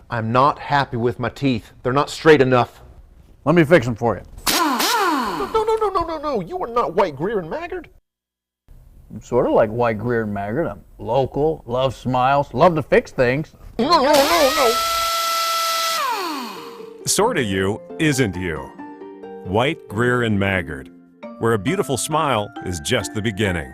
I'm not happy with my teeth. They're not straight enough. Let me fix them for you. No. You are not White, Greer, and Maggard. I'm sort of like White, Greer, and Maggard. I'm local, love smiles, love to fix things. No. Sorta you isn't you. White, Greer, and Maggard, where a beautiful smile is just the beginning.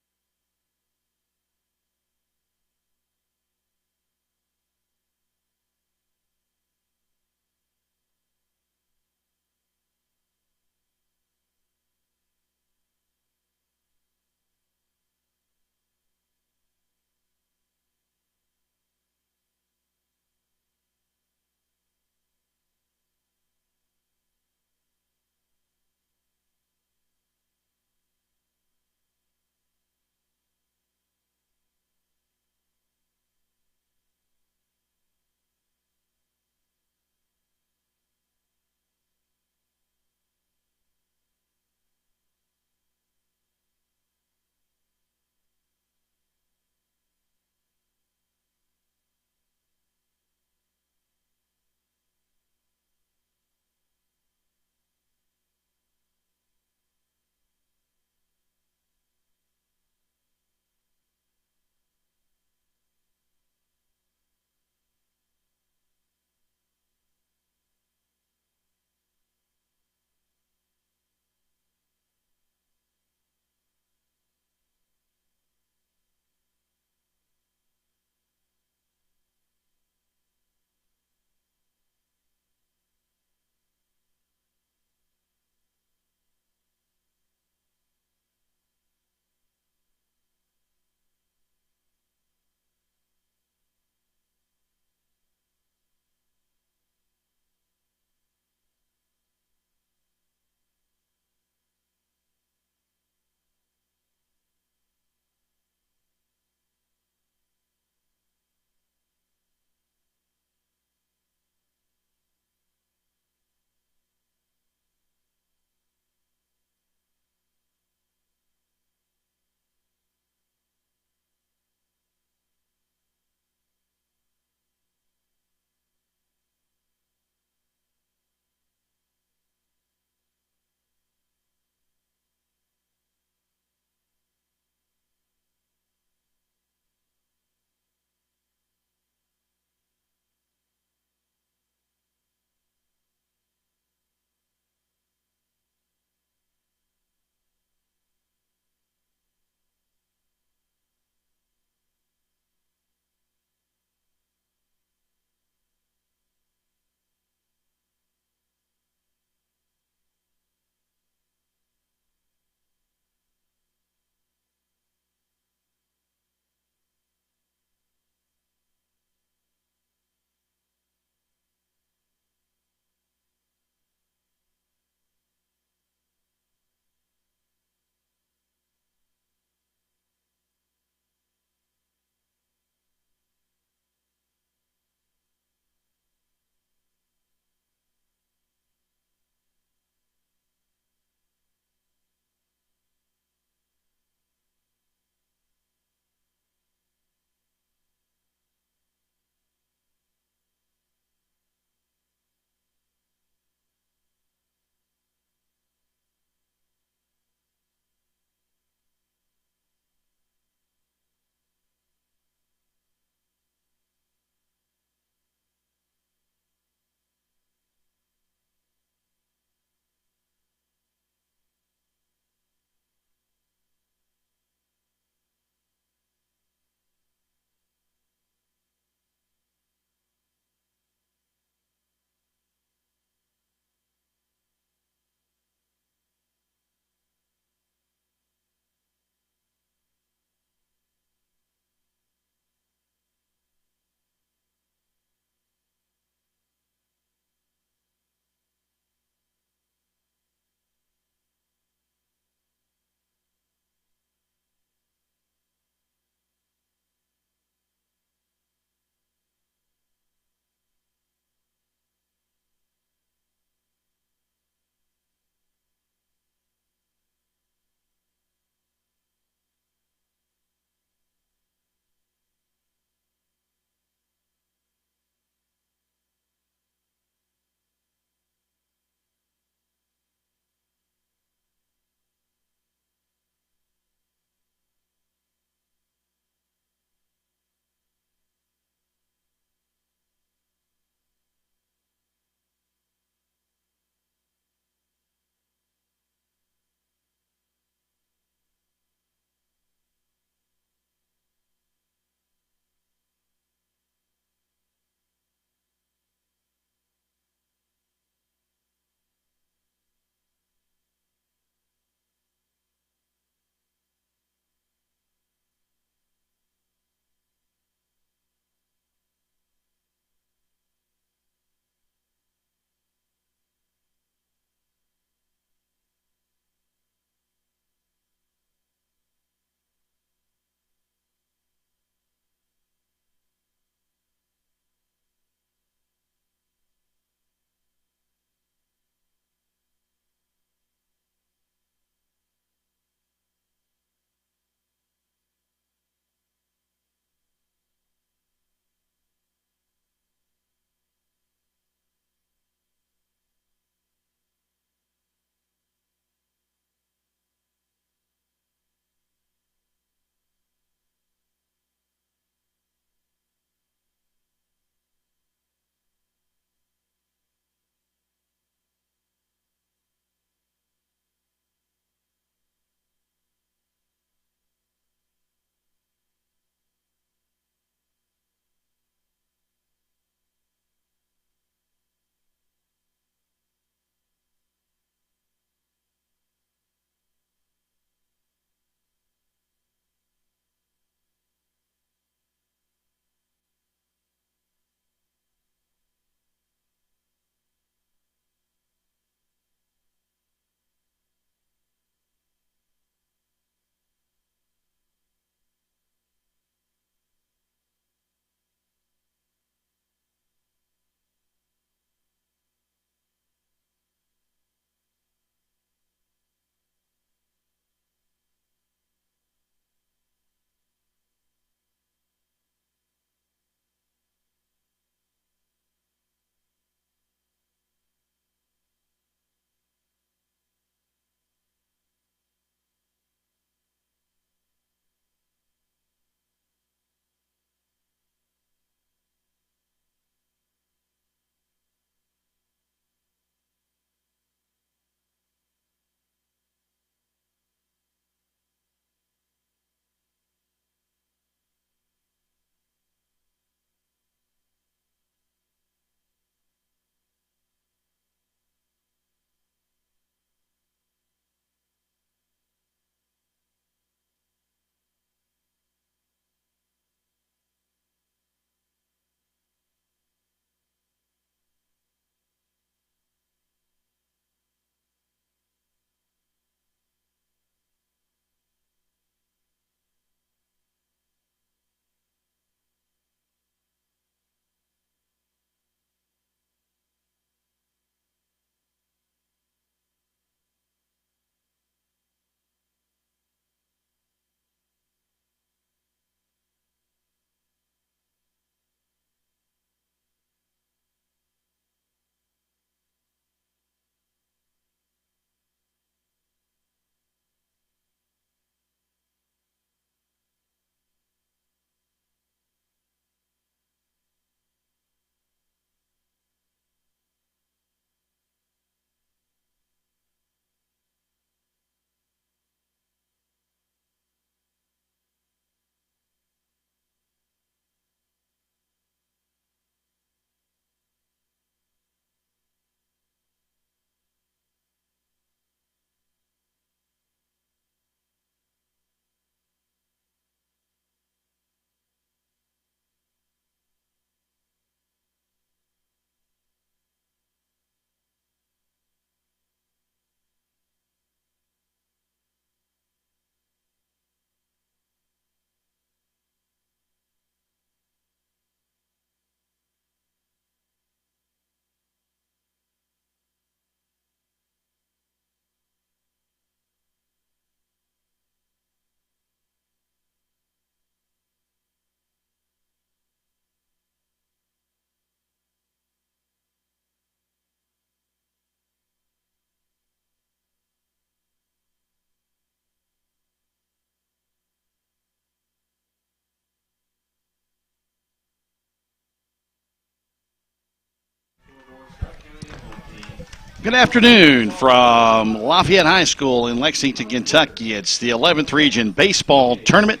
Good afternoon from Lafayette High School in Lexington, Kentucky. It's the 11th Region Baseball Tournament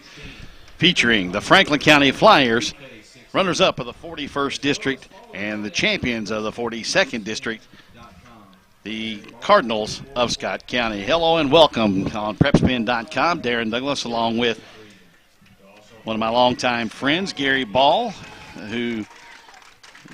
featuring the Franklin County Flyers, runners-up of the 41st District, and the champions of the 42nd District, the Cardinals of Scott County. Hello and welcome on PrepSpin.com. Darren Douglas along with one of my longtime friends, Gary Ball, who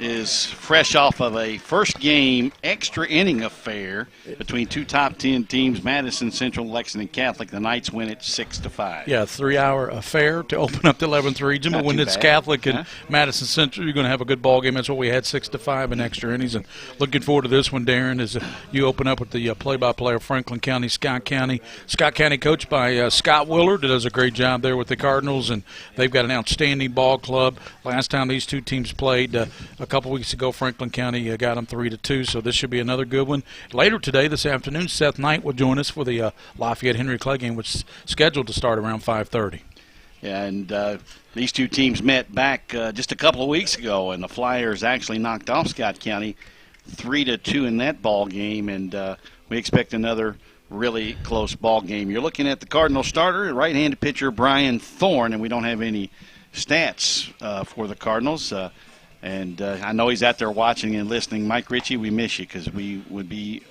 is fresh off of a first game extra inning affair between two top 10 teams, Madison Central, Lexington Catholic. The Knights win it 6-5. Yeah, 3-hour affair to open up the 11th region. Not But when too it's bad. Catholic and Madison Central, you're going to have a good ball game. That's what we had, 6-5 in extra innings. And looking forward to this one, Darren, as you open up with the play-by-play of Franklin County, Scott County. Scott County coached by Scott Willard, who does a great job there with the Cardinals, and they've got an outstanding ball club. Last time these two teams played a couple weeks ago, Franklin County got them 3-2, so this should be another good one. Later today, this afternoon, Seth Knight will join us for the Lafayette Henry Clay game, which is scheduled to start around 5:30. Yeah, and these two teams met back just a couple of weeks ago, and the Flyers actually knocked off Scott County 3-2 in that ball game, and we expect another really close ball game. You're looking at the Cardinal starter, right-handed pitcher Brian Thorne, and we don't have any stats for the Cardinals. And I know he's out there watching and listening. Mike Ritchie, we miss you because we would be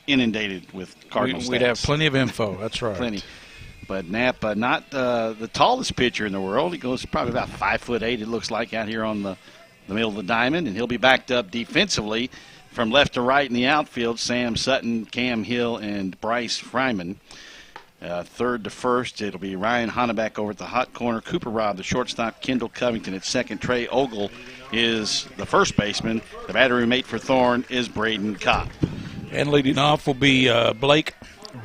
inundated with Cardinal stats. We'd have plenty of info. That's right. Plenty. But Knapp, not the tallest pitcher in the world. He goes probably about 5'8", it looks like, out here on the middle of the diamond. And he'll be backed up defensively from left to right in the outfield. Sam Sutton, Cam Hill, and Bryce Fryman. Third to first, it'll be Ryan Honeback over at the hot corner. Cooper Robb, the shortstop. Kendall Covington at second. Trey Ogle is the first baseman. The battery mate for Thorne is Braden Kopp. And leading off will be Blake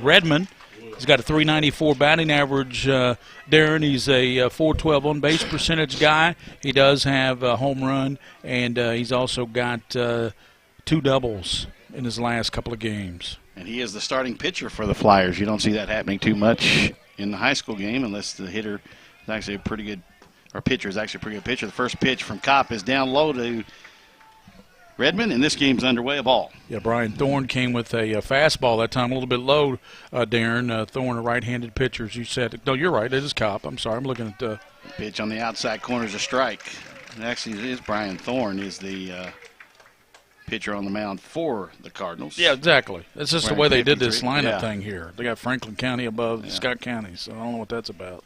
Redmond. He's got a .394 batting average. Darren, he's a .412 on-base percentage guy. He does have a home run, and he's also got 2 doubles in his last couple of games. And he is the starting pitcher for the Flyers. You don't see that happening too much in the high school game unless the hitter is actually a pretty good, or pitcher is actually a pretty good pitcher. The first pitch from Kopp is down low to Redmond, and this game's underway, a ball. Yeah, Brian Thorne came with a fastball that time, a little bit low, Darren. Thorne, a right-handed pitcher, as you said. No, you're right. It is Kopp. I'm sorry. I'm looking at the Pitch on the outside corner is a strike. And actually, it is Brian Thorne is the pitcher on the mound for the Cardinals. Yeah, exactly. It's just the Wearing way they did this 53. lineup Yeah. thing here. They got Franklin County above Scott County, so I don't know what that's about.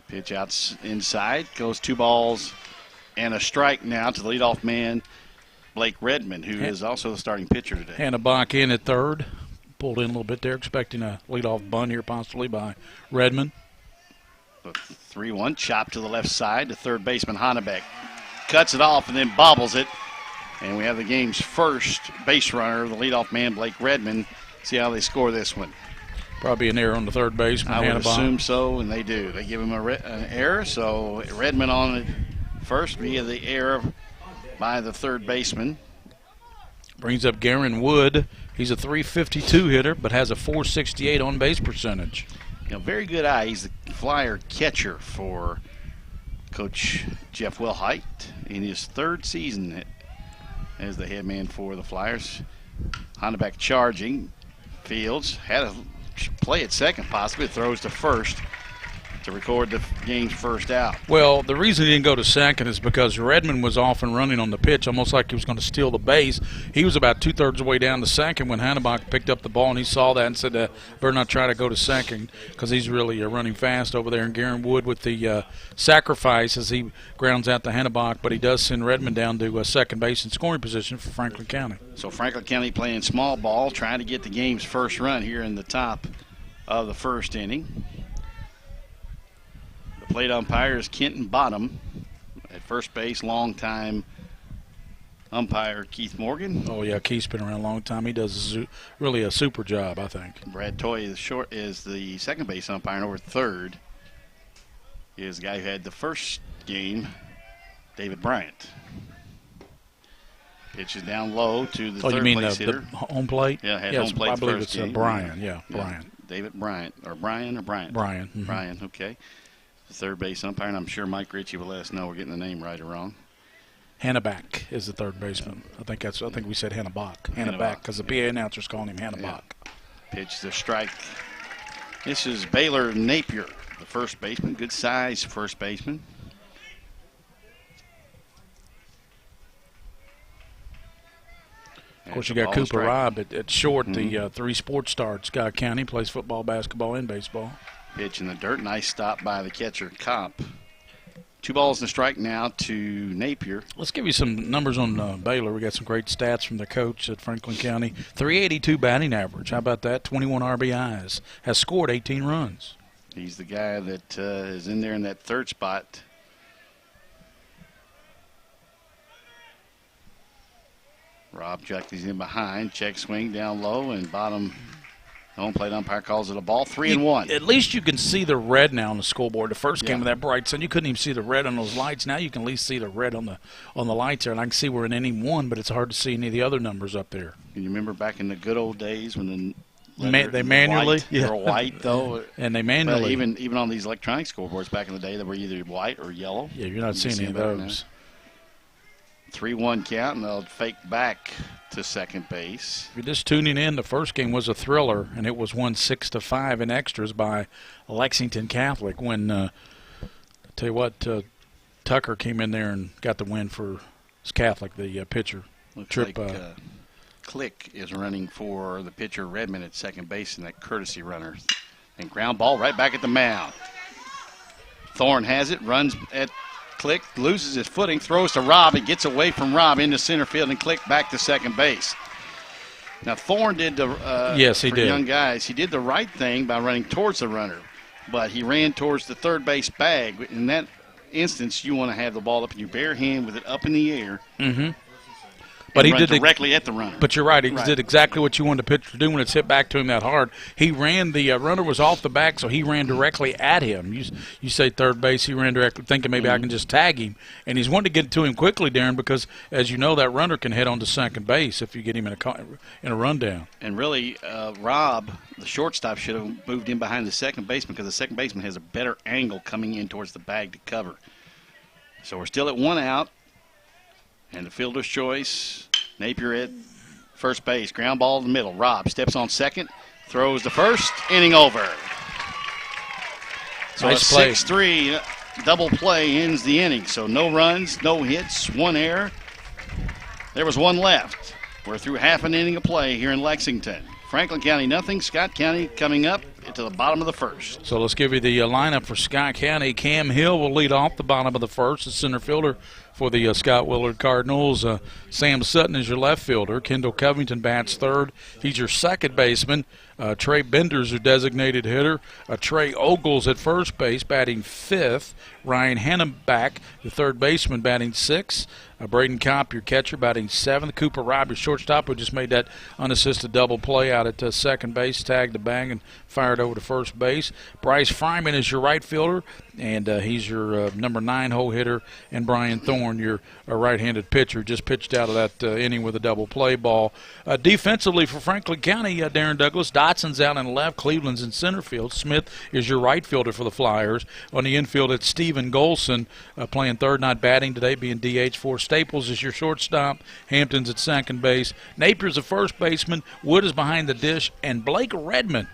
Pitch out inside, goes 2 balls and a strike now to the leadoff man, Blake Redmond, who is also the starting pitcher today. Hannibach in at third. Pulled in a little bit there, expecting a leadoff bunt here possibly by Redmond. 3-1, chop to the left side to third baseman Honebeck. Cuts it off and then bobbles it. And we have the game's first base runner, the leadoff man, Blake Redmond. See how they score this one. Probably an error on the third base from I would Hannibach. assume so, and they do. They give him an error, so Redmond on it first via the error by the third baseman. Brings up Garen Wood. He's a .352 hitter, but has a .468 on-base percentage. You know, very good eye. He's the Flyer catcher for Coach Jeff Wilhite in his third season as the head man for the Flyers. Honeback charging. Fields had a play at second possibly. Throws to first to record the game's first out. Well, the reason he didn't go to second is because Redmond was off and running on the pitch, almost like he was going to steal the base. He was about 2/3 of the way down to second when Hannibach picked up the ball, and he saw that and said, better not try to go to second because he's really running fast over there. And Garen Wood with the sacrifice as he grounds out to Hannibach, but he does send Redmond down to second base in scoring position for Franklin County. So Franklin County playing small ball, trying to get the game's first run here in the top of the first inning. The plate umpire is Kenton Bottom. At first base, longtime umpire Keith Morgan. Oh, yeah, Keith's been around a long time. He does really a super job, I think. Brad Toy is the second base umpire, and over third is the guy who had the first game, David Bryant. Pitch is down low to the Oh, third you mean place the hitter. home plate? Yeah, had yes, home plate I believe first it's game. Brian. Yeah, Brian. David Bryant, or Brian or Bryant? Brian. Mm-hmm. Brian, okay. The third base umpire, and I'm sure Mike Ritchie will let us know we're getting the name right or wrong. Hanneback is the third baseman. I think we said Hannebach. Hanneback, because the PA announcer's calling him Hannebach. Pitch the strike. This is Baylor Napier, the first baseman. Good size first baseman. Of course, you got Cooper Robb at short, the three-sport star at Scott County. Plays football, basketball, and baseball. Pitch in the dirt. Nice stop by the catcher, Kopp. 2 balls and a strike now to Napier. Let's give you some numbers on Baylor. We got some great stats from the coach at Franklin County. 382 batting average. How about that? 21 RBIs. Has scored 18 runs. He's the guy that is in there in that third spot. Rob Juckley's in behind. Check swing down low and bottom. Home plate umpire calls it a ball. 3-1. At least you can see the red now on the scoreboard. The first game of that bright sun, you couldn't even see the red on those lights. Now you can at least see the red on the lights there, and I can see we're in inning 1, but it's hard to see any of the other numbers up there. Can you remember back in the good old days when they manually they were white though, and they manually. But even on these electronic scoreboards back in the day, they were either white or yellow. Yeah, you're not seeing any of those. 3-1 count, and they'll fake back to second base. If you're just tuning in, the first game was a thriller, and it was won 6-5 in extras by Lexington Catholic. When I tell you what, Tucker came in there and got the win for Catholic, the pitcher. Looks like Click is running for the pitcher Redmond at second base in that courtesy runner, and ground ball right back at the mound. Thorne has it, runs at Click, loses his footing, throws to Rob, and gets away from Rob into center field, and Click back to second base. Now Thorne did the yes, he for did. Young guys. He did the right thing by running towards the runner, but he ran towards the third base bag. In that instance, you want to have the ball up in your bare hand with it up in the air. Mm-hmm. But he did directly at the runner. But you're right. He did exactly what you wanted the pitcher to do when it's hit back to him that hard. He ran, the runner was off the back, so he ran directly at him. You say third base, he ran directly, thinking maybe I can just tag him. And he's wanting to get to him quickly, Darren, because, as you know, that runner can head on to second base if you get him in a rundown. And really, Rob, the shortstop, should have moved in behind the second baseman because the second baseman has a better angle coming in towards the bag to cover. So we're still at 1 out. And the fielder's choice, Napier at first base. Ground ball in the middle. Rob steps on second, throws the first, inning over. So nice a play. 6-3 double play ends the inning. So no runs, no hits, 1 error. There was 1 left. We're through half an inning of play here in Lexington. Franklin County nothing. Scott County coming up to the bottom of the first. So let's give you the lineup for Scott County. Cam Hill will lead off the bottom of the first, the center fielder for the Scott Willard Cardinals. Sam Sutton is your left fielder. Kendall Covington bats third. He's your second baseman. Trey Bender's your designated hitter. Trey Ogles at first base, batting fifth. Ryan Hanneback, the third baseman, batting sixth. Braden Kopp, your catcher, batting seventh. Cooper Robb, your shortstop, who just made that unassisted double play out at second base, tagged the bag and fired over to first base. Bryce Fryman is your right fielder, and he's your number 9 hole hitter. And Brian Thorne, your right-handed pitcher, just pitched out of that inning with a double play ball. Defensively for Franklin County, Darren Douglas, Dotson's out in left, Cleveland's in center field. Smith is your right fielder for the Flyers. On the infield, it's Stephen Golson playing third, not batting today, being DH for. Staples is your shortstop. Hampton's at second base. Napier's the first baseman. Wood is behind the dish. And Blake Redmond,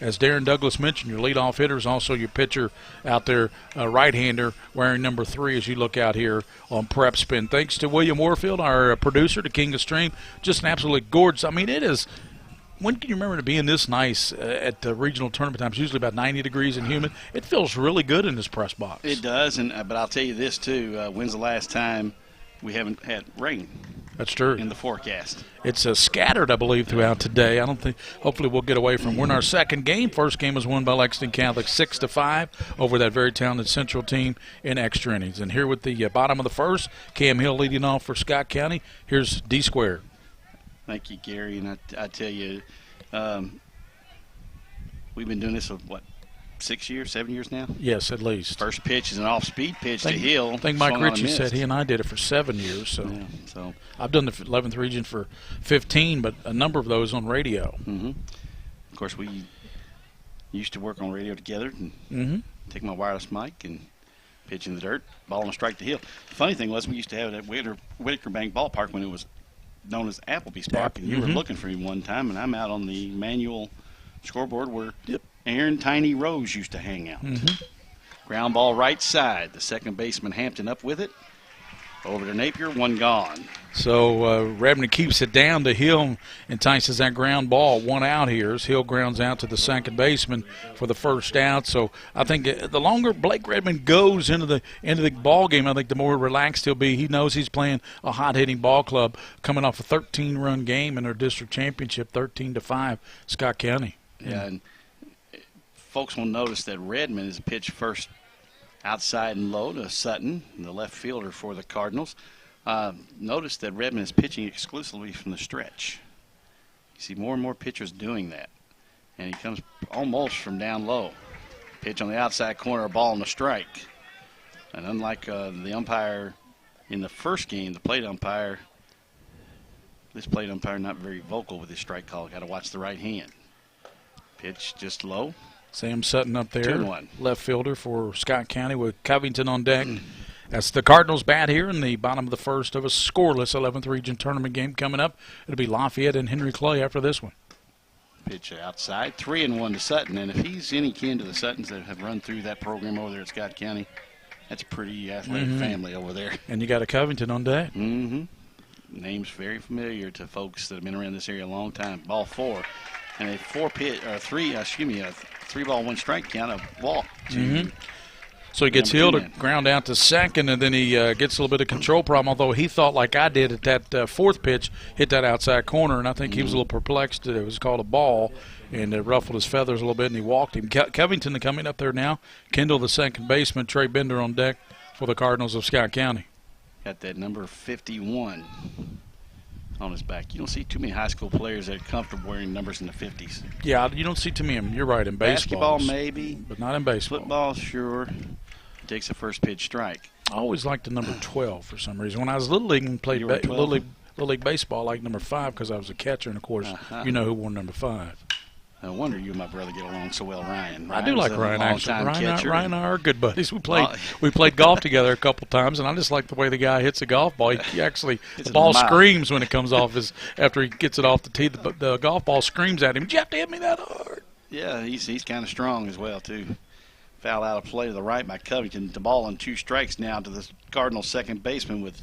as Darren Douglas mentioned, your leadoff hitter, is also your pitcher out there, right-hander, wearing number 3 as you look out here on PrepSpin. Thanks to William Warfield, our producer, the King of Stream. Just an absolutely gorgeous. I mean, it is. When can you remember it being this nice at the regional tournament times? Usually about 90 degrees and humid. It feels really good in this press box. It does, but I'll tell you this, too. When's the last time we haven't had rain? That's true. In the forecast. It's scattered, I believe, throughout today. I don't think. Hopefully, we'll get away from. We're in our second game. First game was won by Lexington Catholic 6-5 over that very talented Central team in extra innings. And here with the bottom of the first, Cam Hill leading off for Scott County. Here's D Squared. Thank you, Gary. And I tell you, we've been doing this for 6 years, 7 years now? Yes, at least. First pitch is an off-speed pitch to Hill. I think Mike Ritchie said he and I did it for 7 years. So I've done the 11th region for 15, but a number of those on radio. Mm-hmm. Of course, we used to work on radio together and take my wireless mic and Pitch in the dirt, ball on a strike to Hill. The funny thing was we used to have it at Whitaker Bank Ballpark when it was known as Applebee's Park, and you were looking for him one time, and I'm out on the manual scoreboard where Aaron Tiny Rose used to hang out. Ground ball right side. The second baseman Hampton up with it. Over to Napier, one gone. So Redmond keeps it down to Hill, entices that ground ball. One out here as Hill grounds out to the second baseman for the first out. So I think the longer Blake Redmond goes into the ball game, I think the more relaxed he'll be. He knows he's playing a hot-hitting ball club, coming off a 13-run game in their district championship, 13-5, Scott County. Yeah, and folks will notice that Redmond is pitched first outside and low to Sutton, the left fielder for the Cardinals. Notice that Redmond is pitching exclusively from the stretch. You see more and more pitchers doing that. And he comes almost from down low. Pitch on the outside corner, a ball on the strike. And unlike the umpire in the first game, the plate umpire, this plate umpire not very vocal with his strike call. Got to watch the right hand. Pitch just low. Sam Sutton up there, 2-1. Left fielder for Scott County with Covington on deck. That's the Cardinals bat here in the bottom of the first of a scoreless 11th Region Tournament game coming up. It'll be Lafayette and Henry Clay after this one. Pitch outside, 3-1 to Sutton. And if he's any kin to the Suttons that have run through that program over there at Scott County, that's a pretty athletic family over there. And you got a Covington on deck. Name's very familiar to folks that have been around this area a long time. Ball 4. And a 3-ball, 1 strike count, a walk. So he gets Hill to ground out to second, and then he gets a little bit of control problem, although he thought, like I did at that fourth pitch, hit that outside corner, and I think he was a little perplexed. It was called a ball, and it ruffled his feathers a little bit, and he walked him. Covington coming up there now. Kendall, the second baseman. Trey Bender on deck for the Cardinals of Scott County. Got that number 51 on his back. You don't see too many high school players that are comfortable wearing numbers in the 50s. Yeah, you don't see too many. You're right, in baseball. Basketball, maybe. But not in baseball. Football, sure. Takes a first pitch strike. I always liked the number 12 for some reason. When I was Little League and played Little League baseball, I liked number 5 because I was a catcher, and, of course, you know who wore number 5. No wonder you and my brother get along so well, Ryan. I do like Ryan, actually. Ryan and I are good buddies. We played golf together a couple times, and I just like the way the guy hits a golf ball. He actually, the ball screams when it comes off after he gets it off the tee. The golf ball screams at him, "Did you have to hit me that hard?" Yeah, he's kind of strong as well, too. Foul out of play to the right by Covington. The ball on 2 strikes now to the Cardinals' second baseman with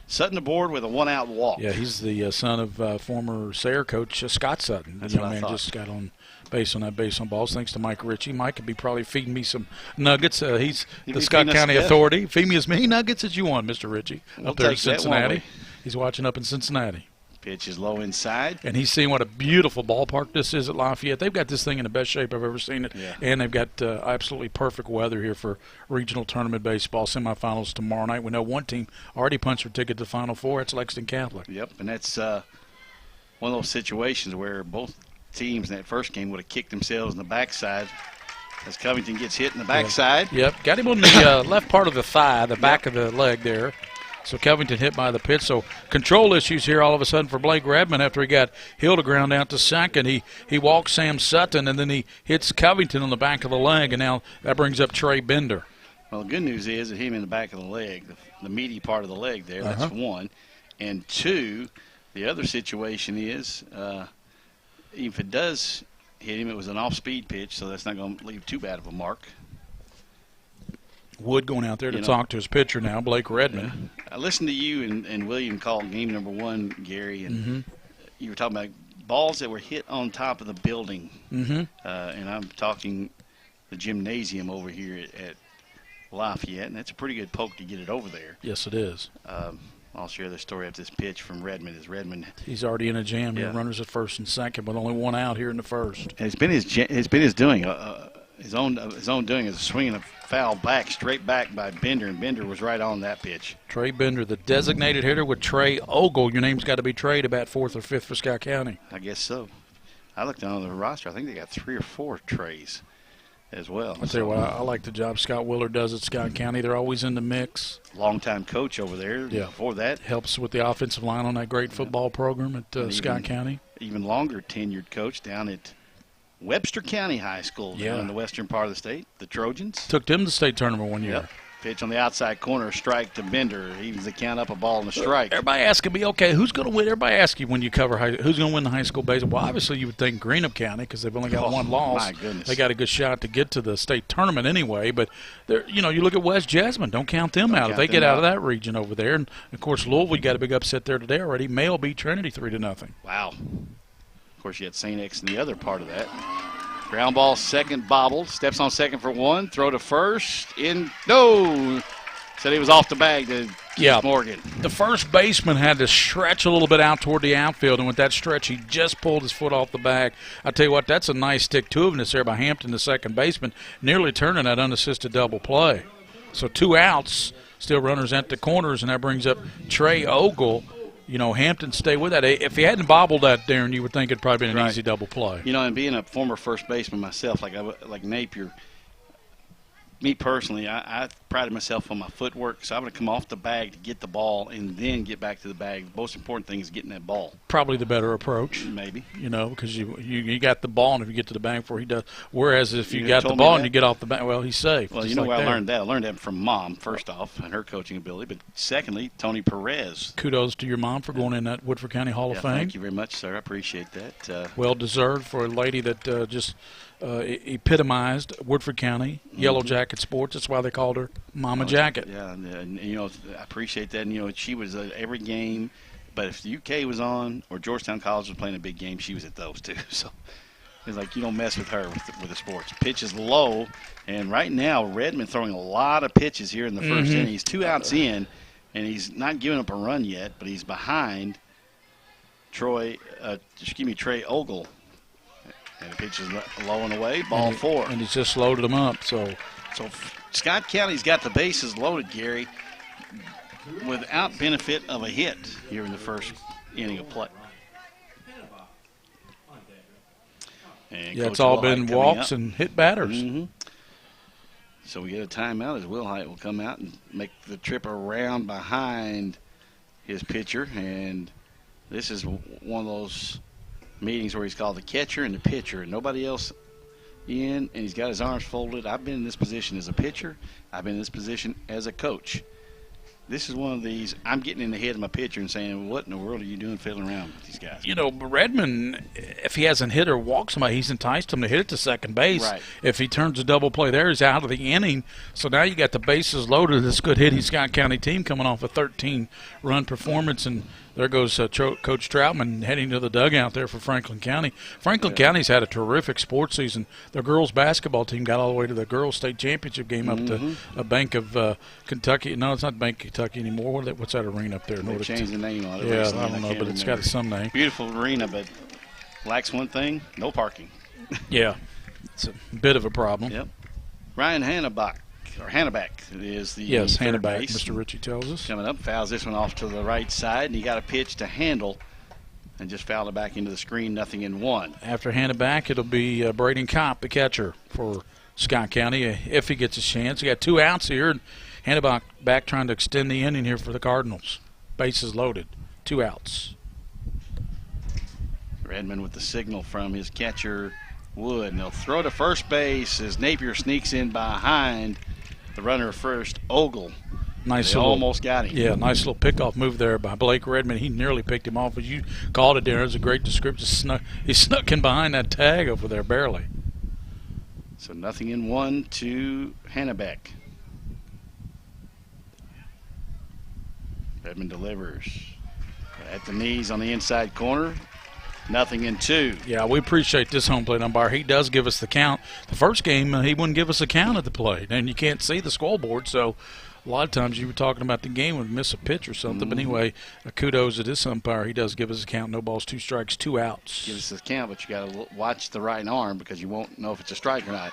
Sutton aboard with a 1-out walk. Yeah, he's the son of former Sayre coach Scott Sutton. That's the young what I man thought. Just got on base on that base on balls thanks to Mike Ritchie. Mike could be probably feeding me some nuggets. He's the Scott County Authority. Feed me as many nuggets as you want, Mr. Ritchie. We'll up there in take that, won't Cincinnati. we? He's watching up in Cincinnati. Pitch is low inside. And he's seeing what a beautiful ballpark this is at Lafayette. They've got this thing in the best shape I've ever seen it. Yeah. And they've got absolutely perfect weather here for regional tournament baseball semifinals tomorrow night. We know one team already punched their ticket to the Final Four. It's Lexington Catholic. Yep, and that's one of those situations where both teams in that first game would have kicked themselves in the backside as Covington gets hit in the backside. Yep, got him on the left part of the thigh, the back of the leg there. So Covington hit by the pitch. So control issues here all of a sudden for Blake Redmond after he got Hill to ground out to second. He walks Sam Sutton, and then he hits Covington on the back of the leg, and now that brings up Trey Bender. Well, the good news is that him in the back of the leg, the meaty part of the leg there, that's 1. And 2, the other situation is if it does hit him, it was an off-speed pitch, so that's not going to leave too bad of a mark. Wood going out there to talk to his pitcher now, Blake Redmond. I listened to you and William call game number 1, Gary, and you were talking about balls that were hit on top of the building. And I'm talking the gymnasium over here at Lafayette, and that's a pretty good poke to get it over there. Yes, it is. I'll share the story of this pitch from Redmond. He's already in a jam. Yeah. Runners at first and second, with only 1 out here in the first. And it's been his doing. His own doing is swinging a foul back, straight back by Bender, and Bender was right on that pitch. Trey Bender, the designated hitter with Trey Ogle. Your name's got to be Trey to bat 4th or 5th for Scott County. I guess so. I looked down on the roster. I think they got 3 or 4 Treys as well. I'll tell you what, I like the job Scott Willard does at Scott County. They're always in the mix. Longtime coach over there. Yeah. Before that. Helps with the offensive line on that great football program at Scott County. Even longer tenured coach down at Webster County High School down in the western part of the state, the Trojans. Took them to the state tournament one year. Yep. Pitch on the outside corner, strike to Bender. Evens the count up, a ball and a strike. Everybody asking me, okay, who's going to win? Everybody asks you when you cover who's going to win the high school baseball. Well, obviously you would think Greenup County because they've only got one loss. My goodness. They got a good shot to get to the state tournament anyway. But you look at West Jasmine. Don't count them out. If they get out of that region over there, and of course Louisville got a big upset there today already. Male beat Trinity 3-0. Wow. Of course, you had St. X in the other part of that. Ground ball, second bobbled. Steps on second for one. Throw to first. No. Said he was off the bag to Morgan. The first baseman had to stretch a little bit out toward the outfield, and with that stretch, he just pulled his foot off the bag. I tell you what, that's a nice stick-to-itiveness there by Hampton, the second baseman, nearly turning that unassisted double play. So 2 outs, still runners at the corners, and that brings up Trey Ogle. Hampton stay with that. If he hadn't bobbled that, Darren, you would think it'd probably been an easy double play. And being a former first baseman myself, like Napier, me personally, I prided myself on my footwork, so I'm going to come off the bag to get the ball and then get back to the bag. The most important thing is getting that ball. Probably the better approach. Maybe. Because you got the ball, and if you get to the bag before he does. Whereas if you got the ball and you get off the bag, well, he's safe. Well, where I learned that? I learned that from Mom, first off, and her coaching ability. But secondly, Tony Perez. Kudos to your mom for going in that Woodford County Hall of Fame. Thank you very much, sir. I appreciate that. Well deserved for a lady that just epitomized Woodford County Yellow Jacket sports. That's why they called her Mama Jacket. Yeah, and I appreciate that. And she was at every game, but if the UK was on or Georgetown College was playing a big game, she was at those too. So it's like you don't mess with her with the sports. Pitch is low, and right now Redmond throwing a lot of pitches here in the first inning. He's 2 outs in, and he's not giving up a run yet, but he's behind Trey Ogle. And the pitch is low and away, ball 4. And he's just loaded them up. So Scott County's got the bases loaded, Gary, without benefit of a hit here in the first inning of play. And it's all been walks and hit batters. So we get a timeout as Will Height will come out and make the trip around behind his pitcher. And this is one of those meetings where he's called the catcher and the pitcher, and nobody else in, and he's got his arms folded. I've been in this position as a pitcher. I've been in this position as a coach. This is one of these, I'm getting in the head of my pitcher and saying, what in the world are you doing fiddling around with these guys? Redmond, if he hasn't hit or walked somebody, he's enticed him to hit it to second base. Right. If he turns a double play there, he's out of the inning. So now you got the bases loaded. This good hitting Scott County team coming off a 13-run performance, and there goes Coach Troutman heading to the dugout there for Franklin County. Franklin County's had a terrific sports season. Their girls basketball team got all the way to the girls state championship game up to a Bank of Kentucky. No, it's not Bank of Kentucky anymore. What's that arena up there? They've changed the name on it. Yeah, recently, I don't know, but it's got some name. Beautiful arena, but lacks one thing: no parking. Yeah, it's a bit of a problem. Yep. Ryan Hanneback is the Hanneback, base. Mr. Ritchie tells us. Coming up, fouls this one off to the right side, and he got a pitch to handle and just fouled it back into the screen, 0-1. After Hanneback, it'll be Braden Kopp, the catcher for Scott County, if he gets a chance. He got 2 outs here, and Hanneback back trying to extend the inning here for the Cardinals. Bases loaded, 2 outs. Redmond with the signal from his catcher, Wood, and they'll throw to first base as Napier sneaks in behind the runner first, Ogle. Almost got him. Yeah, nice little pickoff move there by Blake Redmond. He nearly picked him off. As you called it there, it was a great description. He snuck in behind that tag over there, barely. So 0-1 to Hanneback. Redmond delivers at the knees on the inside corner. 0-2. Yeah, we appreciate this home plate umpire. He does give us the count. The first game, he wouldn't give us a count at the plate, and you can't see the scoreboard, so a lot of times you were talking about the game would miss a pitch or something. But anyway, kudos to this umpire. He does give us a count. No balls, 2 strikes, 2 outs. Give us a count, but you got to watch the right arm because you won't know if it's a strike or not.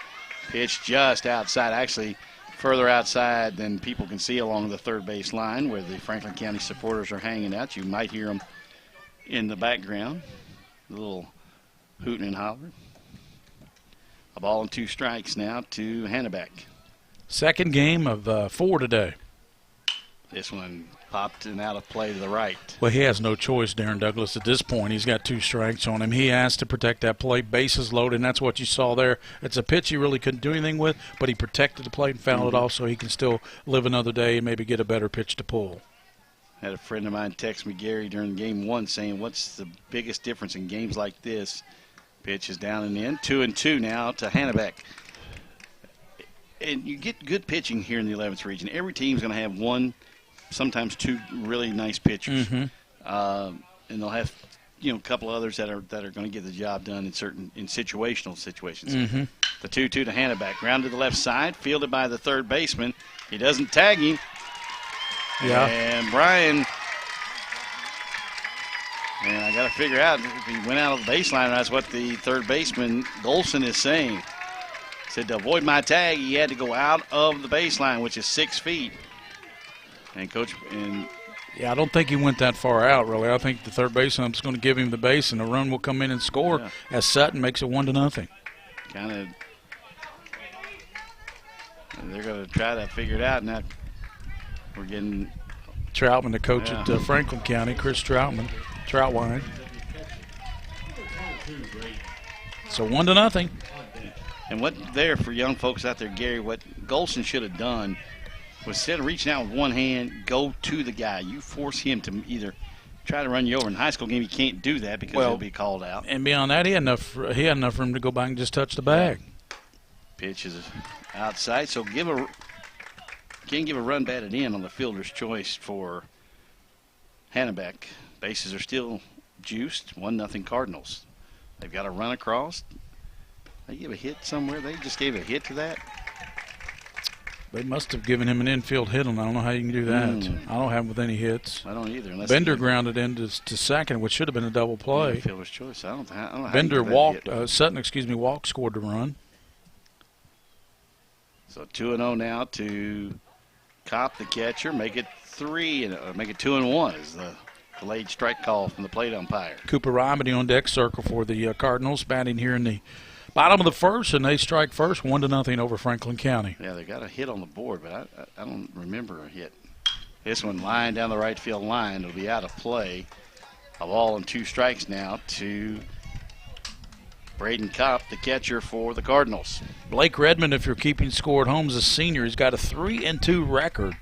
Pitch just outside, actually further outside than people can see along the third base line where the Franklin County supporters are hanging out. You might hear them in the background, a little hooting and hollering. A ball and 2 strikes now to Hanneback. Second game of 4 today. This one popped and out of play to the right. Well, he has no choice, Darren Douglas. At this point, he's got 2 strikes on him. He has to protect that plate. Bases loaded, and that's what you saw there. It's a pitch he really couldn't do anything with, but he protected the plate and fouled it off so he can still live another day and maybe get a better pitch to pull. Had a friend of mine text me, Gary, during game 1 saying, what's the biggest difference in games like this? Pitch is down and in. 2-2 now to Hannebeck. And you get good pitching here in the 11th region. Every team's going to have 1, sometimes 2 really nice pitchers. And they'll have, a couple others that are going to get the job done in situational situations. The 2-2 to Hannebeck. Ground to the left side, fielded by the third baseman. He doesn't tag him. Yeah. And Brian, and I got to figure out if he went out of the baseline. That's what the third baseman, Golson, is saying. Said to avoid my tag, he had to go out of the baseline, which is 6 feet. And yeah, I don't think he went that far out, really. I think the third baseman is going to give him the base, and the run will come in and score as Sutton makes it 1-0. Kind of, they're going to try to figure it out. Now we're getting Troutman, the coach at Franklin County, Chris Troutwine. So 1-0. And what there for young folks out there, Gary, what Golson should have done was, instead of reaching out with one hand, go to the guy. You force him to either try to run you over. In a high school game, you can't do that because he'll be called out. And beyond that, he had enough room to go back and just touch the bag. Pitch is outside, so can't give a run batted in on the fielder's choice for Hannebeck. Bases are still juiced, 1-0 Cardinals. They've got a run across. They give a hit somewhere. They just gave a hit to that. They must have given him an infield hit, and I don't know how you can do that. I don't have him with any hits. I don't either. Bender grounded into second, which should have been a double play. Fielder's choice. I don't know. Bender walked. Sutton, walked, scored the run. So 2-0 now to Kopp, the catcher. Make it 2-1 is the delayed strike call from the plate umpire. Cooper Robiney on deck circle for the Cardinals, batting here in the bottom of the first, and they strike first, 1-0 over Franklin County. Yeah, they got a hit on the board, but I don't remember a hit. This one lying down the right field line. It'll be out of play. A ball and 2 strikes now to Braden Kopp, the catcher for the Cardinals. Blake Redmond, if you're keeping score at home, is a senior. He's got a 3-2 record.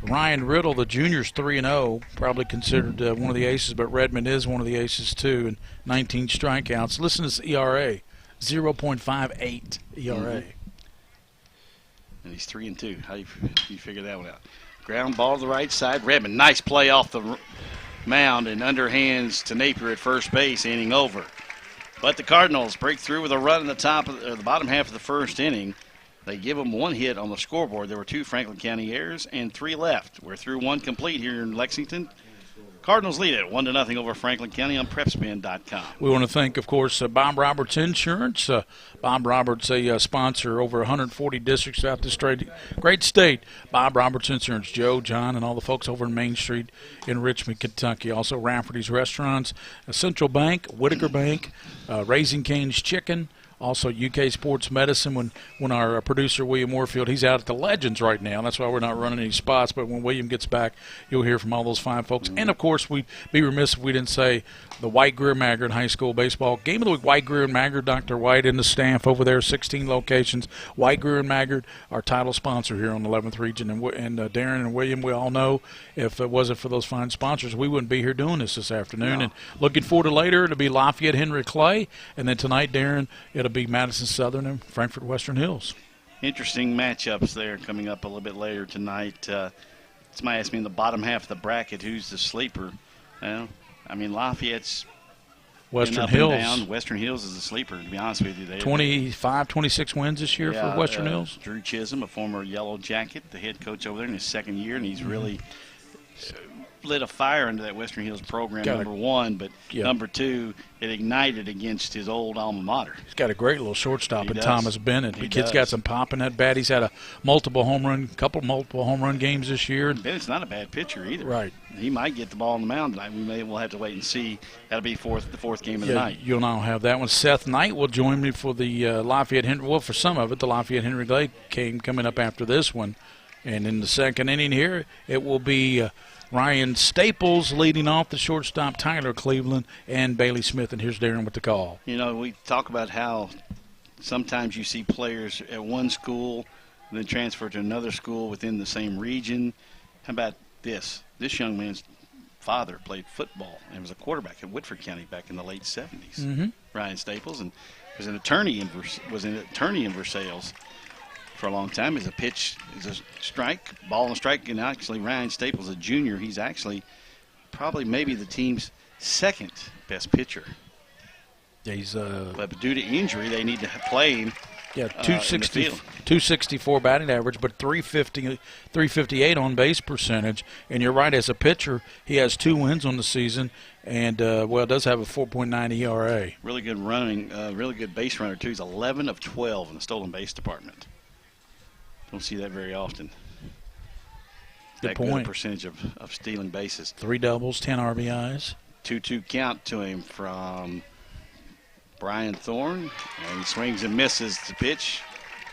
Ryan Riddle, the junior's 3-0, probably considered one of the aces, but Redmond is one of the aces too, and 19 strikeouts. Listen to this ERA, 0.58 ERA. And he's 3-2. How do you figure that one out? Ground ball to the right side. Redmond, nice play off the mound and underhands to Napier at first base, inning over. But the Cardinals break through with a run in the bottom half of the first inning. They give them 1 hit on the scoreboard. There were 2 Franklin County errors and 3 left. We're through 1 complete here in Lexington. Cardinals lead it 1-0 over Franklin County on PrepSpin.com. We want to thank, of course, Bob Roberts Insurance. Bob Roberts, a sponsor over 140 districts throughout this great state. Bob Roberts Insurance, Joe, John, and all the folks over in Main Street in Richmond, Kentucky. Also Rafferty's Restaurants, Central Bank, Whitaker Bank, Raising Cane's Chicken. Also, UK Sports Medicine, when our producer, William Warfield, he's out at the Legends right now. That's why we're not running any spots. But when William gets back, you'll hear from all those fine folks. And, of course, we'd be remiss if we didn't say the White Greer Maggard High School Baseball Game of the Week. White Greer and Maggard, Dr. White and the staff over there, 16 locations. White Greer and Maggard, our title sponsor here on the 11th Region. And Darren and William, we all know if it wasn't for those fine sponsors, we wouldn't be here doing this afternoon. No. And looking forward to later, it'll be Lafayette Henry Clay. And then tonight, Darren, it'll be Madison Southern and Frankfort Western Hills. Interesting matchups there coming up a little bit later tonight. Somebody asked me in the bottom half of the bracket who's the sleeper. Well, I mean, Lafayette's Western Hills. Down. Western Hills is a sleeper, to be honest with you. 25, 26 wins this year for Western Hills. Drew Chisholm, a former Yellow Jacket, the head coach over there in his second year, and he's really lit a fire into that Western Hills program, number one, but number two, it ignited against his old alma mater. He's got a great little shortstop in Thomas Bennett. The kid's got some pop in that bat. He's had a multiple home run games this year. And Bennett's not a bad pitcher either. Right. He might get the ball on the mound tonight. We'll have to wait and see. That'll be the fourth game of the night. You'll now have that one. Seth Knight will join me for the Lafayette Henry. Well, for some of it, the Lafayette Henry Clay game coming up after this one. And in the second inning here, it will be Ryan Staples leading off, the shortstop Tyler Cleveland, and Bailey Smith. And here's Darren with the call. You know, we talk about how sometimes you see players at one school and then transfer to another school within the same region. How about this? This young man's father played football and was a quarterback at Whitford County back in the late 70s. Ryan Staples, and was an attorney in Versailles for a long time. As a pitch, is a strike, ball and strike, and actually Ryan Staples, a junior, he's actually probably maybe the team's second best pitcher. Yeah, he's but due to injury, they need to play him. Yeah, 264 batting average, but 358 on base percentage. And you're right, as a pitcher, he has 2 wins on the season, and does have a 4.9 ERA. Really good running, really good base runner too. He's 11 of 12 in the stolen base department. Don't see that very often. Good point. Good percentage of stealing bases. 3 doubles, 10 RBIs. 2-2 count to him from Brian Thorne, and he swings and misses the pitch,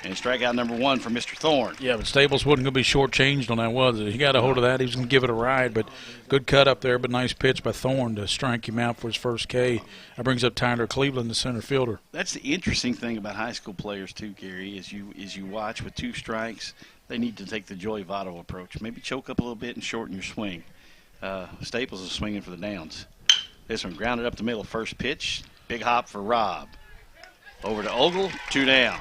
and strikeout number 1 for Mr. Thorne. Yeah, but Staples wasn't going to be shortchanged on that, was it? He got a hold of that. He was going to give it a ride, but good cut up there, but nice pitch by Thorne to strike him out for his first K. That brings up Tyler Cleveland, the center fielder. That's the interesting thing about high school players too, Gary, is you watch with 2 strikes, they need to take the Joey Votto approach. Maybe choke up a little bit and shorten your swing. Staples is swinging for the downs. This one grounded up the middle, first pitch. Big hop for Rob. Over to Ogle, 2 down.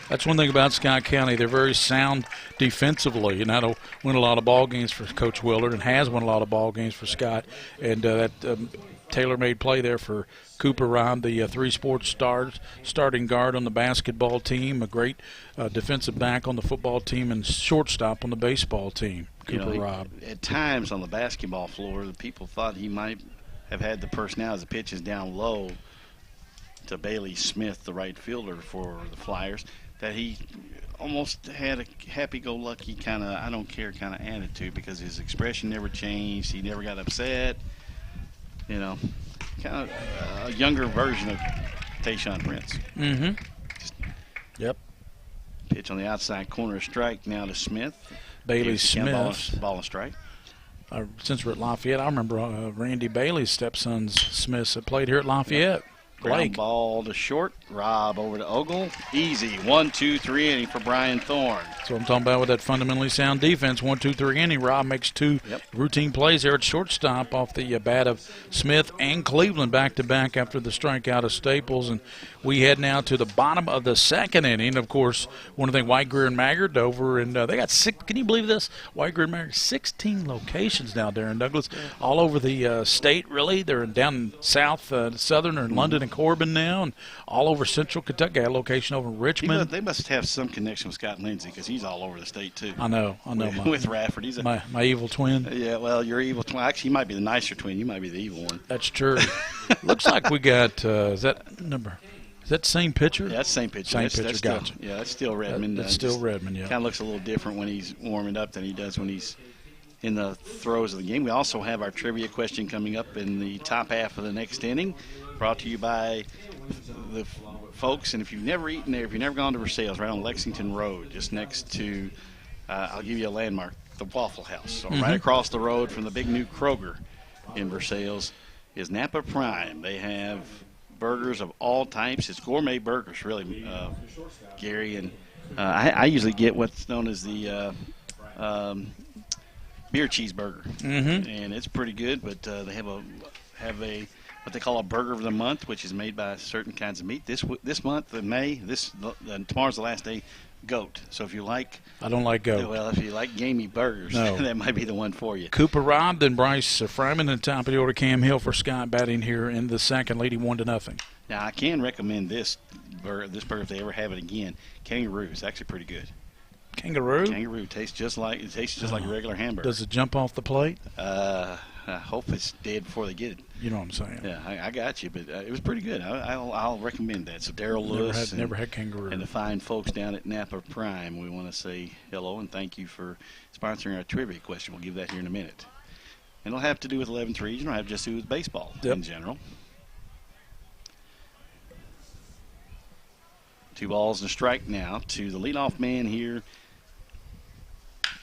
That's one thing about Scott County. They're very sound defensively, and that'll win a lot of ball games for Coach Willard, and has won a lot of ball games for Scott. And that tailor-made play there for Cooper Robb, the 3 sports starting guard on the basketball team, a great defensive back on the football team, and shortstop on the baseball team, Cooper Robb. At times on the basketball floor, the people thought he might have had the personality as the pitch is down low to Bailey Smith, the right fielder for the Flyers, that he almost had a happy-go-lucky kind of I don't care kind of attitude, because his expression never changed. He never got upset. You know, kind of a younger version of Tayshaun Prince. Yep. Pitch on the outside corner, strike now to Smith. Bailey Smith. Ball and strike. Since we're at Lafayette, I remember Randy Bailey's stepsons, Smiths, that played here at Lafayette. Ground ball to short. Rob over to Ogle. Easy. 1-2-3 inning for Brian Thorne. So I'm talking about with that fundamentally sound defense. 1-2-3 inning. Rob makes 2 routine plays there at shortstop off the bat of Smith and Cleveland back-to-back after the strikeout of Staples. And we head now to the bottom of the second inning. Of course, one of the White Greer and Maggard over, and they got 6. Can you believe this? White Greer and Maggard, 16 locations now, Darren Douglas, all over the state. Really, they're down south, southern, or in London and Corbin now, and all over central Kentucky. Got a location over in Richmond. They must have some connection with Scott Lindsey, because he's all over the state too. I know. With Rafford, he's my evil twin. Yeah, well, your evil twin. Actually, you might be the nicer twin. You might be the evil one. That's true. Looks like we got is that number? Is that the same pitcher? Yeah, that's the same pitcher. Same pitcher. That's gotcha. Yeah, that's still Redmond. That's still Redmond. Yeah. Kind of looks a little different when he's warming up than he does when he's in the throes of the game. We also have our trivia question coming up in the top half of the next inning, brought to you by the folks. And if you've never eaten there, if you've never gone to Versailles, right on Lexington Road, just next to, I'll give you a landmark, the Waffle House. So right across the road from the big new Kroger in Versailles is Napa Prime. They have burgers of all types. It's gourmet burgers, really, Gary. And I usually get what's known as the beer cheeseburger, and it's pretty good. But they have a what they call a burger of the month, which is made by certain kinds of meat. This month in May, tomorrow's the last day, goat. So if you like, I don't like goat. Well, if you like gamey burgers, that might be the one for you. Cooper Robb, then Bryce Fryman, and top of the order Cam Hill for Scott batting here in the second, leading 1-0. Now I can recommend this burger if they ever have it again. Kangaroo is actually pretty good. Kangaroo tastes just like a regular hamburger. Does it jump off the plate? I hope it's dead before they get it. You know what I'm saying? Yeah, I got you, but it was pretty good. I'll recommend that. So Daryl Lewis never had kangaroo, and the fine folks down at Napa Prime, we want to say hello and thank you for sponsoring our trivia question. We'll give that here in a minute. And it'll have to do with 11th Region, or have just to do with baseball in general. 2 balls and a strike now to the leadoff man here,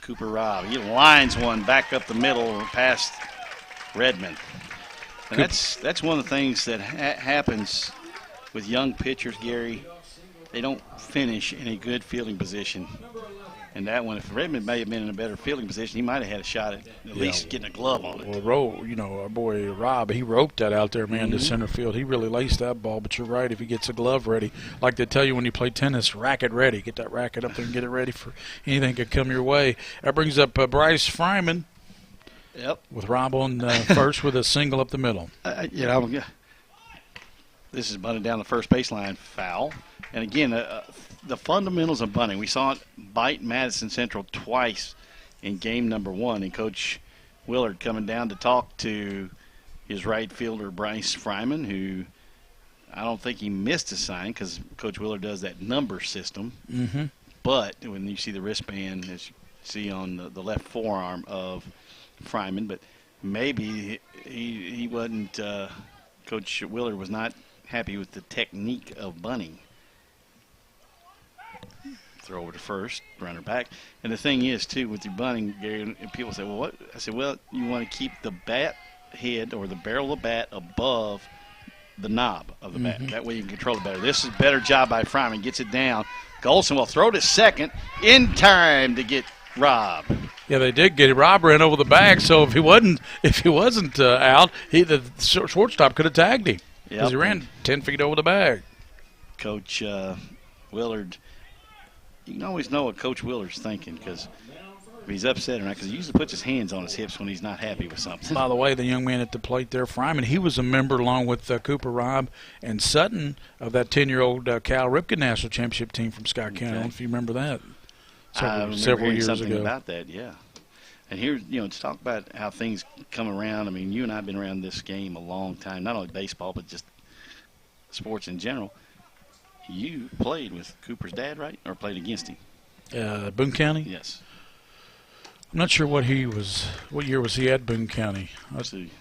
Cooper Robb. He lines one back up the middle past Redmond. And that's one of the things that happens with young pitchers, Gary. They don't finish in a good fielding position. And that one, if Redmond may have been in a better fielding position, he might have had a shot at least getting a glove on it. Well, our boy Rob, he roped that out there, man, to center field. He really laced that ball, but you're right, if he gets a glove ready. Like they tell you when you play tennis, racket ready. Get that racket up there and get it ready for anything could come your way. That brings up Bryce Fryman. Yep. With Rob on first with a single up the middle. This is bunted down the first baseline, foul. And again, the fundamentals of bunting. We saw it bite Madison Central twice in game number 1. And Coach Willard coming down to talk to his right fielder, Bryce Fryman, who I don't think he missed a sign because Coach Willard does that number system. Mm-hmm. But when you see the wristband, as you see on the left forearm of Fryman, but maybe he wasn't, Coach Willard was not happy with the technique of bunting. Throw over to first, runner back. And the thing is, too, with your bunting, Gary, and people say, well, what? I said, well, you want to keep the bat head or the barrel of the bat above the knob of the bat. That way you can control it better. This is a better job by Fryman. Gets it down. Golson will throw to second in time to get Rob. Yeah, they did get it. Rob ran over the bag, so if he wasn't out, the shortstop could have tagged him because he ran 10 feet over the bag. Coach Willard, you can always know what Coach Willard's thinking because if he's upset or not, because he usually puts his hands on his hips when he's not happy with something. By the way, the young man at the plate there, Fryman, he was a member along with Cooper Robb and Sutton of that 10-year-old Cal Ripken National Championship team from Scott County. I don't know if you remember that. Several years something ago. About that, yeah. And here, to talk about how things come around. I mean, you and I have been around this game a long time, not only baseball, but just sports in general. You played with Cooper's dad, right? Or played against him? Boone County? Yes. I'm not sure what year was he at Boone County? Let's see.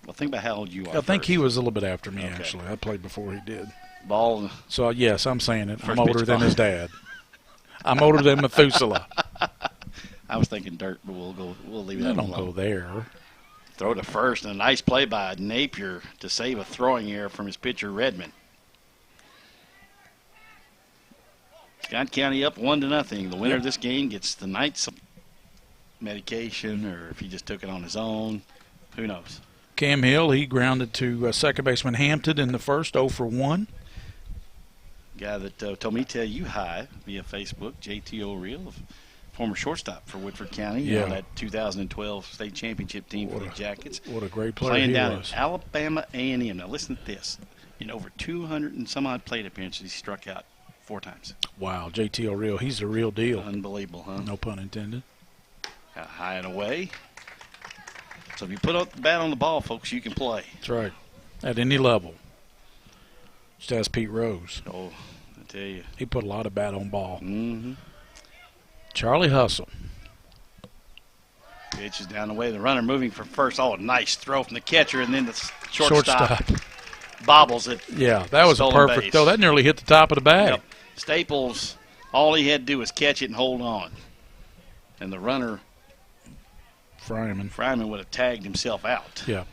Well, think about how old you are. I think he was a little bit after me, Okay. actually. I played before he did. Ball. So, yes, I'm saying it. I'm First older pitch than ball. his dad. I'm older than Methuselah. I was thinking dirt, but we'll leave that I don't alone. go there. Throw to first, and a nice play by Napier to save a throwing error from his pitcher, Redmond. Scott County up 1-0. The winner of this game gets the night's medication, or if he just took it on his own, who knows. Cam Hill, he grounded to second baseman Hampton in the first, 0 for 1. Guy that told me to tell you hi via Facebook, JT O'Reilly, former shortstop for Woodford County on that 2012 state championship team for the Jackets. What a great player Playing he down was. at Alabama A&M. Now listen to this. In over 200 and some odd plate appearances, he struck out 4 times. Wow, JT O'Reilly, he's the real deal. Unbelievable, huh? No pun intended. High and away. So if you put the bat on the ball, folks, you can play. That's right. At any level. Just ask Pete Rose. Oh, I tell you. He put a lot of bat on ball. Mm-hmm. Charlie Hustle. Pitch is down the way. The runner moving for first. Oh, nice throw from the catcher, and then the shortstop bobbles it. Yeah, that was a Stolen perfect base. throw. That nearly hit the top of the bag. Yep. Staples, all he had to do was catch it and hold on. And the runner, Fryman would have tagged himself out. Yeah.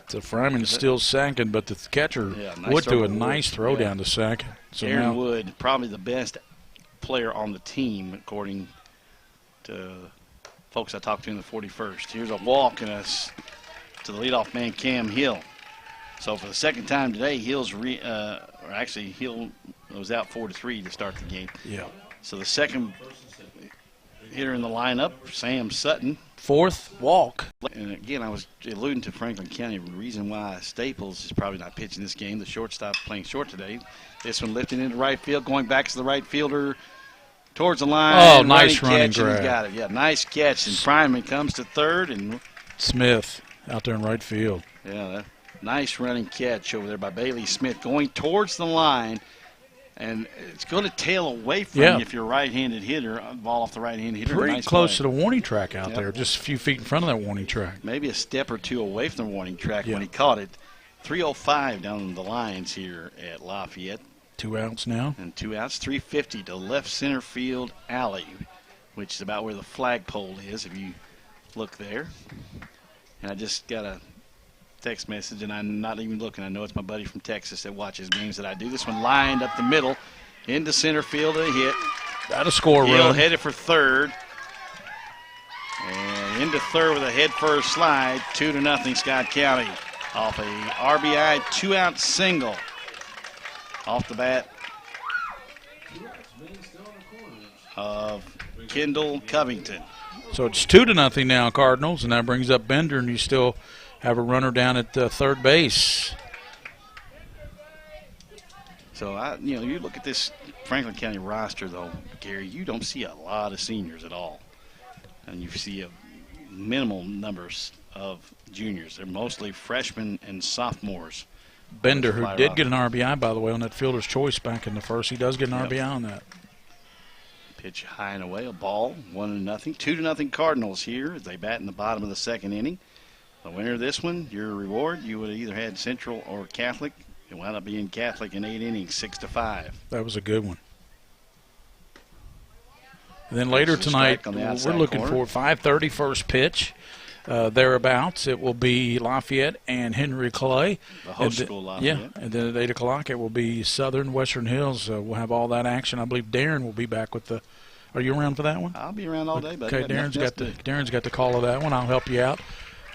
So Fryman still second, but the catcher nice would throw do a to nice Wood. throw Yeah. down to second. So Aaron now, Wood, probably the best player on the team, according to folks I talked to in the 41st. Here's a walk and to the leadoff man, Cam Hill. So for the second time today, Hill was out 4-3 to start the game. yeah. So the second hitter in the lineup, Sam Sutton. Fourth walk. And again, I was alluding to Franklin County. The reason why Staples is probably not pitching this game, the shortstop playing short today. This one lifted into right field, going back to the right fielder towards the line. Oh, nice running catch, and grab. he's got it. Yeah, nice catch. And Fryman comes to third. And Smith out there in right field. yeah, nice running catch over there by Bailey Smith, going towards the line. And it's going to tail away from you if you're a right-handed hitter. Ball off the right-handed hitter. Pretty nice close play. to the warning track out there, just a few feet in front of that warning track. Maybe a step or two away from the warning track when he caught it. 3:05 down the lines here at Lafayette. 2 outs now. And 2 outs, 350 to left center field alley, which is about where the flagpole is, if you look there. And I just got a text message, and I'm not even looking. I know it's my buddy from Texas that watches games that I do. This one lined up the middle into center field, a hit. That'll score a Hill run. headed for third. And into third with a head-first slide, 2-0 Scott County off a RBI 2-out single. Off the bat of Kendall Covington. So it's 2-0 now, Cardinals, and that brings up Bender, and you still have a runner down at third base. So, you look at this Franklin County roster, though, Gary, you don't see a lot of seniors at all. And you see a minimal numbers of juniors. They're mostly freshmen and sophomores. Bender, who did get an RBI, by the way, on that fielder's choice back in the first. He does get an RBI on that. Pitch high and away, a ball, 1-0. 2-0 Cardinals here as they bat in the bottom of the second inning. The winner of this one, your reward, you would have either had Central or Catholic. It wound up being Catholic in 8 innings, 6-5. That was a good one. And then later tonight, we're looking for 5:30 first pitch. Thereabouts, it will be Lafayette and Henry Clay. The host school Lafayette. Yeah, and then at 8 o'clock it will be Southern Western Hills. We'll have all that action. I believe Darren will be back with the – are you around for that one? I'll be around all day, buddy. Okay, Darren's got the call of that one. I'll help you out.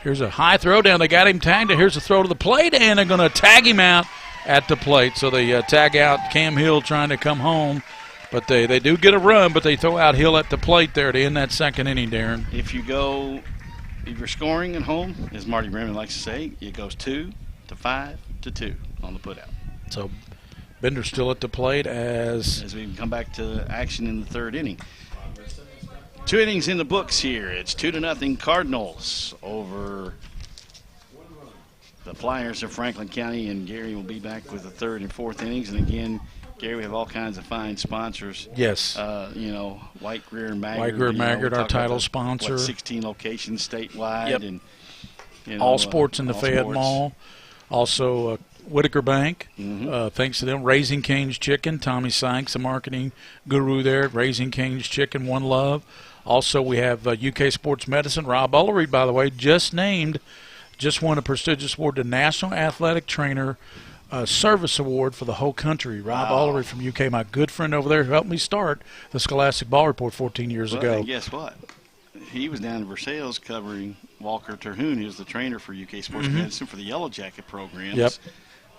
Here's a high throw down. They got him tagged. Here's a throw to the plate, and they're going to tag him out at the plate. So they tag out Cam Hill trying to come home. But they do get a run, but they throw out Hill at the plate there to end that second inning, Darren. If you're scoring at home, as Marty Bremen likes to say, it goes 2 to 5 to 2 on the putout. So Bender's still at the plate as we come back to action in the third inning. 2 innings in the books here. It's 2-0 Cardinals over the Flyers of Franklin County, and Gary will be back with the third and fourth innings. And again, Gary, we have all kinds of fine sponsors. Yes. White, Greer, and Maggard. White, Greer, Maggard, our title sponsor. 16 locations statewide. Yep. And all sports in the Fayette sports. Mall. Also, Whitaker Bank. Thanks to them. Raising Cane's Chicken. Tommy Sykes, the marketing guru there at Raising Cane's Chicken. One Love. Also, we have UK Sports Medicine. Rob Ullery, by the way, just won a prestigious award, the National Athletic Trainer Service Award for the whole country. Rob Ullery from UK, my good friend over there, who helped me start the Scholastic Ball Report 14 years ago. And guess what? He was down in Versailles covering Walker Terhune, who's the trainer for UK Sports Medicine for the Yellow Jacket programs. Yep.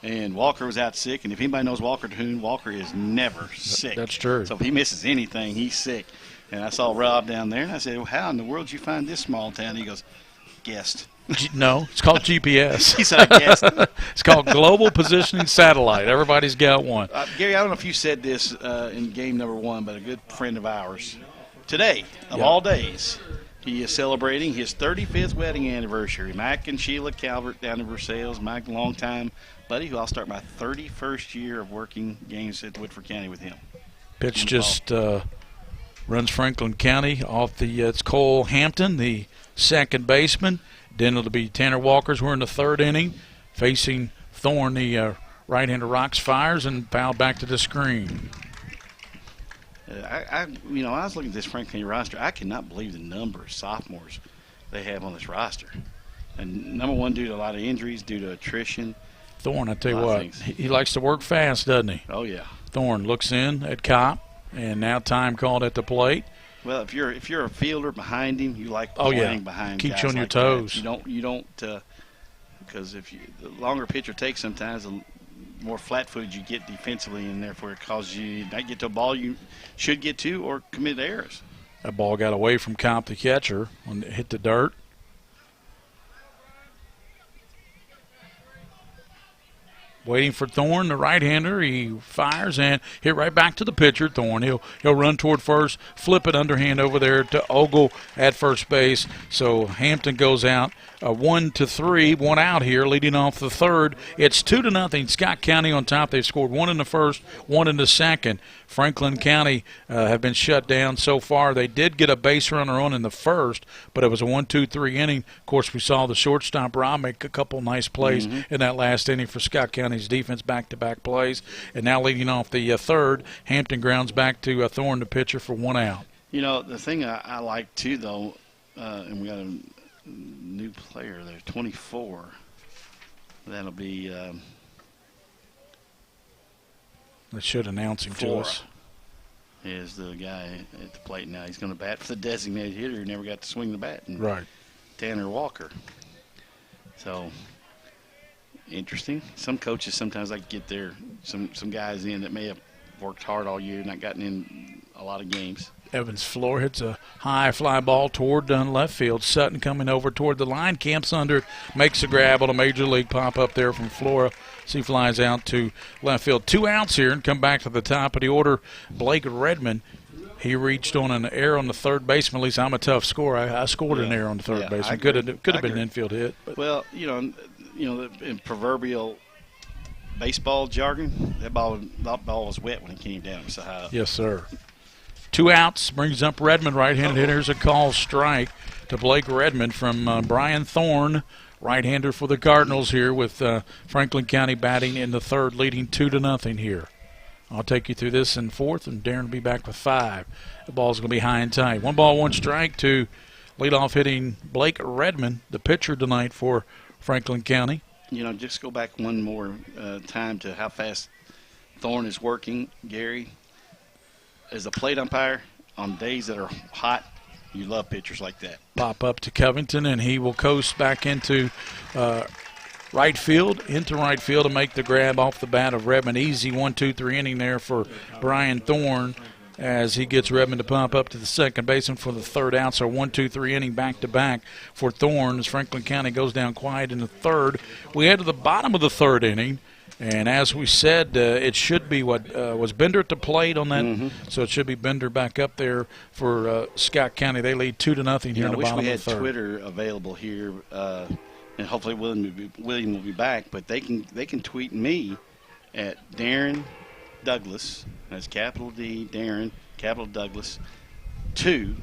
And Walker was out sick, and if anybody knows Walker Terhune, Walker is never sick. That's true. So if he misses anything, he's sick. And I saw Rob down there, and I said, well, how in the world did you find this small town? He goes, guessed. No, it's called GPS. He said, I guessed. It's called Global Positioning Satellite. Everybody's got one. Gary, I don't know if you said this in game number 1, but a good friend of ours. Today, of all days, he is celebrating his 35th wedding anniversary. Mac and Sheila Calvert down in Versailles. Mac, a long time buddy, who I'll start my 31st year of working games at Woodford County with him. Pitch just runs Franklin County off the it's Cole Hampton, the second baseman. Then it'll be Tanner Walkers. We're in the third inning, facing Thorne, the right-hander rocks, fires, and fouled back to the screen. I was looking at this Franklin County roster. I cannot believe the number of sophomores they have on this roster. And number one, due to a lot of injuries, due to attrition. Thorne, I tell you what, he likes to work fast, doesn't he? Oh yeah. Thorne looks in at Kopp, and now time called at the plate. Well, if you're a fielder behind him, you like playing behind. Keeps guys you on your like toes. That. You don't because the longer a pitcher takes, sometimes the more flat-footed you get defensively, and therefore it causes you to not get to a ball you should get to or commit errors. That ball got away from Kopp, the catcher, when it hit the dirt. Waiting for Thorne, the right-hander. He fires and hit right back to the pitcher, Thorne. He'll run toward first, flip it underhand over there to Ogle at first base. So Hampton goes out 1-3, 1 out here, leading off the third. It's 2-0. Scott County on top. They've scored 1 in the first, 1 in the second. Franklin County have been shut down so far. They did get a base runner on in the first, but it was a 1-2-3 inning. Of course, we saw the shortstop Rob make a couple nice plays in that last inning for Scott County County's defense back-to-back plays. And now leading off the third, Hampton grounds back to Thorne, the pitcher, for 1 out. You know, the thing I like, too, though, and we got a new player there, 24. That'll be They should announce him to us. Is the guy at the plate now. He's going to bat for the designated hitter who never got to swing the bat. And Right. Tanner Walker. So, interesting. Some coaches sometimes like to get some guys in that may have worked hard all year, not gotten in a lot of games. Evans' floor hits a high fly ball toward left field. Sutton coming over toward the line, camps under it, makes a grab on a major league pop up there from Flora. He flies out to left field. 2 outs here and come back to the top of the order. Blake Redmond, he reached on an error on the third baseman. At least I'm a tough scorer. I scored an error on the third baseman. Could have been an infield hit. But. Well, in proverbial baseball jargon, that ball was wet when it came down. It was so high up. Yes, sir. 2 outs, brings up Redmond, right-handed hitter. Here's a call strike to Blake Redmond from Brian Thorne, right-hander for the Cardinals here, with Franklin County batting in the third, leading 2-0 here. I'll take you through this in fourth, and Darren will be back with 5. The ball's going to be high and tight. 1 ball, 1 strike to leadoff hitting Blake Redmond, the pitcher tonight for Franklin County. You know, just go back one more time to how fast Thorne is working, Gary. As a plate umpire, on days that are hot, you love pitchers like that. Pop up to Covington, and he will coast back into right field to make the grab off the bat of Redmond. Easy 1-2-3 inning there for Brian Thorne as he gets Redmond to pop up to the second baseman for the third out. So 1-2-3 inning back-to-back for Thorne as Franklin County goes down quiet in the third. We head to the bottom of the third inning. And as we said, it should be was Bender at the plate on that, so it should be Bender back up there for Scott County. They lead 2-0 here in the bottom of the third. I wish we had Twitter available here, and hopefully William will be back. But they can tweet me at Darren Douglas. That's capital D Darren, capital Douglas 2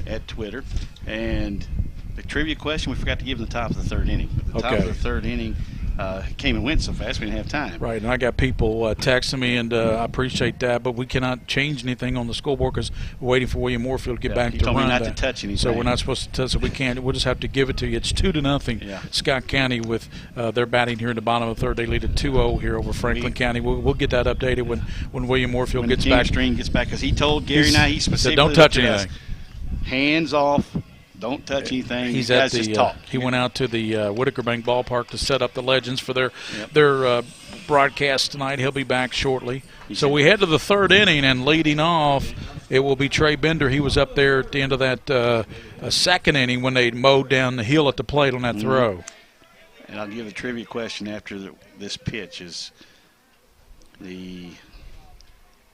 at Twitter. And the trivia question we forgot to give in the top of the third inning. The top of the third inning. Came and went so fast we didn't have time. Right, and I got people texting me, and I appreciate that, but we cannot change anything on the scoreboard because we're waiting for William Moorfield to get back to run. He told me not to touch anything. So we're not supposed to touch it. We can't. We'll just have to give it to you. It's 2-0. Scott County with their batting here in the bottom of the third. They lead at 2-0 here over Franklin County. We'll get that updated when William Moorfield gets back. Stream gets back, because he told Gary and I, he specifically said, don't touch anything. Hands off. Don't touch anything. He's at the. Just talk. He went out to the Whitaker Bank ballpark to set up the Legends for their broadcast tonight. He'll be back shortly. So we head to the third inning, and leading off, it will be Trey Bender. He was up there at the end of that second inning when they mowed down the hill at the plate on that throw. And I'll give a trivia question after this pitch is the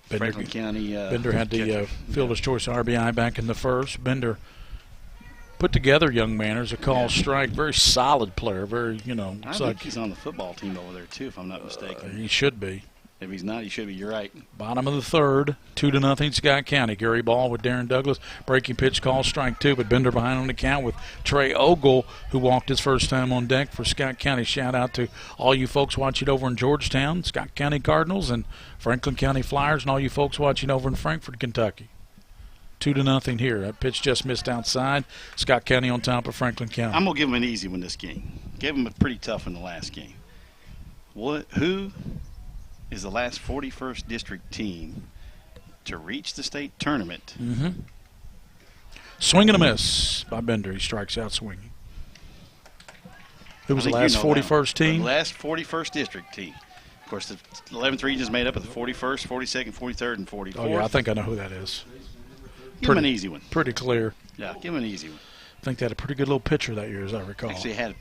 Franklin County. Bender had the Fielder's Choice RBI back in the first. Bender put together, young man. There's a call strike. Very solid player. Very, I think he's on the football team over there too, if I'm not mistaken. He should be. If he's not, he should be. You're right. Bottom of the third, 2-0 Scott County. Gary Ball with Darren Douglas. Breaking pitch, call strike 2, but Bender behind on the count with Trey Ogle, who walked his first time on deck for Scott County. Shout out to all you folks watching over in Georgetown, Scott County Cardinals, and Franklin County Flyers, and all you folks watching over in Frankfort, Kentucky. 2-0 here. That pitch just missed outside. Scott County on top of Franklin County. I'm going to give them an easy one this game. Gave them a pretty tough one the last game. Who is the last 41st district team to reach the state tournament? Swing and a miss by Bender. He strikes out swinging. Who was the last 41st team? The last 41st district team. Of course, the 11th region is made up of the 41st, 42nd, 43rd, and 44th. Oh, yeah, I think I know who that is. Give him an easy one. Pretty clear. Yeah, give him an easy one. I think they had a pretty good little pitcher that year, as I recall. Actually, had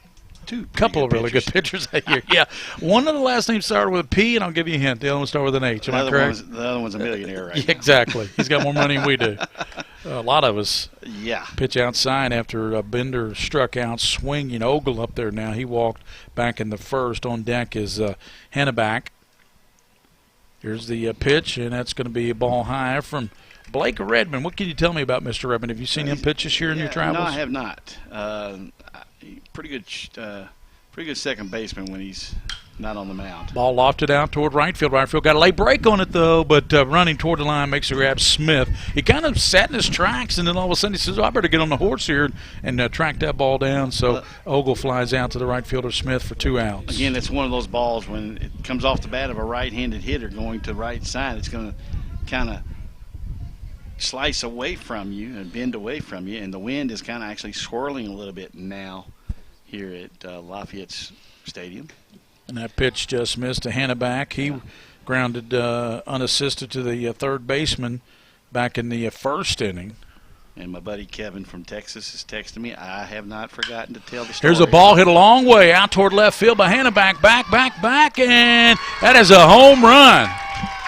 couple of really good pitchers that year. Yeah, one of the last names started with a P, and I'll give you a hint. The other one started with an H. Am I correct? The other one's a millionaire, right? Yeah, exactly. He's got more money than we do. A lot of us. Yeah. Pitch outside after Bender struck out swinging. Ogle up there now. He walked back in the first. On deck is Henneback. Here's the pitch, and that's going to be a ball high from Blake Redmond. What can you tell me about Mr. Redmond? Have you seen him pitch this year in your travels? No, I have not. Pretty good second baseman when he's not on the mound. Ball lofted out toward right field. Right field got a late break on it, though, but running toward the line makes a grab. Smith. He kind of sat in his tracks, and then all of a sudden he says, I better get on the horse here and track that ball down. So Ogle flies out to the right fielder, Smith, for 2 outs. Again, it's one of those balls when it comes off the bat of a right-handed hitter going to right side, it's going to kind of slice away from you and bend away from you, and the wind is kind of actually swirling a little bit now here at Lafayette's Stadium. And that pitch just missed a Hannaback. He grounded unassisted to the third baseman back in the first inning. And my buddy Kevin from Texas is texting me. I have not forgotten to tell the story. Here's a ball hit a long way out toward left field by Hannaback. Back, and that is a home run.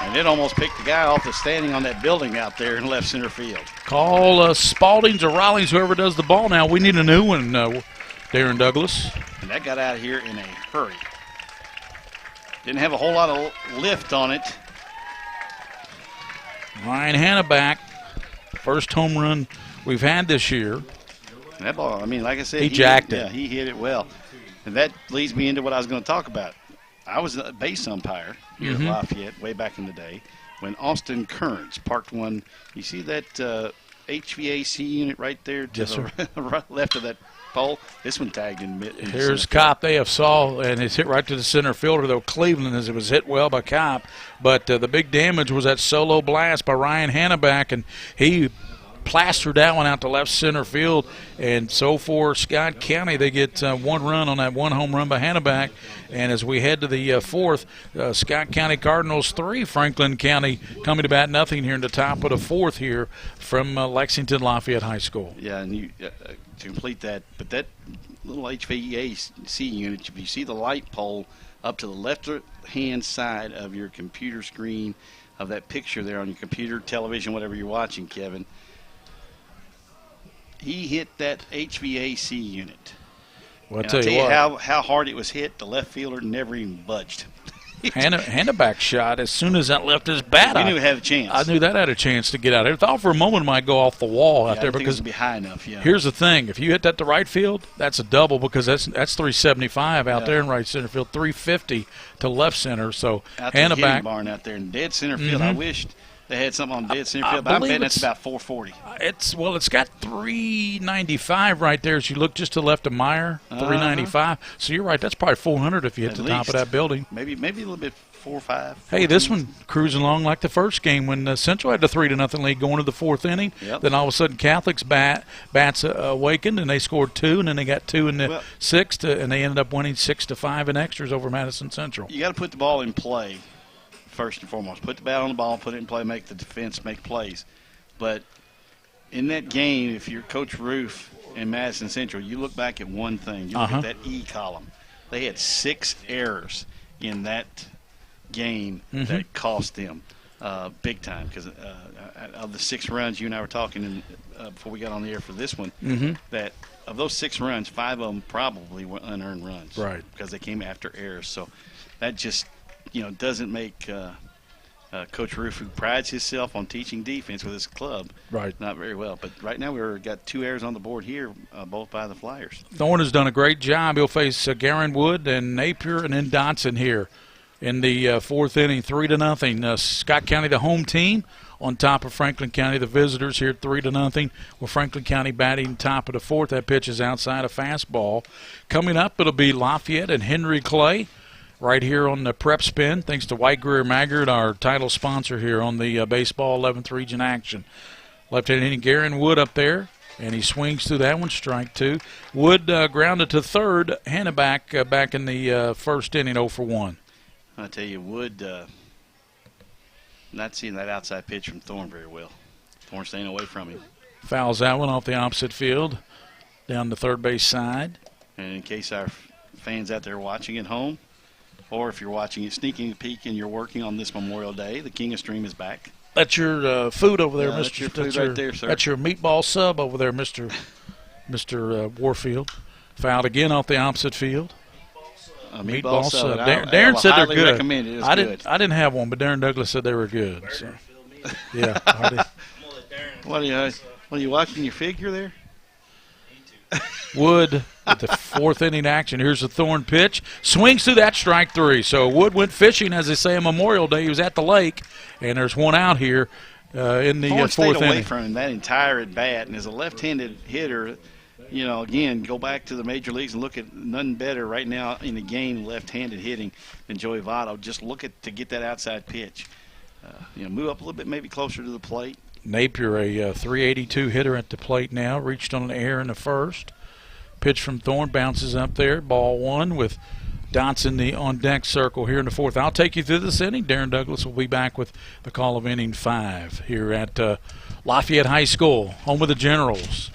And it almost picked the guy off that's standing on that building out there in left center field. Call Spaldings or Rawlings, whoever does the ball now. We need a new one, Darren Douglas. And that got out of here in a hurry. Didn't have a whole lot of lift on it. Ryan Hannaback, first home run we've had this year. And that ball, I mean, like I said, he jacked it. Yeah, he hit it well. And that leads me into what I was going to talk about. I was a base umpire here at Lafayette way back in the day when Austin Kearns parked one. You see that HVAC unit right there to the left of that pole? This one tagged in mid. Here's Kopp. They have saw, and it's hit right to the center fielder, though Cleveland, as it was hit well by Kopp. But the big damage was that solo blast by Ryan Hannaback, and he plastered that one out to left center field. And so for Scott County, they get 1 run on that 1 home run by Hannaback. And as we head to the fourth, Scott County Cardinals 3, Franklin County coming to bat nothing here in the top of the fourth here from Lexington Lafayette High School. Yeah, and you to complete that, but that little HVAC unit, if you see the light pole up to the left-hand side of your computer screen of that picture there on your computer, television, whatever you're watching, Kevin, he hit that HVAC unit. Well, I'll tell you what, how hard it was hit. The left fielder never even budged. Hannaback shot as soon as that left his bat. We knew it had a chance. I knew that had a chance to get out there. I thought for a moment it might go off the wall out there because it would be high enough. Yeah. Here's the thing: if you hit that to right field, that's a double because that's 375 out there in right center field, 350 to left center. So out to the hitting Hannaback barn out there in dead center field. I wished they had something on dead center field, but I'm betting that's about 440. It's got 395 right there as you look just to the left of Meyer, 395. So you're right, that's probably 400 if you hit the top of that building. Maybe a little bit 4 or 5. Hey, this one cruising along like the first game when Central had the 3-0 lead going to the fourth inning. Yep. Then all of a sudden Catholic's bats awakened and they scored 2, and then they got 2 in the sixth, and they ended up winning 6-5 in extras over Madison Central. You got to put the ball in play. First and foremost, put the bat on the ball, put it in play, make the defense make plays. But in that game, if you're Coach Roof in Madison Central, you look back at one thing. You look at that E column. They had 6 errors in that game that cost them big time. Because of the 6 runs, you and I were talking before we got on the air for this one, that of those 6 runs, 5 of them probably were unearned runs. Right. Because they came after errors. So that just doesn't make Coach Roof, who prides himself on teaching defense with his club, not very well. But right now we've got 2 errors on the board here, both by the Flyers. Thorne has done a great job. He'll face Garin Wood and Napier and then Dotson here in the fourth inning, 3-0. Scott County, the home team, on top of Franklin County, the visitors here 3-0. With Franklin County batting top of the fourth. That pitch is outside a fastball. Coming up, it'll be Lafayette and Henry Clay. Right here on the PrepSpin, thanks to White Greer Maggard, our title sponsor here on the baseball 11th region action. Left-handed Garin Wood up there, and he swings through that one, strike 2. Wood grounded to third, Hannaback back in the first inning, 0 for 1. I tell you, Wood not seeing that outside pitch from Thorne very well. Thorne staying away from him. Fouls that one off the opposite field, down the third base side. And in case our fans out there watching at home, or if you're watching it, sneaking a peek and you're working on this Memorial Day, the King of Stream is back. That's your food over there, Mr. That's your food right there, sir. That's your meatball sub over there, Mr. Warfield. Fouled again off the opposite field. Meatball sub. Darren said they're good. Recommend it. I didn't have one, but Darren Douglas said they were good. So. Yeah. What are you watching your figure there? Wood with the fourth inning action. Here's the Thorne pitch. Swings through that, strike three. So Wood went fishing, as they say, on Memorial Day. He was at the lake, and there's one out here in the Thorne stayed fourth away inning. from him that entire at bat, and as a left-handed hitter, again, go back to the major leagues and look at nothing better right now in the game left-handed hitting than Joey Votto. Just look to get that outside pitch. Move up a little bit, maybe closer to the plate. Napier, a 382 hitter at the plate now, reached on an error in the first. Pitch from Thorne bounces up there. Ball one with Dots in the on-deck circle here in the fourth. I'll take you through this inning. Darren Douglas will be back with the call of inning 5 here at Lafayette High School, home of the Generals,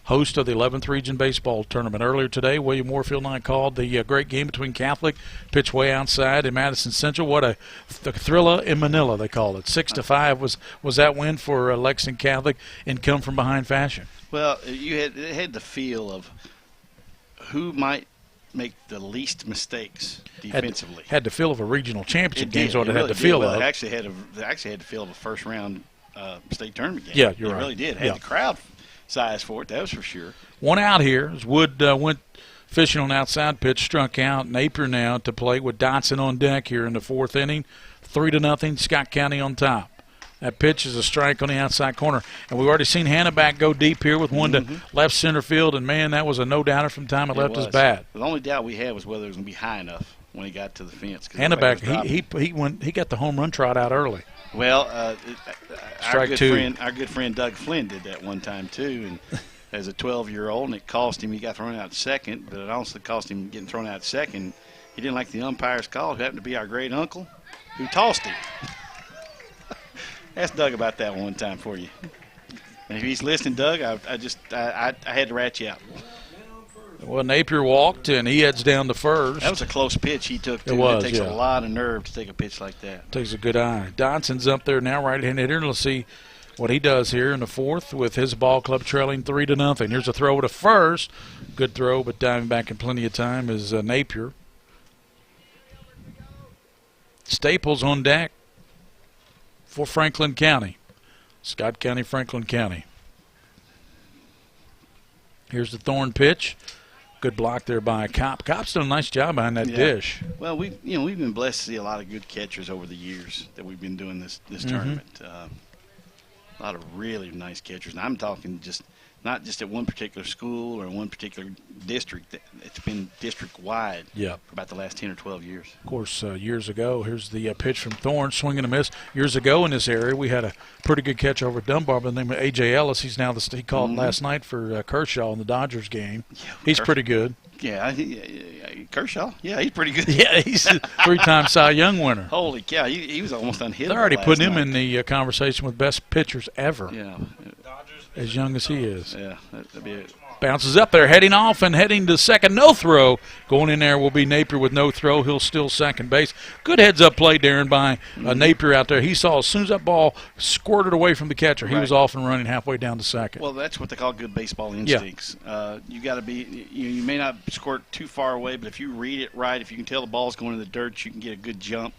host of the 11th Region Baseball Tournament. Earlier today, William Warfield and I called the great game between Catholic, pitched way outside in Madison Central. What a thriller in Manila, they call it. 6-5 was that win for Lexington Catholic in come-from-behind fashion. Well, it had the feel of who might make the least mistakes defensively. Had the feel of a regional championship game, so it really had the feel of. It actually had the feel of a first-round state tournament game. Yeah, you're it right. It really did. It had the crowd size for it, that was for sure. One out here as Wood went fishing on outside pitch, struck out. Napier now to play with Dotson on deck here in the fourth inning. 3-0, Scott County on top. That pitch is a strike on the outside corner. And we've already seen Hannaback go deep here with one to left center field, and, man, that was a no-doubter from the time it left his bat. The only doubt we had was whether it was going to be high enough when he got to the fence. Hannaback, he got the home run trot out early. Well, our good friend Doug Flynn did that one time too, and as a 12-year-old, and it cost him. He got thrown out second, but it also cost him getting thrown out second. He didn't like the umpire's call. Who happened to be our great uncle, who tossed him. Ask Doug about that one time for you. And if he's listening, Doug, I had to rat you out. Well, Napier walked, and he heads down to first. That was a close pitch he took, too. It takes a lot of nerve to take a pitch like that. Takes a good eye. Donson's up there now, right-handed hitter. Let's see what he does here in the fourth with his ball club trailing 3-0. Here's a throw to first. Good throw, but diving back in plenty of time is Napier. Staples on deck for Franklin County. Scott County, Franklin County. Here's the Thorne pitch. Good block there by Kopp. Kopp's done a nice job behind that dish. Well, we've been blessed to see a lot of good catchers over the years that we've been doing this tournament. A lot of really nice catchers. And I'm talking not just at one particular school or one particular district. It's been district-wide for about the last 10 or 12 years. Of course, years ago, here's the pitch from Thorne, swing and a miss. Years ago in this area, we had a pretty good catch over at Dunbar by the name of A.J. Ellis. He's now he called last night for Kershaw in the Dodgers game. Yeah, he's pretty good. Yeah, Kershaw. Yeah, he's pretty good. Yeah, he's a 3-time Cy Young winner. Holy cow, he was almost unhittable. They're already putting him night. in the conversation with best pitchers ever. Yeah. As young as he is. Yeah, that'd be it. Bounces up there, heading off and heading to second. No throw. Going in there will be Napier with no throw. He'll still second base. Good heads-up play, Darren, by Napier out there. He saw as soon as that ball squirted away from the catcher, he was off and running halfway down to second. Well, that's what they call good baseball instincts. You got to be. You may not squirt too far away, but if you read it right, if you can tell the ball's going in the dirt, you can get a good jump.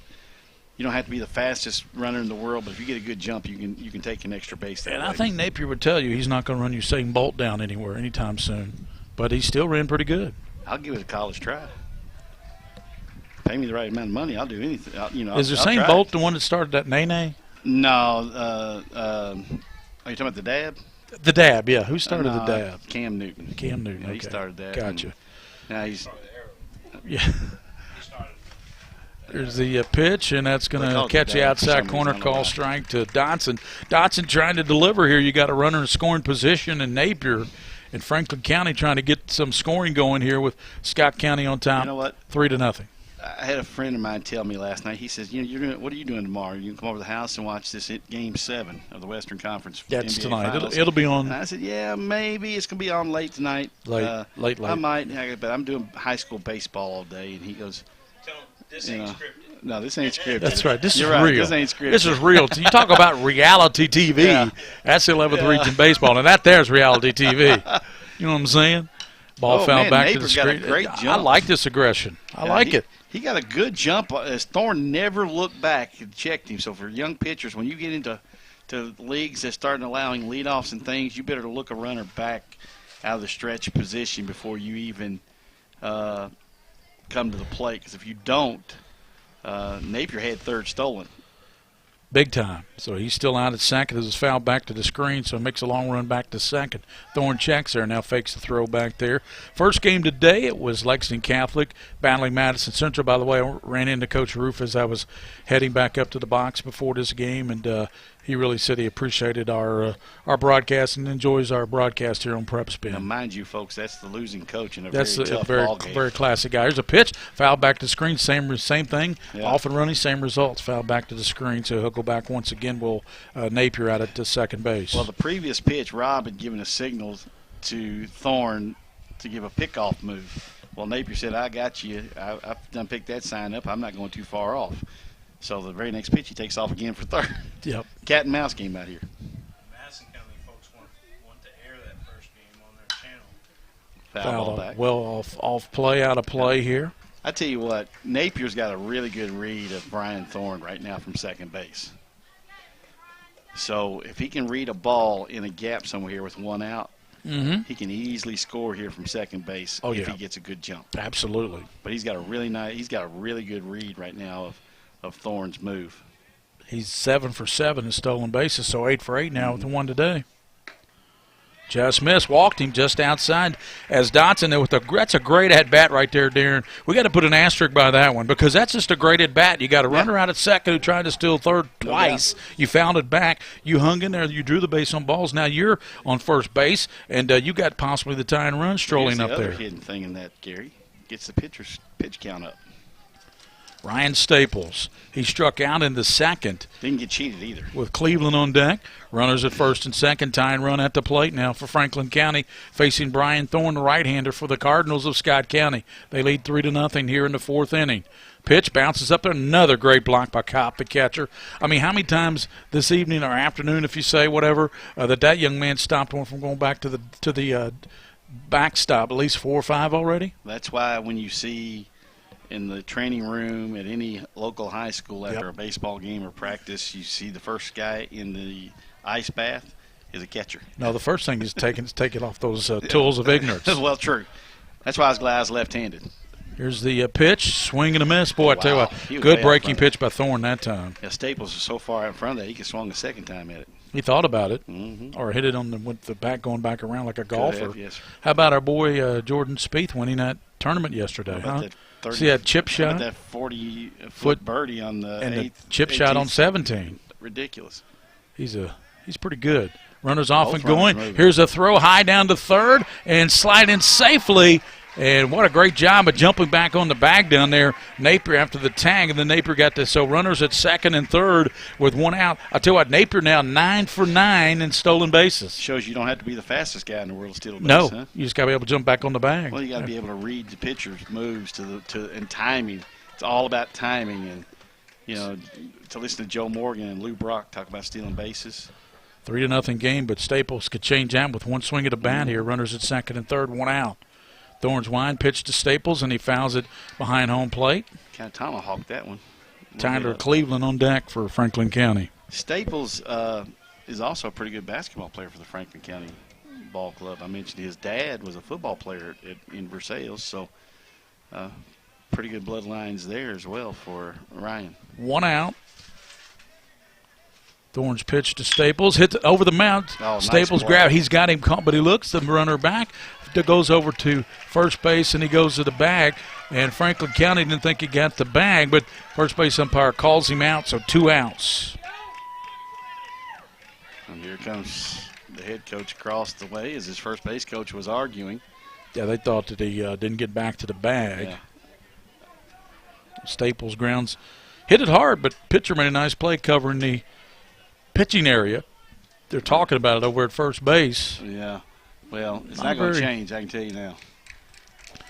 You don't have to be the fastest runner in the world, but if you get a good jump, you can take an extra base that way. I think Napier would tell you he's not going to run Usain Bolt down anywhere anytime soon, but he still ran pretty good. I'll give it a college try. Pay me the right amount of money, I'll do anything. Is Usain Bolt the one that started that Nene? No. Are you talking about the dab? The dab, yeah. Who started the dab? Cam Newton. Cam Newton. Yeah, he started that. Gotcha. Now he's. Yeah. There's the pitch, and that's going to catch the outside corner, call strike to Dotson. Dotson trying to deliver here. You got a runner in scoring position, and Napier and Franklin County trying to get some scoring going here with Scott County on top. You know what? 3-0. I had a friend of mine tell me last night. He says, what are you doing tomorrow? You can come over to the house and watch this Game 7 of the Western Conference. That's NBA tonight. Finals. It'll be on. And I said, yeah, maybe it's going to be on late tonight. Late. I might, but I'm doing high school baseball all day. And he goes, this ain't scripted. No, this ain't scripted. That's right. This is You're right. real. This ain't scripted. This is real. You talk about reality TV. Yeah. That's the 11th Region Baseball, and that there's reality TV. You know what I'm saying? Ball foul back to the Neighbor got a street. great jump. I like this aggression. I like it. He got a good jump. As Thorne never looked back and checked him. So for young pitchers, when you get into leagues that start allowing leadoffs and things, you better look a runner back out of the stretch position before you even come to the plate. Because if you don't, Napier had third stolen. Big time. So he's still out at second as it's fouled back to the screen, so makes a long run back to second. Thorne checks there, now fakes the throw back there. First game today, it was Lexington Catholic battling Madison Central. By the way, I ran into Coach Roof as I was heading back up to the box before this game, and he really said he appreciated our broadcast and enjoys our broadcast here on PrepSpin. Now, mind you, folks, that's the losing coach in a That's very tough very, ball game. very classic guy. Here's a pitch, foul back to the screen, same thing, Yeah. off and running, same results, foul back to the screen, so he'll go back once again. Will Napier out at the second base. Well, the previous pitch, Rob had given a signal to Thorne to give a pickoff move. Well, Napier said, I got you. I've done picked that sign up. I'm not going too far off. So the very next pitch, he takes off again for third. Yep. Cat and mouse game out here. Madison County folks want to air that first game on their channel. Foul ball Foul back. well off play, out of play here. I tell you what, Napier's got a really good read of Brian Thorne right now from second base. So if he can read a ball in a gap somewhere here with one out, he can easily score here from second base if he gets a good jump. Absolutely. But he's got a really good read right now of Thorne's move. He's 7 for 7 in stolen bases, so 8 for 8 now with the one today. Just missed, walked him just outside as Dotson there with that's a great at bat right there, Darren. We got to put an asterisk by that one because that's just a great at bat. You got a runner out at second who tried to steal third twice. You found it back. You hung in there. You drew the base on balls. Now you're on first base, and you got possibly the tying run strolling Here's up the there. other hidden thing in that, Gary, gets the pitch count up. Ryan Staples. He struck out in the second. Didn't get cheated either. With Cleveland on deck. Runners at first and second. Tying run at the plate now for Franklin County, facing Brian Thorne, the right-hander for the Cardinals of Scott County. They lead 3-0 here in the fourth inning. Pitch bounces up there. Another great block by Kopp, the catcher. I mean, how many times this evening or afternoon, if you say whatever, that young man stopped one from going back to the backstop? At least 4 or 5 already. That's why when you see in the training room at any local high school after a baseball game or practice, you see the first guy in the ice bath is a catcher. No, the first thing is take it off those tools of ignorance. Well, true. That's why I was glad I was left-handed. Here's the pitch, swing and a miss. Boy, I tell you Wow. what, He was good way out breaking front. pitch by Thorne that time. Yeah, Staples is so far out in front of that he could swung a second time at it. He thought about it, Mm-hmm. or hit it with the back going back around like a golfer. Have, yes. How about our boy Jordan Spieth winning that tournament yesterday? How about Huh? that 30, See that chip how shot? about that 40-foot birdie on the And the eighth, chip shot on 18th? 17. Ridiculous. He's pretty good. Runners off Both and runners going. moving. Here's a throw high down to third and sliding safely. And what a great job of jumping back on the bag down there, Napier after the tag, and then Napier got this. So runners at second and third with one out. I tell you what, Napier now 9 for 9 in stolen bases. Shows you don't have to be the fastest guy in the world to steal a base, No, huh? you just got to be able to jump back on the bag. Well, you got to be able to read the pitcher's moves and timing. It's all about timing, and to listen to Joe Morgan and Lou Brock talk about stealing bases. 3-0 game, but Staples could change that with one swing of the bat here. Runners at second and third, one out. Thorne's wine pitch to Staples, and he fouls it behind home plate. Kind of tomahawked that one. Tyler Cleveland on deck for Franklin County. Staples is also a pretty good basketball player for the Franklin County Ball Club. I mentioned his dad was a football player in Versailles, so pretty good bloodlines there as well for Ryan. One out. Thorne's pitch to Staples, hit over the mount. Oh, nice Staples play. grab. He's got him caught, but he looks the runner back. Goes over to first base, and he goes to the bag. And Franklin County didn't think he got the bag, but first base umpire calls him out, so 2 outs. And here comes the head coach across the way as his first base coach was arguing. Yeah, they thought that he didn't get back to the bag. Yeah. Staples grounds. Hit it hard, but pitcher made a nice play covering the pitching area. They're talking about it over at first base. Yeah. Well, it's Not not going to very- change, I can tell you now.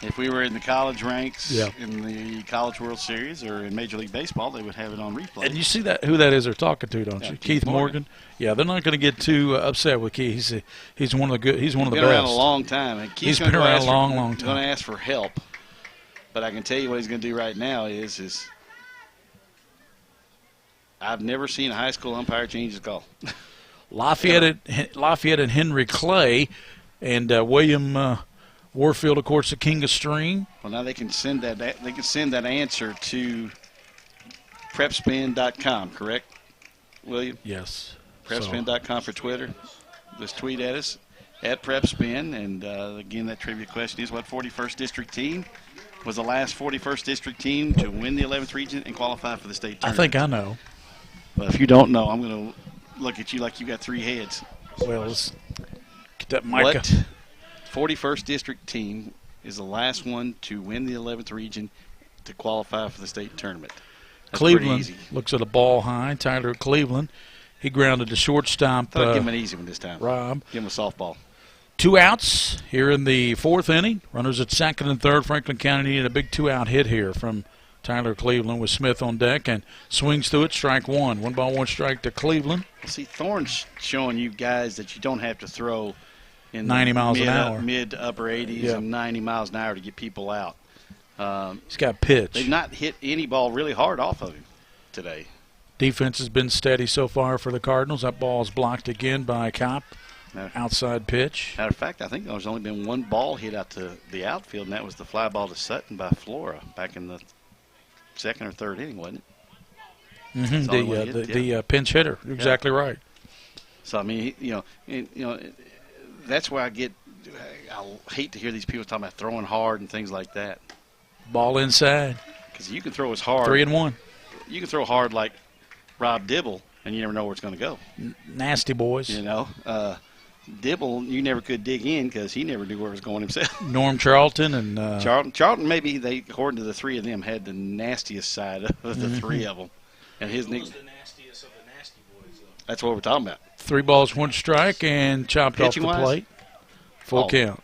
If we were in the college ranks Yeah. in the College World Series or in Major League Baseball, they would have it on replay. And you see who that is they're talking to, don't Yeah, you? Keith Keith Morgan. Yeah, they're not going to get too upset with Keith. He's one of the good. He's one of the been around best. a long time. And He's Keith's been gonna around ask a long, for, long time. Going to ask for help. But I can tell you what he's going to do right now is I've never seen a high school umpire change his call. Lafayette and Henry Clay And William Warfield, of course, the king of string. Well, now they can send that answer to PrepSpin.com, correct, William? Yes. PrepSpin.com for Twitter. Just tweet at us at PrepSpin. And again, that trivia question is, what 41st District team was the last 41st District team to win the 11th region and qualify for the state tournament? I think I know. Well, if you don't know, I'm going to look at you like you got three heads. Well, let's get that mic. What 41st District team is the last one to win the 11th region to qualify for the state tournament? That's pretty Cleveland easy. looks at a ball high. Tyler Cleveland. He grounded the shortstop. Thought I'd give him an easy one this time. Rob. Give him a softball. 2 outs here in the 4th inning. Runners at second and third. Franklin County needed a big 2-out hit here from Tyler Cleveland with Smith on deck and swings through it. Strike one. 1 ball, 1 strike to Cleveland. See, Thorne's showing you guys that you don't have to throw in 90 miles an hour. Mid to upper 80s Yeah. and 90 miles an hour to get people out. He's got pitch. They've not hit any ball really hard off of him today. Defense has been steady so far for the Cardinals. That ball is blocked again by Kopp. Outside pitch. Matter of fact, I think there's only been one ball hit out to the outfield, and that was the fly ball to Sutton by Flora back in the 2nd or 3rd inning, wasn't it? Mm-hmm. The pinch hitter. You're exactly right. So I mean, that's where I hate to hear these people talking about throwing hard and things like that. Ball inside. Because you can throw as hard. 3-1. You can throw hard like Rob Dibble, and you never know where it's going to go. Nasty boys. Dibble, you never could dig in because he never knew where it was going himself. Norm Charlton and Charlton, maybe they, according to the three of them, had the nastiest side of the three of them. And his Who was the nastiest of the nasty boys, though? That's what we're talking about. 3 balls, 1 strike, and chopped off the Pitching-wise? plate. Full count.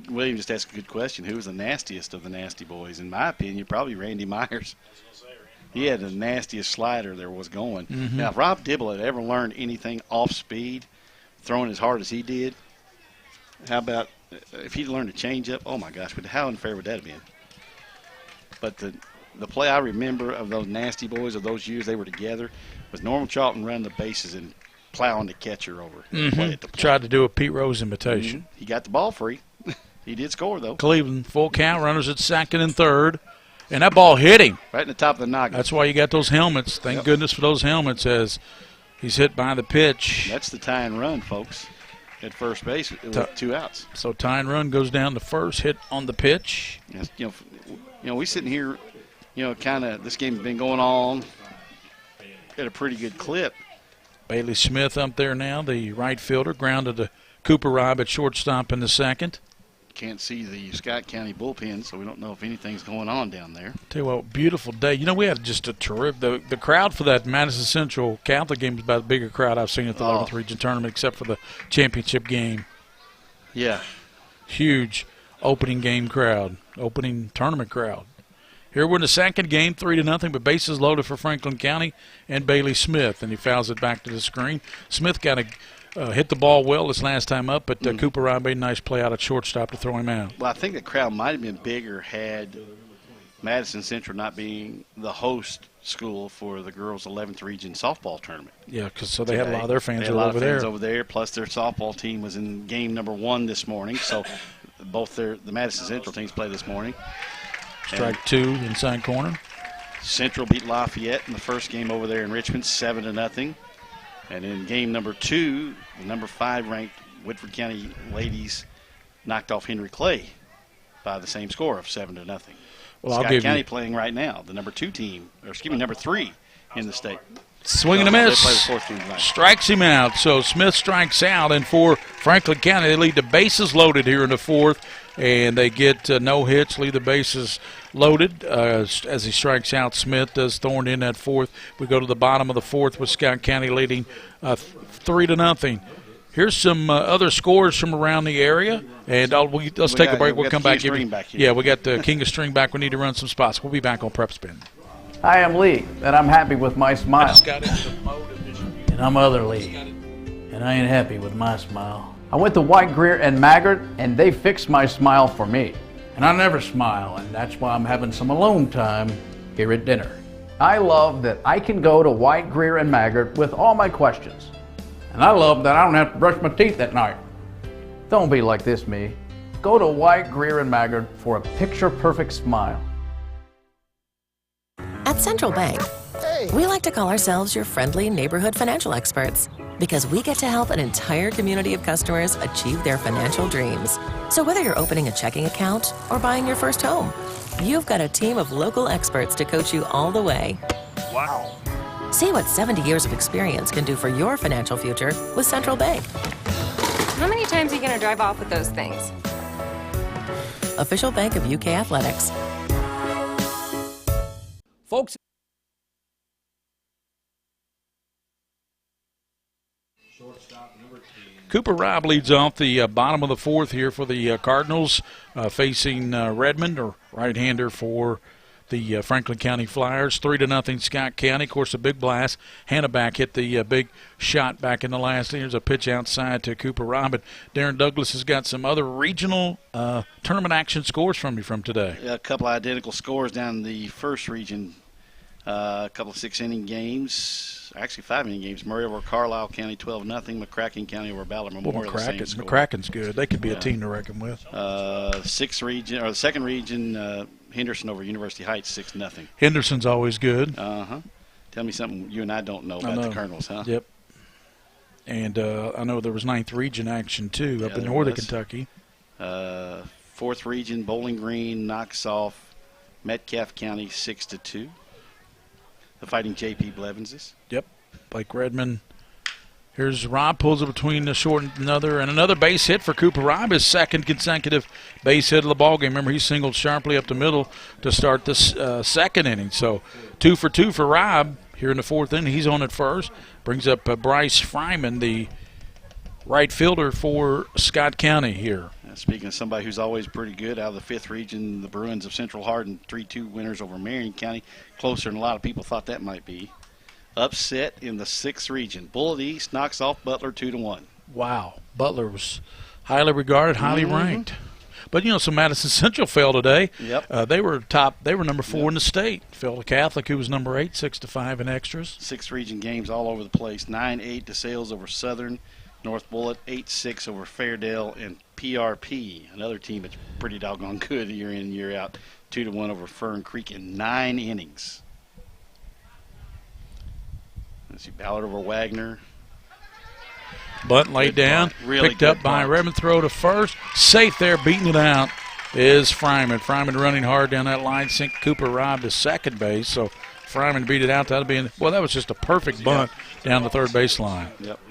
William just asked a good question. Who was the nastiest of the nasty boys? In my opinion, probably Randy Myers. He had the nastiest slider there was going. Mm-hmm. Now, if Rob Dibble had ever learned anything off speed, throwing as hard as he did, how about if he'd learned to change up? Oh, my gosh, how unfair would that have been? But the play I remember of those nasty boys of those years they were together was Norman Charlton running the bases and plowing the catcher over. Mm-hmm. Tried to do a Pete Rose imitation. Mm-hmm. He got the ball free. He did score, though. Cleveland, full count, runners at second and third. And that ball hit him. Right in the top of the noggin. That's why you got those helmets. Thank goodness for those helmets as he's hit by the pitch. That's the tie and run, folks, at first base with 2 outs. So tie and run goes down to first, hit on the pitch. Yes, we sitting here, kind of this game's been going on at a pretty good clip. Bailey Smith up there now, the right fielder, grounded to Cooper Robb at shortstop in the second. Can't see the Scott County bullpen, so we don't know if anything's going on down there. Tell you what, beautiful day. We had just a terrific. The crowd for that Madison Central Catholic game is about the bigger crowd I've seen at the 11th Region Tournament, except for the championship game. Yeah. Huge opening game crowd, opening tournament crowd. Here we're in the second game, 3-0, but bases loaded for Franklin County and Bailey Smith, and he fouls it back to the screen. Smith got a hit the ball well this last time up, but Cooper Ryan made a nice play out at shortstop to throw him out. Well, I think the crowd might have been bigger had Madison Central not being the host school for the girls' 11th region softball tournament. Yeah, because they had a lot of their fans over there. A lot of fans there. over there, plus their softball team was in game number 1 this morning, so both the Madison Central teams play this morning. Strike 2 inside corner. Central beat Lafayette in the first game over there in Richmond, 7-0. And in game number 2, the number 5 ranked Woodford County ladies knocked off Henry Clay by the same score of 7-0. Well, Scott County playing right now, the number 2 team, number 3 in the state. Swing and a miss. They play the 4th team tonight. Strikes him out. So Smith strikes out, and for Franklin County, they lead the bases loaded here in the 4th, and they get no hits, leave the bases loaded as he strikes out. Smith does Thorne in that 4th. We go to the bottom of the 4th with Scott County leading 3-0. Here's some other scores from around the area, and let's take a break. We'll come back. Yeah, we got the King of String back. We need to run some spots. We'll be back on PrepSpin. Hi, I'm Lee, and I'm happy with my smile. I just got into the mode of distribution. And I'm Other Lee, and I ain't happy with my smile. I went to White, Greer, and Maggard, and they fixed my smile for me. And I never smile, and that's why I'm having some alone time here at dinner. I love that I can go to White, Greer, and Maggard with all my questions. And I love that I don't have to brush my teeth at night. Don't be like this, me. Go to White, Greer, and Maggard for a picture-perfect smile. At Central Bank, we like to call ourselves your friendly neighborhood financial experts because we get to help an entire community of customers achieve their financial dreams. So whether you're opening a checking account or buying your first home, you've got a team of local experts to coach you all the way. Wow. See what 70 years of experience can do for your financial future with Central Bank. How many times are you going to drive off with those things? Official bank of UK Athletics. Folks, Cooper Robb leads off the bottom of the fourth here for the Cardinals, facing Redmond, or right-hander for the Franklin County Flyers. 3-0 Scott County. Of course, a big blast. Hannaback hit the big shot back in the last. Here's a pitch outside to Cooper Robb. And Darren Douglas has got some other regional tournament action scores from you from today. A couple identical scores down in the first region. A couple of 6-inning games, actually 5-inning games. Murray over Carlisle County 12-0. McCracken County over Ballard Memorial. McCracken's good. They could be a team to reckon with. The second region, Henderson over University Heights 6-0. Henderson's always good. Tell me something you and I don't know about the Colonels, huh? Yep. And I know there was ninth region action too up in northern Kentucky. Fourth region, Bowling Green knocks off Metcalfe County 6-2. The Fighting J.P. Blevinses. Yep. Blake Redmond. Here's Robb, pulls it between the short and another base hit for Cooper Robb, his second consecutive base hit of the ballgame. Remember, he singled sharply up the middle to start this second inning. So 2 for 2 for Robb here in the fourth inning. He's on at first. Brings up Bryce Fryman, the right fielder for Scott County here. Speaking of somebody who's always pretty good, out of the fifth region, the Bruins of Central Hardin 3-2 winners over Marion County. Closer than a lot of people thought that might be. Upset in the sixth region. Bullet East knocks off Butler 2-1. Wow. Butler was highly regarded, highly ranked. But, so Madison Central fell today. Yep. They were number 4 in the state. Fell to Catholic, who was number 8, 6-5 in extras. Sixth region games all over the place. 9-8 DeSales over Southern. North Bullitt 8-6 over Fairdale, and PRP, another team that's pretty doggone good year in and year out, 2-1 over Fern Creek in 9 innings. Let's see, Ballard over Wagner. Bunt laid down, really picked up by bunt. Redmond, throw to first. Safe there, beating it out is Fryman. Fryman running hard down that line, sent Cooper Robb to second base, so Fryman beat it out. That was just a perfect bunt down the third base line. Yep.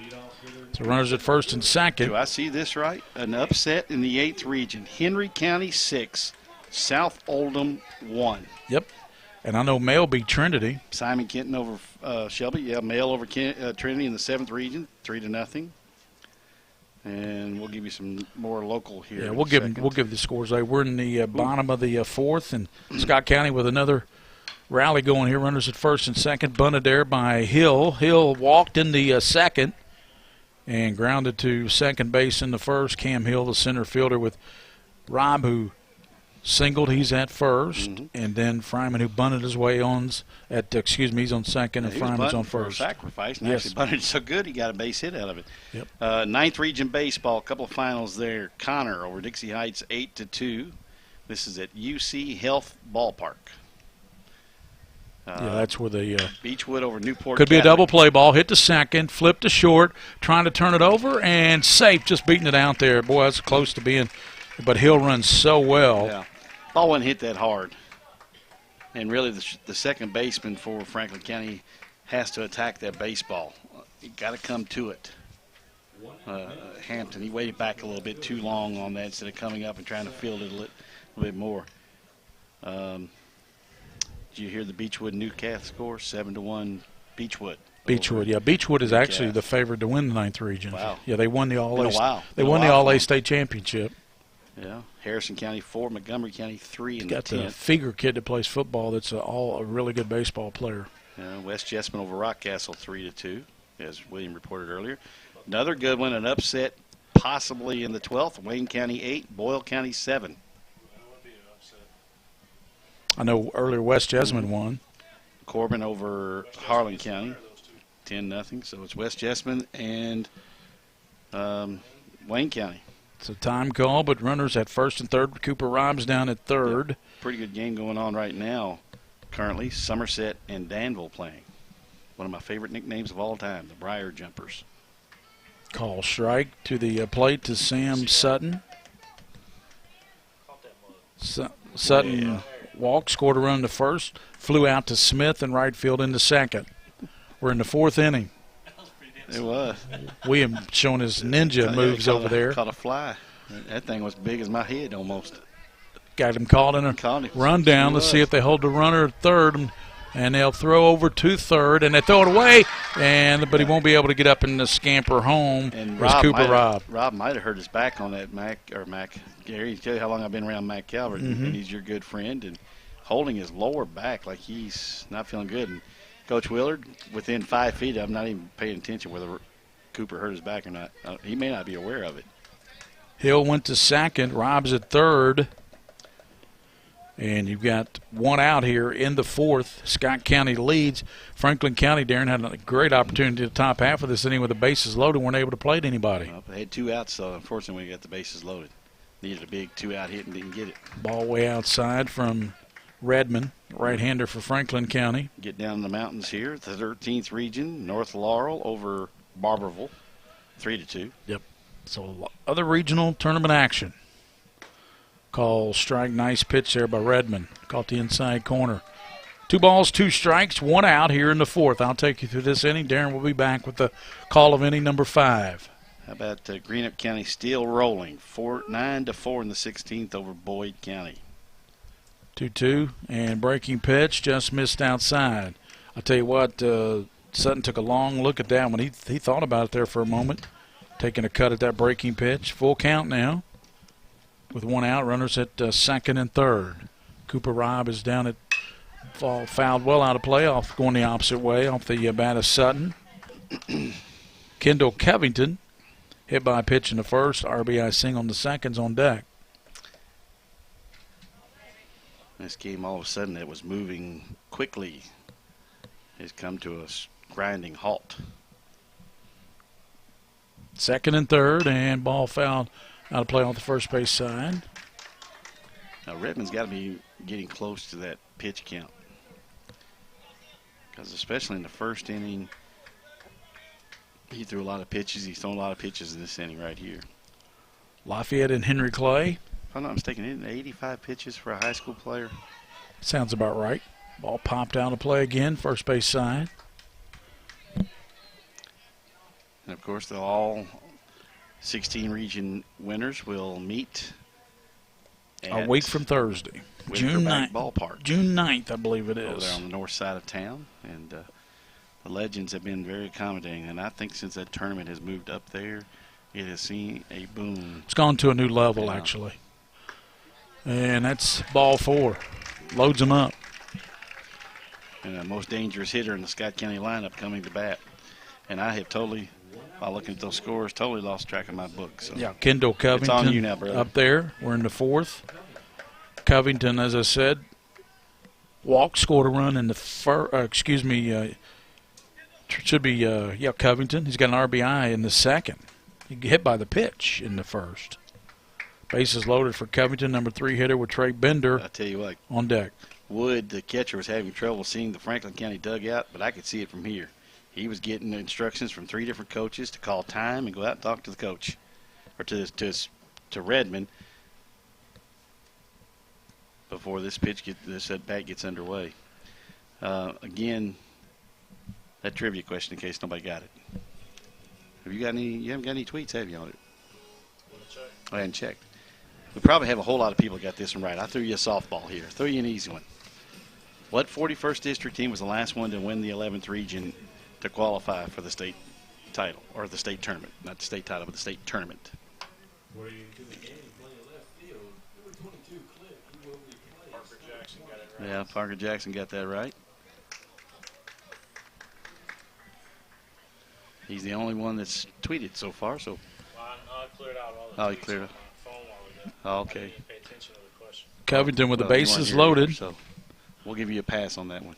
So runners at first and second. Do I see this right? An upset in the 8th region. Henry County 6, South Oldham 1. Yep. And I know Mail beat Trinity. Simon Kenton over Shelby. Yeah, Mail over Trinity in the 7th region, 3-0. And we'll give you some more local here. Yeah, we'll give the scores. We're in the bottom of the fourth, and Scott County with another rally going here. Runners at first and second. Bunted there by Hill. Hill walked in the second and grounded to second base in the first. Cam Hill, the center fielder, with Robb, who singled. He's at first, and then Fryman, who bunted his way on he's on second, and Fryman's on first. For a sacrifice, and Yes. actually bunted so good he got a base hit out of it. Yep. 9th region baseball, a couple of finals there. Connor over Dixie Heights 8-2. This is at UC Health Ballpark. That's where the Beechwood over Newport. could be a Catholic. double play ball. Hit to second, flip to short, trying to turn it over, and safe, just beating it out there. Boy, that's close to being, but Hill runs so well. Yeah, ball wasn't hit that hard. And really, the second baseman for Franklin County has to attack that baseball. You got to come to it. Hampton, he waited back a little bit too long on that instead of coming up and trying to field it a little bit more. Did you hear the Beechwood Newcath score? 7-1 Beechwood. Beechwood, yeah. Beechwood is actually the favorite to win the 9th region. Wow. Yeah, they won the All-A. They Been a won the while for All-A them. state championship. Yeah. Harrison County 4, Montgomery County 3 in the Got the 10th. Figure kid that plays football that's a really good baseball player. West Jessamine over Rockcastle 3-2, as William reported earlier. Another good one, an upset possibly in the 12th. Wayne County 8, Boyle County 7. I know earlier West Jessamine won. Corbin over Harlan County 10-0. So it's West Jessamine and Wayne County. It's a time call, but runners at first and third. Cooper Robb's down at third. Pretty good game going on right now. Currently, Somerset and Danville playing. One of my favorite nicknames of all time, the Briar Jumpers. Call strike to the plate to Sam Sutton. Sutton walked, scored a run to first, flew out to Smith in right field into second. We're in the fourth inning. It was. William showing his ninja moves over there. Caught a fly. That thing was big as my head almost. Got him called in a run down. Let's see if they hold the runner at third, and they'll throw over to third, and they throw it away, but he won't be able to get up and scamper home. And Rob might have hurt his back on that Mac Gary. Tell you how long I've been around Mac Calvert, and he's your good friend, and holding his lower back like he's not feeling good. And Coach Willard, within 5 feet, I'm not even paying attention whether Cooper hurt his back or not. He may not be aware of it. Hill went to second. Rob's at third. And you've got one out here in the fourth. Scott County leads. Franklin County, Darren, had a great opportunity to the top half of this inning with the bases loaded. Weren't able to play to anybody. Well, they had 2 outs, so unfortunately we got the bases loaded. Needed a big 2-out hit and didn't get it. Ball way outside from Redmond, right-hander for Franklin County. Get down in the mountains here. The 13th region, North Laurel over Barberville, 3-2. Yep. So other regional tournament action. Call strike, nice pitch there by Redmond. Caught the inside corner. 2 balls, 2 strikes, 1 out here in the fourth. I'll take you through this inning. Darren will be back with the call of inning number 5. How about Greenup County still rolling? 9-4 in the 16th over Boyd County. 2-2, and breaking pitch just missed outside. I'll tell you what, Sutton took a long look at that one. He thought about it there for a moment, taking a cut at that breaking pitch. Full count now with 1 out, runners at second and third. Cooper Robb is down at fouled well out of play, going the opposite way off the bat of Sutton. Kendall Covington hit by a pitch in the first, RBI single in the second's on deck. This game, all of a sudden, that was moving quickly, has come to a grinding halt. Second and third, and ball fouled out of play on the first base side. Now, Redmond's got to be getting close to that pitch count, because especially in the first inning, he threw a lot of pitches. He's thrown a lot of pitches in this inning right here. Lafayette and Henry Clay. If I'm not mistaken, isn't it 85 pitches for a high school player? Sounds about right. Ball popped out of play again, first base side. And, of course, all 16 region winners will meet a week from Thursday. June 9th. Ballpark. June 9th, I believe it is. They're on the north side of town, and the Legends have been very accommodating. And I think since that tournament has moved up there, it has seen a boom. It's gone to a new level, actually. And that's ball 4. Loads them up. And the most dangerous hitter in the Scott County lineup coming to bat. And I have totally, while looking at those scores, totally lost track of my book. So yeah, Kendall Covington it's on you now, brother. Up there. We're in the fourth. Covington, as I said, scored a run in the first. Should be Covington. He's got an RBI in the second. He hit by the pitch in the first. Bases loaded for Covington, number 3 hitter with Trey Bender. I tell you what, on deck. Wood, the catcher, was having trouble seeing the Franklin County dugout, but I could see it from here. He was getting instructions from 3 different coaches to call time and go out and talk to the coach, or to Redmond, before this at bat gets underway. Again, that trivia question in case nobody got it. You haven't got any tweets, have you, on it? I hadn't checked. We probably have a whole lot of people got this one right. I threw you a softball here. Threw you an easy one. What 41st district team was the last one to win the 11th region to qualify for the state title, or the state tournament? Not the state title, but the state tournament. Parker Jackson got it right. Yeah, Parker Jackson got that right. He's the only one that's tweeted so far. So. Well, I cleared out all the Oh, he cleared it. phone while we did. Oh, okay. I didn't pay attention to the question. Covington with the Well, you weren't bases here loaded. either, so we'll give you a pass on that one.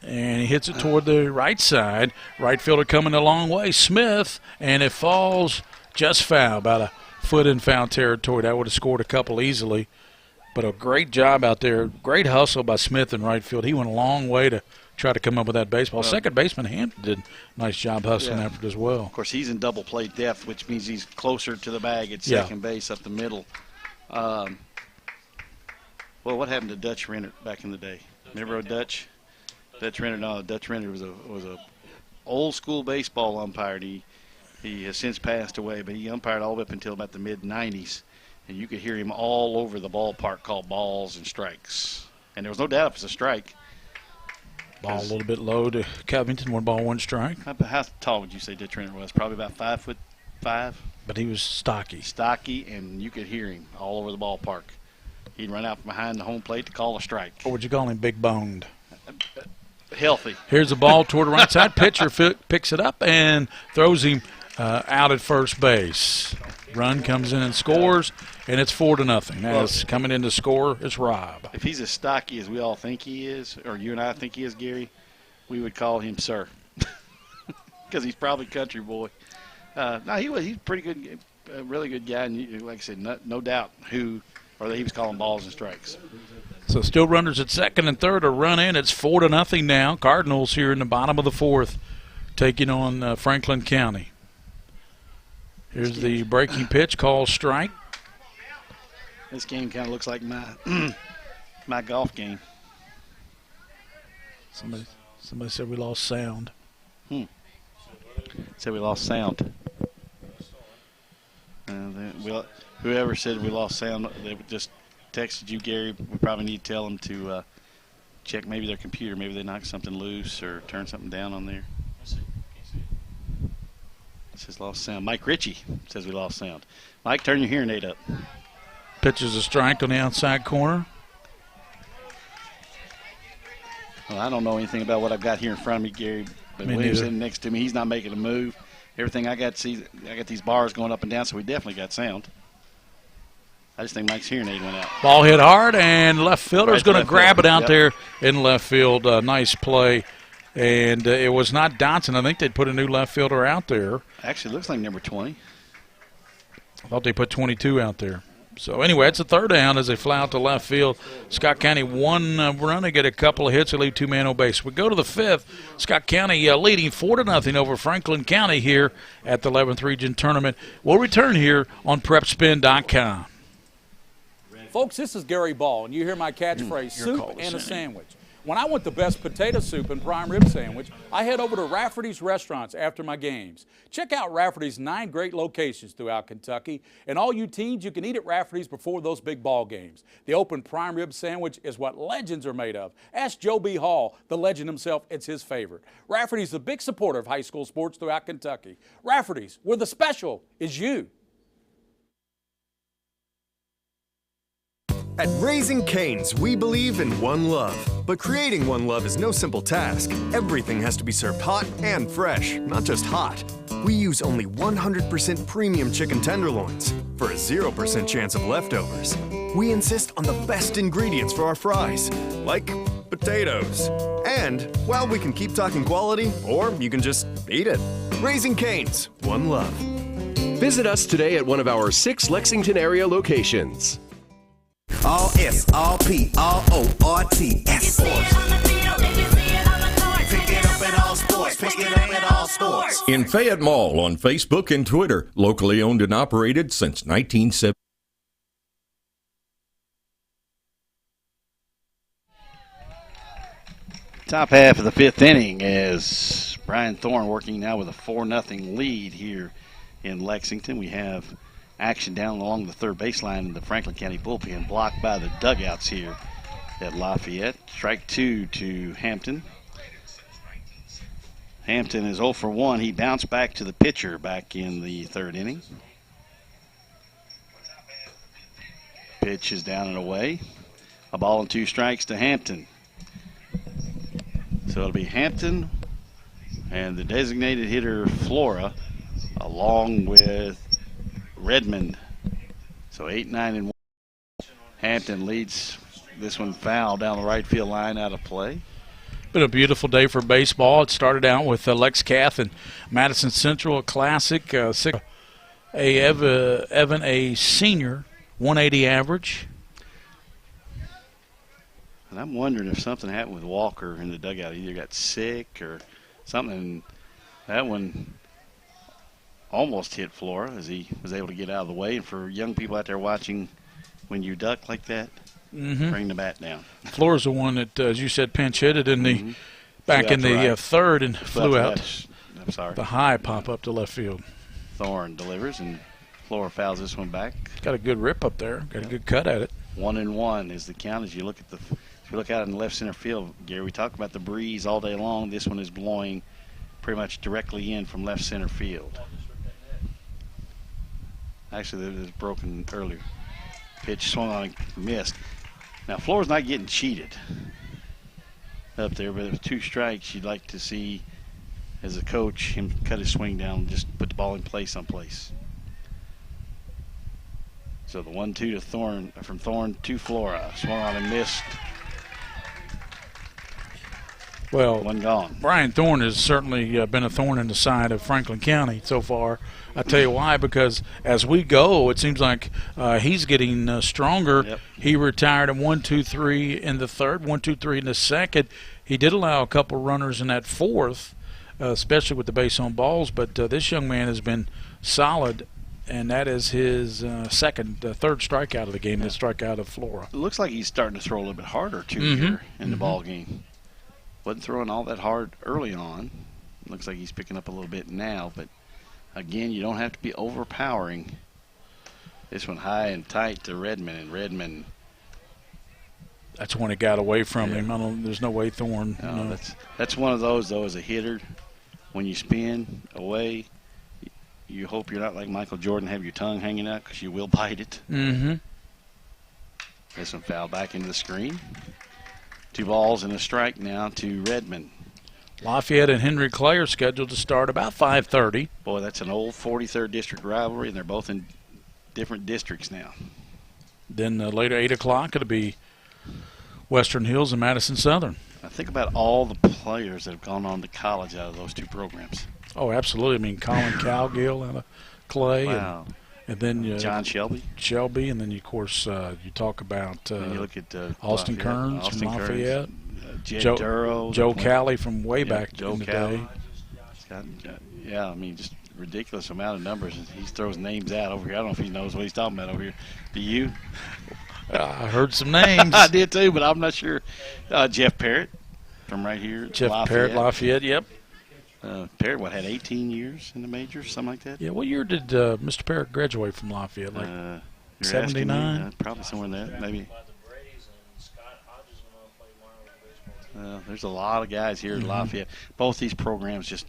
And he hits it toward the right side. Right fielder coming a long way, Smith, and it falls just foul, about a foot in foul territory. That would have scored a couple easily. But a great job out there. Great hustle by Smith in right field. He went a long way to try to come up with that baseball. Second baseman Hampton did a nice job hustling after it as well. Of course, he's in double play depth, which means he's closer to the bag at second base up the middle. Well, what happened to Dutch Renner back in the day? Remember Dutch? Dutch Renner? No, Dutch Renner was a old school baseball umpire. He has since passed away, but he umpired all the way up until about the mid-'90s. And you could hear him all over the ballpark call balls and strikes. And there was no doubt if it's a strike. Ball a little bit low to Covington, 1 ball, 1 strike. How tall would you say Dutch Renner was? Probably about 5'5". But he was stocky. Stocky, and you could hear him all over the ballpark. He'd run out from behind the home plate to call a strike. Or would you call him big boned? Healthy. Here's the ball toward the right side. Pitcher picks it up and throws him out at first base. Run comes in and scores, and it's 4-0. As coming in to score is Rob. If he's as stocky as we all think he is, or you and I think he is, Gary, we would call him sir, because he's probably country boy. No, he's a pretty good, really good guy, and like I said, no doubt he was calling balls and strikes. So still runners at second and third. A run in. It's 4-0 now. Cardinals here in the bottom of the fourth, taking on Franklin County. Here's the breaking pitch, called strike. This game kind of looks like my my golf game. Somebody said we lost sound. Said we lost sound. Whoever said we lost sound, they just texted you, Gary. We probably need to tell them to check maybe their computer. Maybe they knocked something loose or turned something down on there. It says lost sound. Mike Ritchie says we lost sound. Mike, turn your hearing aid up. Pitches a strike on the outside corner. Well, I don't know anything about what I've got here in front of me, Gary. But William's sitting next to me. He's not making a move. Everything I got these bars going up and down, so we definitely got sound. I just think Mike's hearing aid went out. Ball hit hard, and left fielder's going to grab it out Yep. there in left field. Nice play. And it was not Dotson. I think they'd put a new left fielder out there. Actually, looks like number 20. I thought they put 22 out there. So, anyway, it's a third down as they fly out to left field. Scott County one run to get a couple of hits. They leave 2 men on base. We go to the fifth. Scott County leading 4-0 over Franklin County here at the 11th Region Tournament. We'll return here on PrepSpin.com. Folks, this is Gary Ball, and you hear my catchphrase, soup and a sandwich. When I want the best potato soup and prime rib sandwich, I head over to Rafferty's Restaurants after my games. Check out Rafferty's 9 great locations throughout Kentucky. And all you teens, you can eat at Rafferty's before those big ball games. The open prime rib sandwich is what legends are made of. Ask Joe B. Hall, the legend himself, it's his favorite. Rafferty's a big supporter of high school sports throughout Kentucky. Rafferty's, where the special is you. At Raising Cane's, we believe in one love. But creating one love is no simple task. Everything has to be served hot and fresh, not just hot. We use only 100% premium chicken tenderloins for a 0% chance of leftovers. We insist on the best ingredients for our fries, like potatoes. And, well, we can keep talking quality, or you can just eat it. Raising Cane's, one love. Visit us today at one of our 6 Lexington area locations. All S, all P, all O, R, T, S. Pick it up at all sports. Pick it up at all sports. In Fayette Mall on Facebook and Twitter, locally owned and operated since 1970. Top half of the 5th inning as Brian Thorne working now with a 4-0 lead here in Lexington. We have action down along the third baseline in the Franklin County bullpen, blocked by the dugouts here at Lafayette. Strike 2 to Hampton. Hampton is 0 for 1. He bounced back to the pitcher back in the 3rd inning. Pitch is down and away. A ball and 2 strikes to Hampton. So it'll be Hampton and the designated hitter Flora along with Redmond. So 8, 9, and 1. Hampton leads this one foul down the right field line, out of play. Been a beautiful day for baseball. It started out with Lex Cath and Madison Central, a classic. Evan, a senior, 180 average. And I'm wondering if something happened with Walker in the dugout. He either got sick or something. That one almost hit Flora as he was able to get out of the way. And for young people out there watching, when you duck like that, bring the bat down. Flora's the one that, as you said, pinch hit it in the back in the third and flew out. I'm sorry. The high pop up to left field. Thorne delivers, and Flora fouls this one back. Got a good rip up there. Got a good cut at it. 1-1 is the count as you look at if you look out in the left center field, Gary, we talk about the breeze all day long. This one is blowing pretty much directly in from left center field. Actually, it was broken earlier. Pitch swung on and missed. Now, Flora's not getting cheated up there, but with 2 strikes, you'd like to see, as a coach, him cut his swing down and just put the ball in place someplace. So the 1-2 to Thorne, from Thorne to Flora. Swung on and missed. Well, one gone. Brian Thorne has certainly been a thorn in the side of Franklin County so far. I tell you why, because as we go, it seems like he's getting stronger. Yep. He retired at 1-2-3 in the third, 1-2-3 in the second. He did allow a couple runners in that fourth, especially with the base on balls, but this young man has been solid, and that is his third strikeout of the game, the strikeout of Flora. It looks like he's starting to throw a little bit harder, too, here in the ball game. Wasn't throwing all that hard early on. Looks like he's picking up a little bit now, but again, you don't have to be overpowering. This one high and tight to Redmond, and Redmond. That's when it got away from him. There's no way Thorne. No, that's one of those, though, as a hitter. When you spin away, you hope you're not like Michael Jordan, have your tongue hanging out, because you will bite it. This one fouled back into the screen. 2 balls and a strike now to Redmond. Lafayette and Henry Clay are scheduled to start about 5:30. Boy, that's an old 43rd district rivalry, and they're both in different districts now. Then later, 8 o'clock, it'll be Western Hills and Madison Southern. I think about all the players that have gone on to college out of those 2 programs. Oh, absolutely. I mean, Colin Cowgill and Clay. Wow. And then John Shelby. And then, of course, you talk about and you look at Austin Kearns from Lafayette. Jed Duro. Joe Calley from way back Joe in the Calley. day. I mean, just ridiculous amount of numbers. He throws names out over here. I don't know if he knows what he's talking about over here. Do you? I heard some names. I did too, but I'm not sure. Jeff Parrott from right here. Jeff Lafayette. Parrott, Lafayette, yep. Parrott, had 18 years in the majors, something like that? Yeah, what year did Mr. Parrott graduate from Lafayette? Like 79? Probably somewhere in there, maybe. There's a lot of guys here at Lafayette. Both these programs just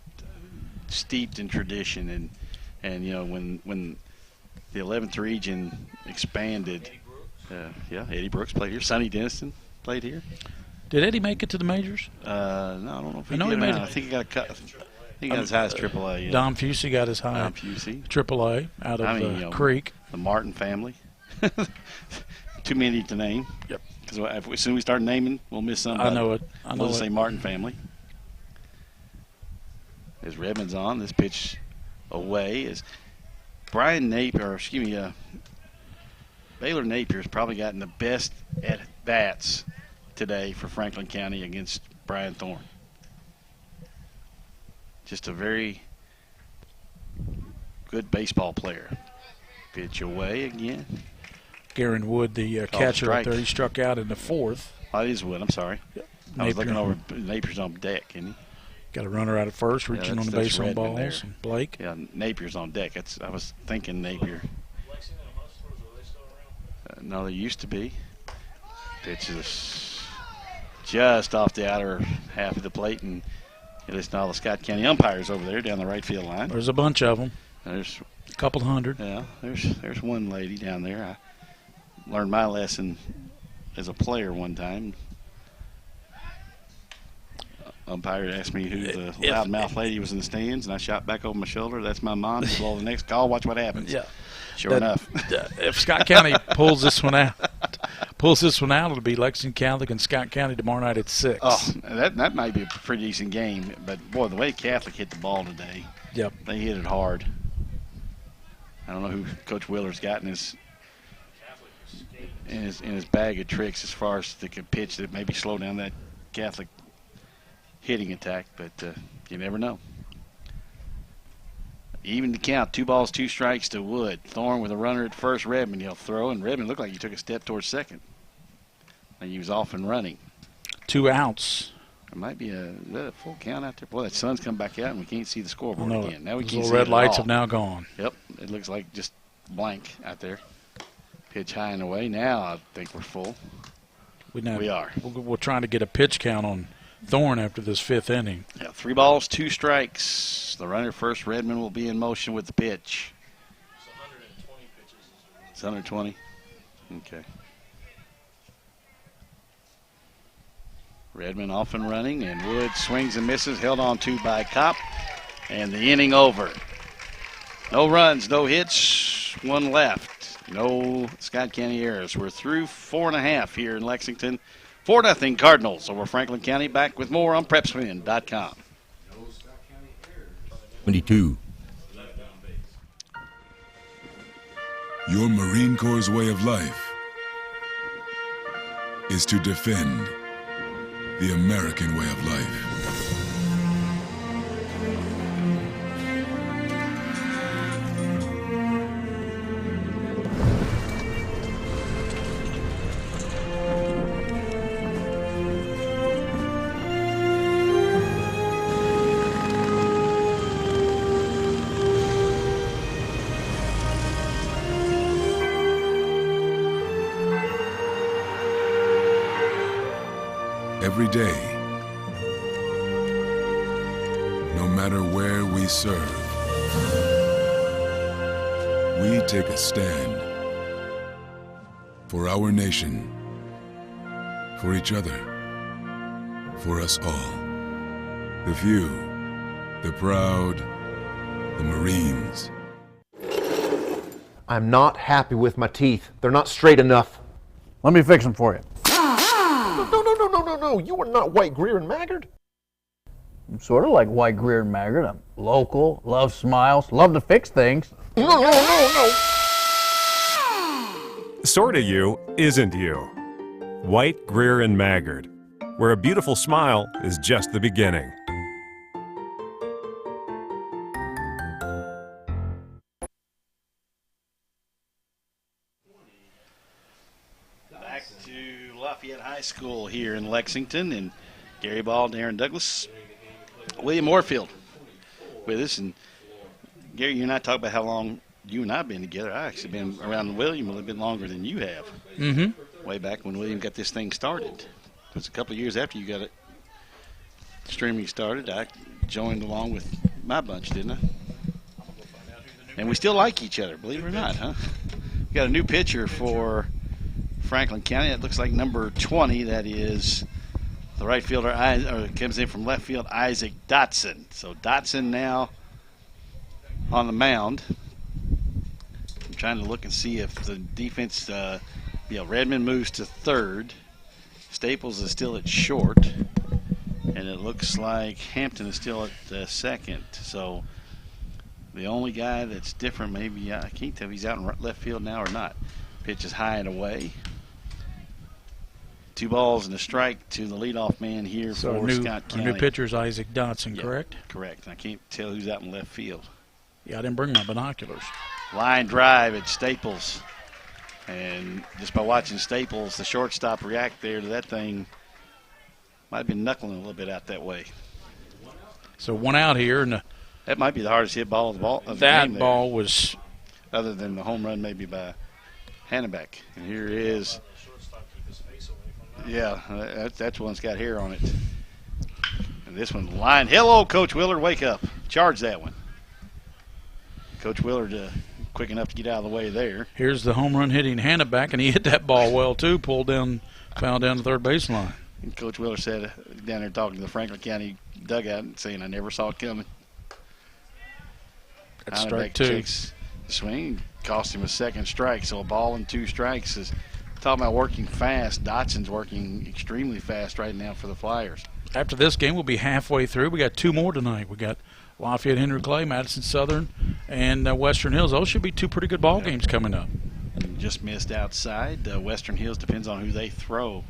steeped in tradition, and you know, when the 11th region expanded, Eddie Brooks played here. Sonny Denniston played here. Did Eddie make it to the majors? No, I don't know if he did. He made it. I think he got a cut. I think he got as high as AAA. Yeah. Don Pusey got as high. Don Pusey. AAA out of Creek. The Martin family. Too many to name. Yep. Because as soon as we start naming, we'll miss somebody. I know it. We'll just say Martin family. As Redmond's on, this pitch away is Brian Napier, Baylor Napier's probably gotten the best at bats today for Franklin County against Brian Thorne. Just a very good baseball player. Pitch away again. Garen Wood, the catcher up there, he struck out in the fourth. Oh, it is Wood, I'm sorry. Yep. I was looking over, Napier's on deck, isn't he? Got a runner out at first, reaching on the base on balls. And Blake. Yeah, Napier's on deck. I was thinking Napier. No, they used to be. Pitch is just off the outer half of the plate, and you listen to all the Scott County umpires over there down the right field line. There's a bunch of them. There's a couple hundred. Yeah, there's one lady down there. I learned my lesson as a player one time. Umpire asked me who the loudmouth lady was in the stands, and I shot back over my shoulder. That's my mom. Well, the next call, watch what happens. Yeah. Sure enough. If Scott County pulls this one out, it'll be Lexington Catholic and Scott County tomorrow night at 6. Oh, that might be a pretty decent game. But, boy, the way Catholic hit the ball today, yep, they hit it hard. I don't know who Coach Willer's got in his bag of tricks as far as they could pitch that maybe slow down that Catholic hitting attack, but you never know. Even the count, 2 balls, 2 strikes to Wood. Thorne with a runner at first. Redmond, he'll throw, and Redmond looked like he took a step towards second. And he was off and running. 2 outs. It might be a full count out there. Boy, that sun's come back out, and we can't see the scoreboard again. Now we can't see red it at lights all. have now gone. Yep, it looks like just blank out there. Pitch high and away. Now I think we're full. We are. We're trying to get a pitch count on Thorne after this 5th inning. Yeah, 3 balls, 2 strikes. The runner first, Redmond, will be in motion with the pitch. It's 120 pitches. It's 120? Okay. Redmond off and running, and Wood swings and misses, held on to by Kopp, and the inning over. No runs, no hits, 1 left. No Scott County errors. We're through 4.5 here in Lexington. 4-0 Cardinals over Franklin County. Back with more on PrepSpin.com. 22. Your Marine Corps' way of life is to defend the American way of life. Every day, no matter where we serve, we take a stand for our nation, for each other, for us all. The few, the proud, the Marines. I'm not happy with my teeth. They're not straight enough. Let me fix them for you. No, you are not White, Greer, and Maggard. I'm sort of like White, Greer, and Maggard. I'm local, love smiles, love to fix things. No. Sorta you isn't you. White, Greer, and Maggard, where a beautiful smile is just the beginning. Back to Lafayette High School here in Lexington, and Gary Ball, Darren Douglas, William Moorfield with us. And Gary, you and I talk about how long you and I have been together. I've actually been around William a little bit longer than you have. Mm-hmm. Way back when William got this thing started. It was a couple of years after you got it streaming started. I joined along with my bunch, didn't I? And we still like each other, believe it or not, huh? We got a new pitcher for Franklin County. That looks like number 20. That is the right fielder, comes in from left field, Isaac Dotson. So Dotson now on the mound. I'm trying to look and see if the defense, Redmond moves to third. Staples is still at short. And it looks like Hampton is still at second. So the only guy that's different, maybe, I can't tell if he's out in left field now or not. Pitch is high and away. 2 balls and a strike to the leadoff man here for Scott County. Our new pitcher is Isaac Dotson, correct? Correct. And I can't tell who's out in left field. Yeah, I didn't bring my binoculars. Line drive at Staples. And just by watching Staples, the shortstop react there to that thing, might have been knuckling a little bit out that way. So 1 out here. And that might be the hardest hit ball of the ball. That ball was, other than the home run maybe by Hannebeck. And here is, yeah, that's one's got hair on it. And this one line. Hello, Coach Willard, wake up. Charge that one. Coach Willard quick enough to get out of the way there. Here's the home run hitting Hannebeck, and he hit that ball well too. Fouled down the third baseline. And Coach Willard said down there talking to the Franklin County dugout and saying, I never saw it coming. That's strike 2. Takes the swing, cost him a second strike. So a ball and 2 strikes is talking about working fast. Dotson's working extremely fast right now for the Flyers. After this game, we'll be halfway through. We got 2 more tonight. We got Lafayette, Henry Clay, Madison Southern, and Western Hills. Those should be two pretty good ball games coming up. Just missed outside. Western Hills depends on who they throw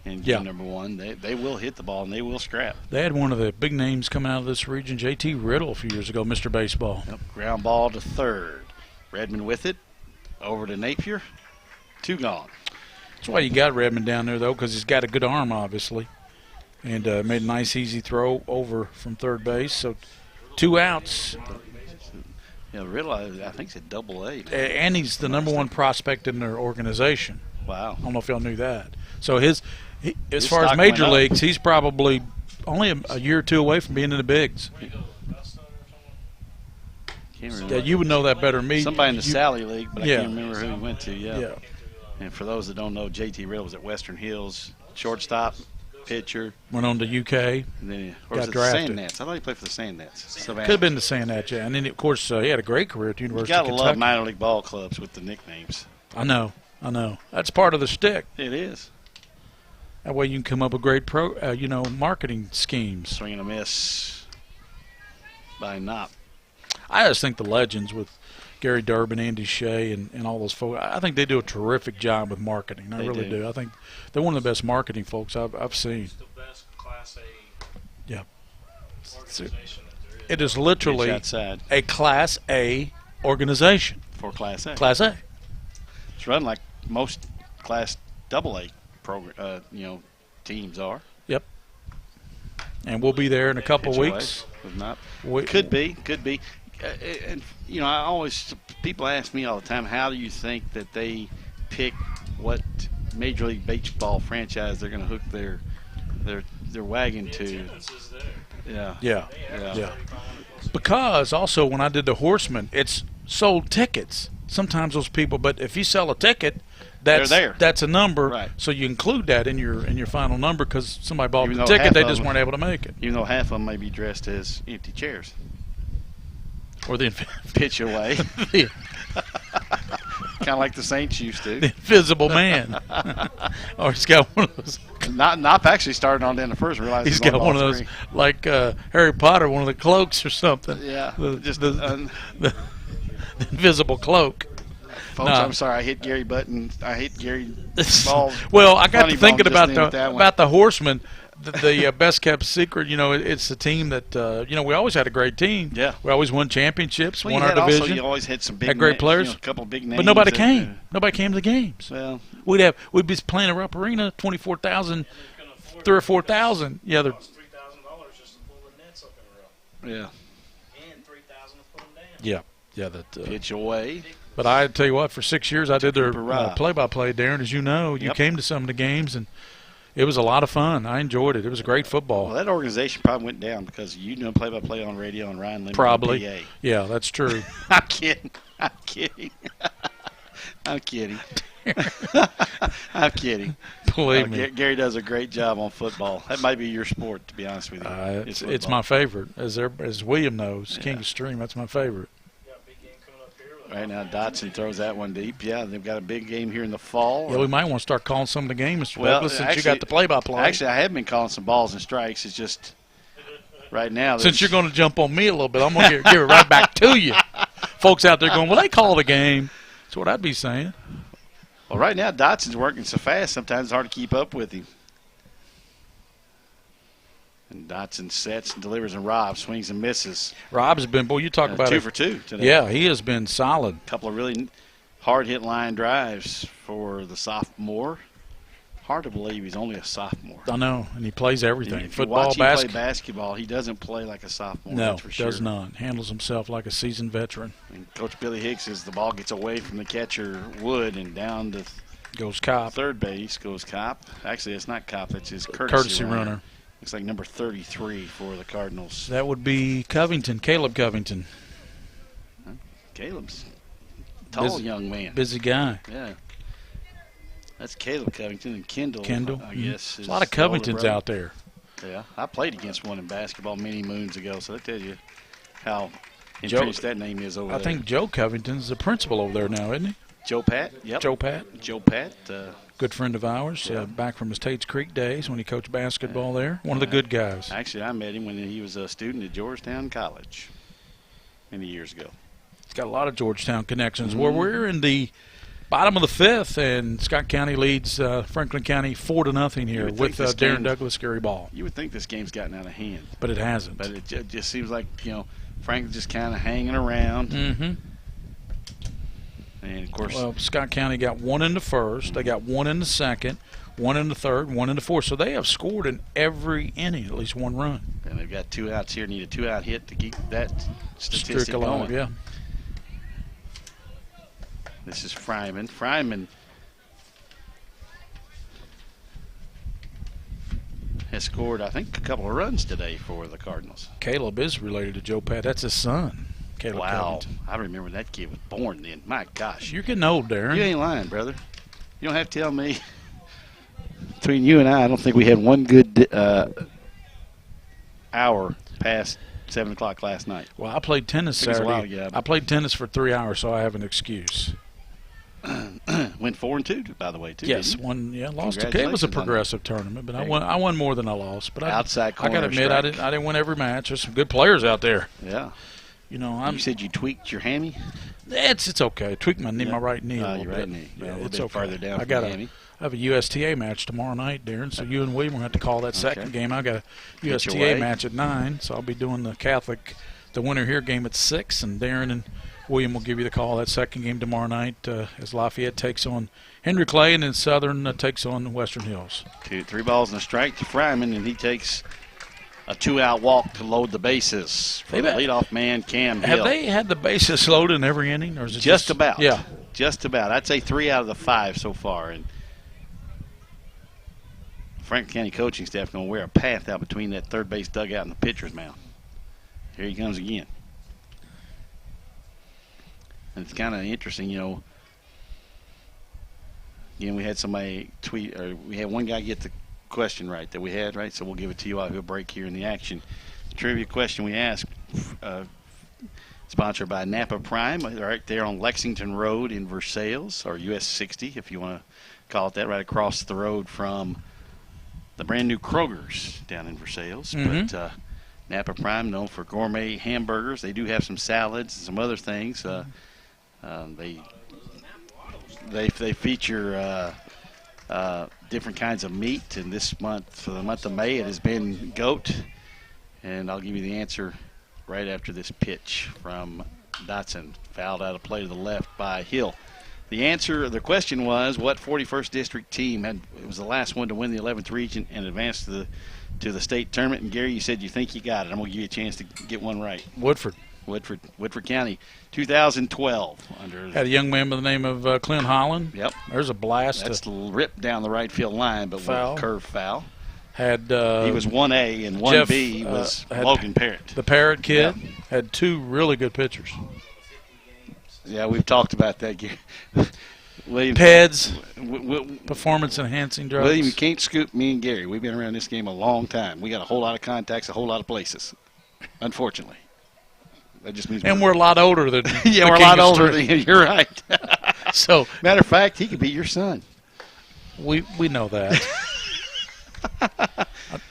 in game number 1. They will hit the ball and they will scrap. They had one of the big names coming out of this region, J.T. Riddle, a few years ago, Mr. Baseball. Yep. Ground ball to third. Redmond with it. Over to Napier. 2 gone. That's why you got Redmond down there, though, because he's got a good arm, obviously. And made a nice, easy throw over from third base. So 2 outs. Yeah, Riddle, I think, it's a AA. And he's the number 1 prospect in their organization. Wow. I don't know if y'all knew that. So as far as major leagues, he's probably only a year or 2 away from being in the bigs. Yeah, you would know that better than me. Somebody in the Sally League, but I can't remember who he went to. Yeah. And for those that don't know, J.T. Riddle was at Western Hills, shortstop, pitcher. Went on to UK. And then got drafted. The Sandnets? I thought he played for the Sandnets. Could have been the Sandnets, yeah. And then, of course, he had a great career at the University of Kentucky. You got to love minor league ball clubs with the nicknames. I know. That's part of the shtick. It is. That way you can come up with great marketing schemes. Swing and a miss by Knopp. I just think the legends with Gary Durbin, Andy Shea, and all those folks, I think they do a terrific job with marketing. I really do. I think they're one of the best marketing folks I've seen. It's the best Class A organization that there is. It is literally a Class A organization. For Class A. Class A. It's run like most Class AA teams are. Yep. And we'll be there in a couple weeks. Could be. And people ask me all the time, how do you think that they pick what Major League Baseball franchise they're going to hook their wagon to? Yeah. Because also when I did the Horseman, it's sold tickets. Sometimes those people, but if you sell a ticket, that's a number. Right. So you include that in your final number because somebody bought the ticket, they just weren't able to make it. Even though half of them may be dressed as empty chairs. Or the pitch away. Kind of like the Saints used to. The Invisible Man. Or he's got one of those. Knopp actually started on in the first. Realized he's got one of those, like Harry Potter, one of the cloaks or something. Yeah. The invisible cloak. Folks, I'm sorry. I hit Gary Button. I hit Gary Ball. Well, I got to thinking about the Horsemen. The best kept secret, it's the team that, we always had a great team. Yeah. We always won championships, won our division. Also, you always had some big great players. A couple of big names. But nobody came. Nobody came to the games. Well, we'd be playing a Rupp Arena, 24,000, 3,000 or 4,000. Yeah, they're $3,000 just to pull the nets up in a row. Yeah. And $3,000 to put them down. Yeah, that pitch away. But I tell you what, for 6 years I did their play-by-play, Darren, as you know. You came to some of the games, and it was a lot of fun. I enjoyed it. It was great football. Well, that organization probably went down because you doing play-by-play on radio and Ryan Lemon probably. PA. Yeah, that's true. I'm kidding. I'm kidding. Believe me. Gary does a great job on football. That might be your sport, to be honest with you. It's my favorite. As William knows, King Stream, that's my favorite. Right now, Dotson throws that one deep. Yeah, they've got a big game here in the fall. Yeah, we might want to start calling some of the games, Mr. Douglas, since you got the play-by-play. Actually, I have been calling some balls and strikes. It's just right now. Since you're going to jump on me a little bit, I'm going to give it right back to you. Folks out there going, well, they call it a game. That's what I'd be saying. Well, right now, Dotson's working so fast, sometimes it's hard to keep up with him. And Dotson sets and delivers, and Rob swings and misses. Rob's been, you talk about 2 for 2 today. Yeah, he has been solid. A couple of really hard-hit line drives for the sophomore. Hard to believe he's only a sophomore. I know, and he plays everything. If Football, you watch him play basketball, he doesn't play like a sophomore. No, that's for sure. does not. Handles himself like a seasoned veteran. And Coach Billy Hicks, as the ball gets away from the catcher, Wood, and down to goes Cobb. Third base goes Cobb. Actually, it's not Cobb. It's his courtesy runner. Looks like number 33 for the Cardinals. That would be Covington, Caleb Covington. Caleb's a tall young man. Busy guy. Yeah. That's Caleb Covington and Kendall. I guess. There's a lot of Covingtons out there. Yeah. I played against one in basketball many moons ago, so that tells you how entrenched that name is over there. I think Joe Covington's the principal over there now, isn't he? Joe Pat, yep. Joe Pat. Good friend of ours, back from his Tates Creek days when he coached basketball there. One of the good guys. Actually, I met him when he was a student at Georgetown College. many years ago. It's got a lot of Georgetown connections. Where we're in the bottom of the fifth, and Scott County leads Franklin County 4-0 here with Darren Douglas, Gary Ball. You would think this game's gotten out of hand. But it hasn't. But it just seems like, Franklin's just kind of hanging around. Mm-hmm. And, of course. Well, Scott County got one in the first. They got one in the second, one in the third, one in the fourth. So they have scored in every inning, at least one run. And they've got 2 outs here. Need a 2-out hit to keep that statistic going. Yeah. This is Fryman. Fryman has scored, I think, a couple of runs today for the Cardinals. Caleb is related to Joe Pat. That's his son. Caleb wow. Covington. I remember that kid was born then. My gosh. You're getting old, Darren. You ain't lying, brother. You don't have to tell me. Between you and I don't think we had one good hour past 7 o'clock last night. Well, I played tennis Saturday. I played tennis for 3 hours, so I have an excuse. Went 4-2, by the way, too. Yes, lost. It was a progressive tournament, but I won more than I lost. But outside corner I got to admit, I didn't win every match. There's some good players out there. Yeah. You said you tweaked your hammy? It's okay. I tweaked my knee, my right knee. Your right knee. Yeah, a little bit farther down. I have a USTA match tomorrow night, Darren. So you and William will have to call that second game. I got a USTA match at 9, so I'll be doing the winner here game at 6, and Darren and William will give you the call that second game tomorrow night as Lafayette takes on Henry Clay, and then Southern takes on Western Hills. 3 balls and a strike to Fryman, and he takes a 2-out walk to load the bases for the leadoff man, Cam Hill. Have they had the bases loaded in every inning, or is it just about? Yeah, just about. I'd say 3 out of the 5 so far, and Franklin County coaching staff going to wear a path out between that third base dugout and the pitcher's mound. Here he comes again. And it's kind of interesting, Again, we had somebody tweet, or we had one guy get the question right that we had, right? So we'll give it to you while we'll break here in the action. The trivia question we asked, sponsored by Napa Prime, right there on Lexington Road in Versailles, or US 60, if you want to call it that, right across the road from the brand new Kroger's down in Versailles. Mm-hmm. But Napa Prime, known for gourmet hamburgers. They do have some salads and some other things. They feature different kinds of meat, and this month, for the month of May, it has been goat. And I'll give you the answer right after this pitch from Dotson. Fouled out of play to the left by Hill. The question was, what 41st District team it was the last one to win the 11th region and advance to the state tournament? And Gary, you said you think you got it. I'm going to give you a chance to get one right. Woodford County, 2012. Had a young man by the name of Clint Holland. Yep. There's a blast. That's ripped down the right field line, but foul. with a curve foul. He was 1A, and 1B was Logan Parrott. The Parrott kid had 2 really good pitchers. Yeah, we've talked about that. William, PEDs, performance-enhancing drugs. William, you can't scoop me and Gary. We've been around this game a long time. We got a whole lot of contacts, a whole lot of places, unfortunately. That just means we're a lot older than we're a lot older than you. You're right. So, matter of fact, he could be your son. We know that.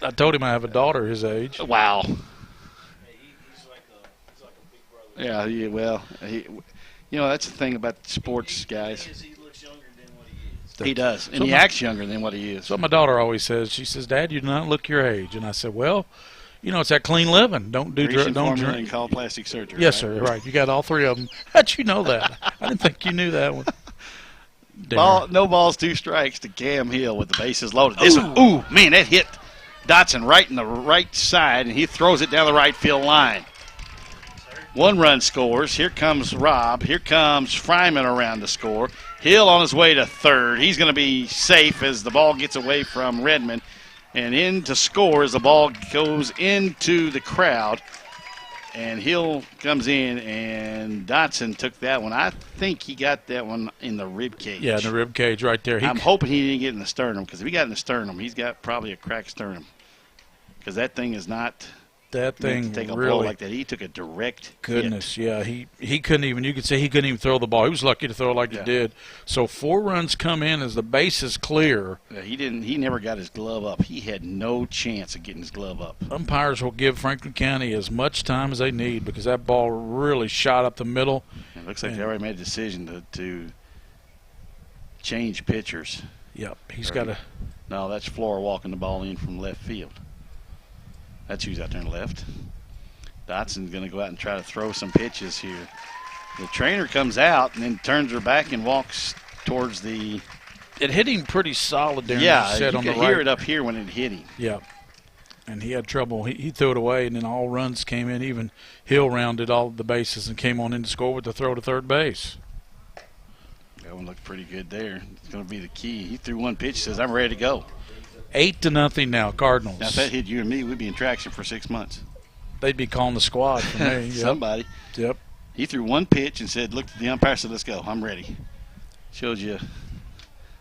I told him I have a daughter his age. Wow. Yeah, well, that's the thing about sports, guys. He looks younger than what he is. He does, and he acts younger than what he is. So my daughter always says, she says, "Dad, you do not look your age." And I said, "Well, it's that clean living. Don't do drugs. Don't drink." And call plastic surgery. Yes, right? sir. Right. You got all 3 of them. How'd you know that? I didn't think you knew that one. No balls, 2 strikes to Cam Hill with the bases loaded. Man, that hit Dotson right in the right side, and he throws it down the right field line. 1 run scores. Here comes Rob. Here comes Fryman around to score. Hill on his way to third. He's going to be safe as the ball gets away from Redmond. And in to score as the ball goes into the crowd. And Hill comes in, and Dotson took that one. I think he got that one in the rib cage. Yeah, in the rib cage right there. I'm hoping he didn't get in the sternum, because if he got in the sternum, he's got probably a cracked sternum. Because that thing is not That thing take a really, blow like that. He took a direct goodness, hit. yeah. He couldn't even, you could say he couldn't even throw the ball. He was lucky to throw it like he did. So 4 runs come in as the base is clear. Yeah, he never got his glove up. He had no chance of getting his glove up. Umpires will give Franklin County as much time as they need because that ball really shot up the middle. It looks like they already made a decision to change pitchers. Yep, he's got to. No, that's Flora walking the ball in from left field. That's who's out there in left. Dotson's going to go out and try to throw some pitches here. The trainer comes out and then turns her back and walks towards the. It hit him pretty solid there. Yeah, you could hear it up here when it hit him. Yeah, and he had trouble. He threw it away, and then all runs came in. Even Hill rounded all of the bases and came on in to score with the throw to third base. That one looked pretty good there. It's going to be the key. He threw one pitch, says, I'm ready to go. 8-0 now, Cardinals. Now, if that hit you and me, we'd be in traction for 6 months. They'd be calling the squad for me. Somebody. Yep. He threw one pitch and said, looked at the umpire, said, let's go. I'm ready. Shows you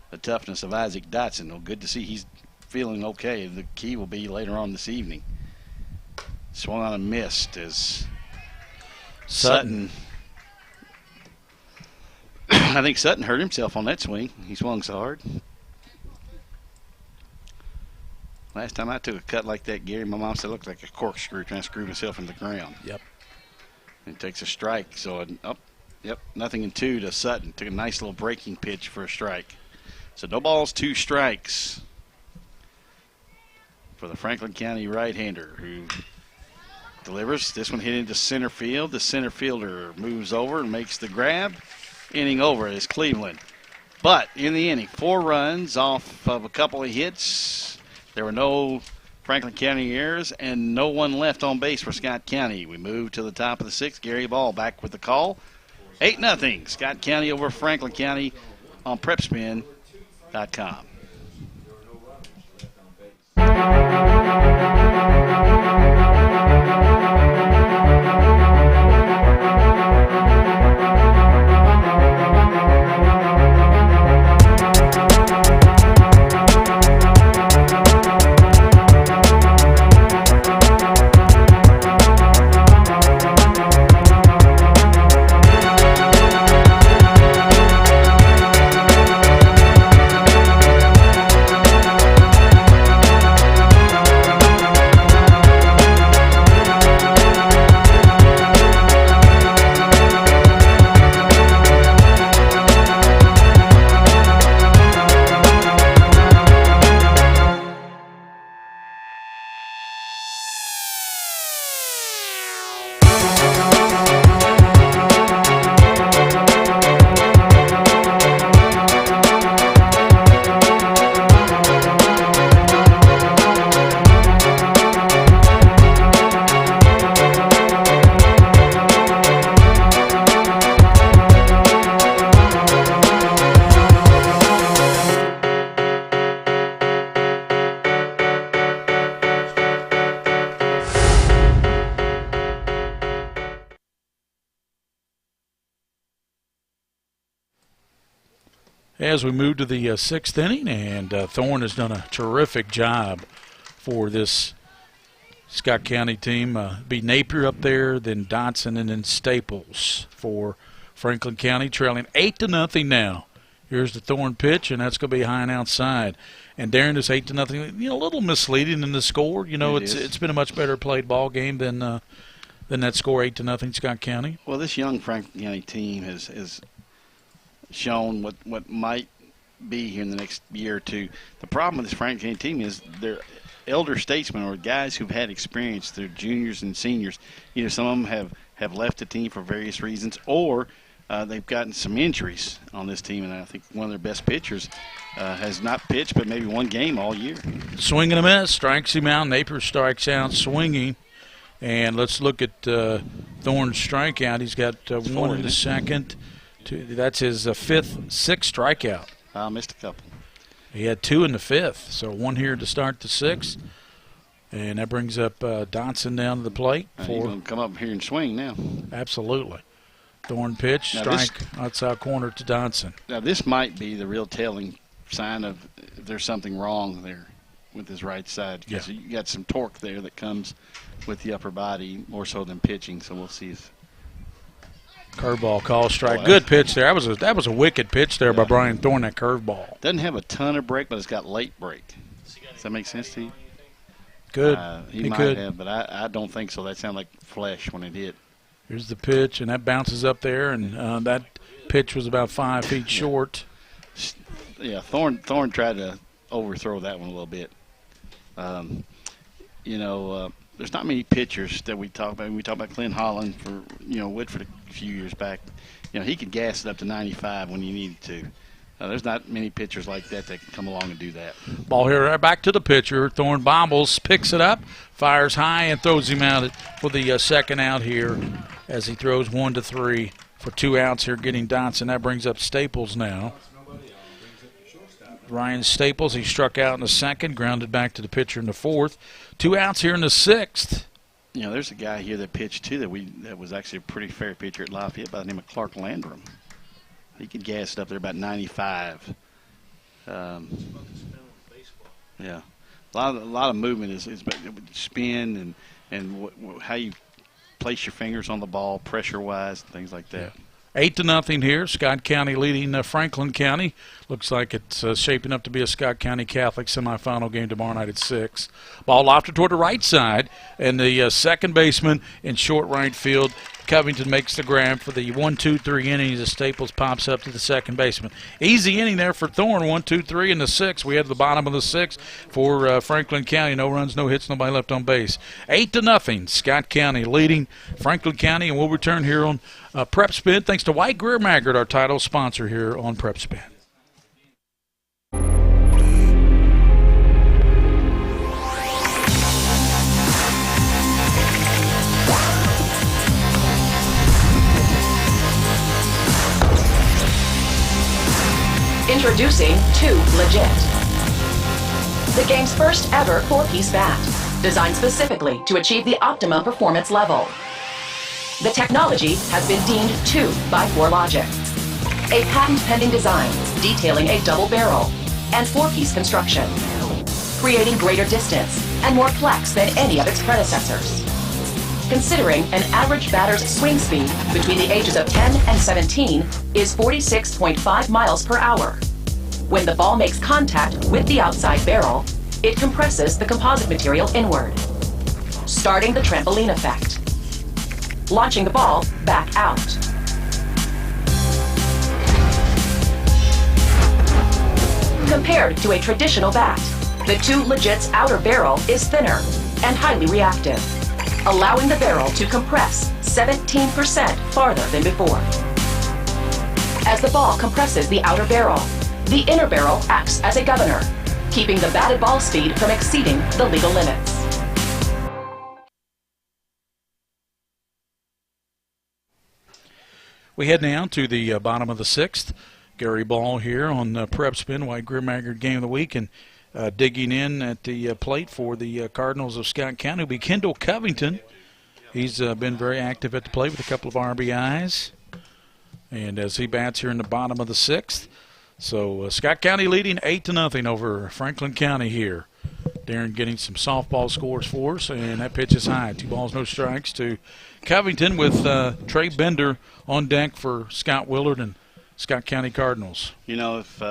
the toughness of Isaac Dotson. Well, good to see he's feeling okay. The key will be later on this evening. Swung on a missed as Sutton. I think Sutton hurt himself on that swing. He swung so hard. Last time I took a cut like that, Gary, my mom said it looked like a corkscrew trying to screw himself into the ground. Yep. And he takes a strike. So, yep, 0-2 to Sutton. Took a nice little breaking pitch for a strike. So no balls, 2 strikes for the Franklin County right-hander who delivers. This one hit into center field. The center fielder moves over and makes the grab. Inning over is Cleveland. But in the inning, 4 runs off of a couple of hits. There were no Franklin County errors and no one left on base for Scott County. We move to the top of the 6th. Gary Ball back with the call. 8-0. Scott County over Franklin County on PrepSpin.com. As we move to the 6th inning, and Thorne has done a terrific job for this Scott County team. Be Napier up there, then Dotson, and then Staples for Franklin County, trailing 8-0 now. Here's the Thorne pitch, and that's going to be high and outside. And Darren, this 8-0, a little misleading in the score. It's been a much better played ball game than that score, 8-0 Scott County. Well, this young Franklin County team has shown what might be here in the next year or two. The problem with this Franklin County team is they're elder statesmen or guys who've had experience. They're juniors and seniors. Some of them have left the team for various reasons, or they've gotten some injuries on this team, and I think one of their best pitchers has not pitched but maybe one game all year. Swing and a miss, strikes him out. Napier strikes out, swinging. And let's look at Thorne's strikeout. He's got 1 in the second. That's his 6th strikeout. I missed a couple. He had 2 in the 5th, so 1 here to start the 6th. And that brings up Dotson down to the plate. He's going to come up here and swing now. Absolutely. Thorne pitch, strike outside corner to Dotson. Now this might be the real telling sign of if there's something wrong there with his right side because you got some torque there that comes with the upper body more so than pitching. So we'll see. Curveball call strike. Good pitch there. That was a wicked pitch there by Brian Thorne, that curveball. Doesn't have a ton of break, but it's got late break. Does that make sense to you? Good. He might have, but I don't think so. That sounded like flesh when it hit. Here's the pitch, and that bounces up there, and that pitch was about 5 feet short. Yeah, Thorne tried to overthrow that one a little bit. There's not many pitchers that we talk about. We talk about Clint Holland for Woodford a few years back. He could gas it up to 95 when you needed to. There's not many pitchers like that can come along and do that. Ball here, right back to the pitcher. Thorne bobbles, picks it up, fires high, and throws him out for the second out here as he throws 1-3 for 2 outs here, getting Dotson. That brings up Staples now. Ryan Staples, he struck out in the second, grounded back to the pitcher in the fourth. 2 outs here in the sixth. There's a guy here that pitched too that was actually a pretty fair pitcher at Lafayette by the name of Clark Landrum. He could gas it up there about 95. Yeah, a lot of movement is spin and how you place your fingers on the ball, pressure wise, things like that. 8-0 here. Scott County leading Franklin County. Looks like it's shaping up to be a Scott County Catholic semifinal game tomorrow night at 6. Ball lofted toward the right side, and the second baseman in short right field. Covington makes the grab for the 1-2-3 innings as Staples pops up to the second baseman. Easy inning there for Thorne, 1-2-3 in the sixth. We have the bottom of the sixth for Franklin County. No runs, no hits, nobody left on base. 8-0, Scott County leading Franklin County, and we'll return here on PrepSpin. Thanks to White Greer Maggard, our title sponsor here on PrepSpin. Introducing Too Legit, the game's first ever 4-piece bat, designed specifically to achieve the optimum performance level. The technology has been deemed 2 by 4 Logic, a patent-pending design detailing a double barrel and 4-piece construction, creating greater distance and more flex than any of its predecessors. Considering an average batter's swing speed between the ages of 10 and 17 is 46.5 miles per hour. When the ball makes contact with the outside barrel, it compresses the composite material inward, starting the trampoline effect, launching the ball back out. Compared to a traditional bat, the Too Legit's outer barrel is thinner and highly reactive, allowing the barrel to compress 17% farther than before. As the ball compresses the outer barrel, the inner barrel acts as a governor, keeping the batted ball speed from exceeding the legal limits. We head now to the bottom of the sixth. Gary Ball here on PrepSpin, White Greer Maggard Game of the Week, and digging in at the plate for the Cardinals of Scott County will be Kendall Covington. He's been very active at the plate with a couple of RBIs. And as he bats here in the bottom of the sixth. So Scott County leading 8-0 over Franklin County here. Darren getting some softball scores for us, and that pitch is high. 2 balls, no strikes to Covington with Trey Bender on deck for Scott Willard and Scott County Cardinals. If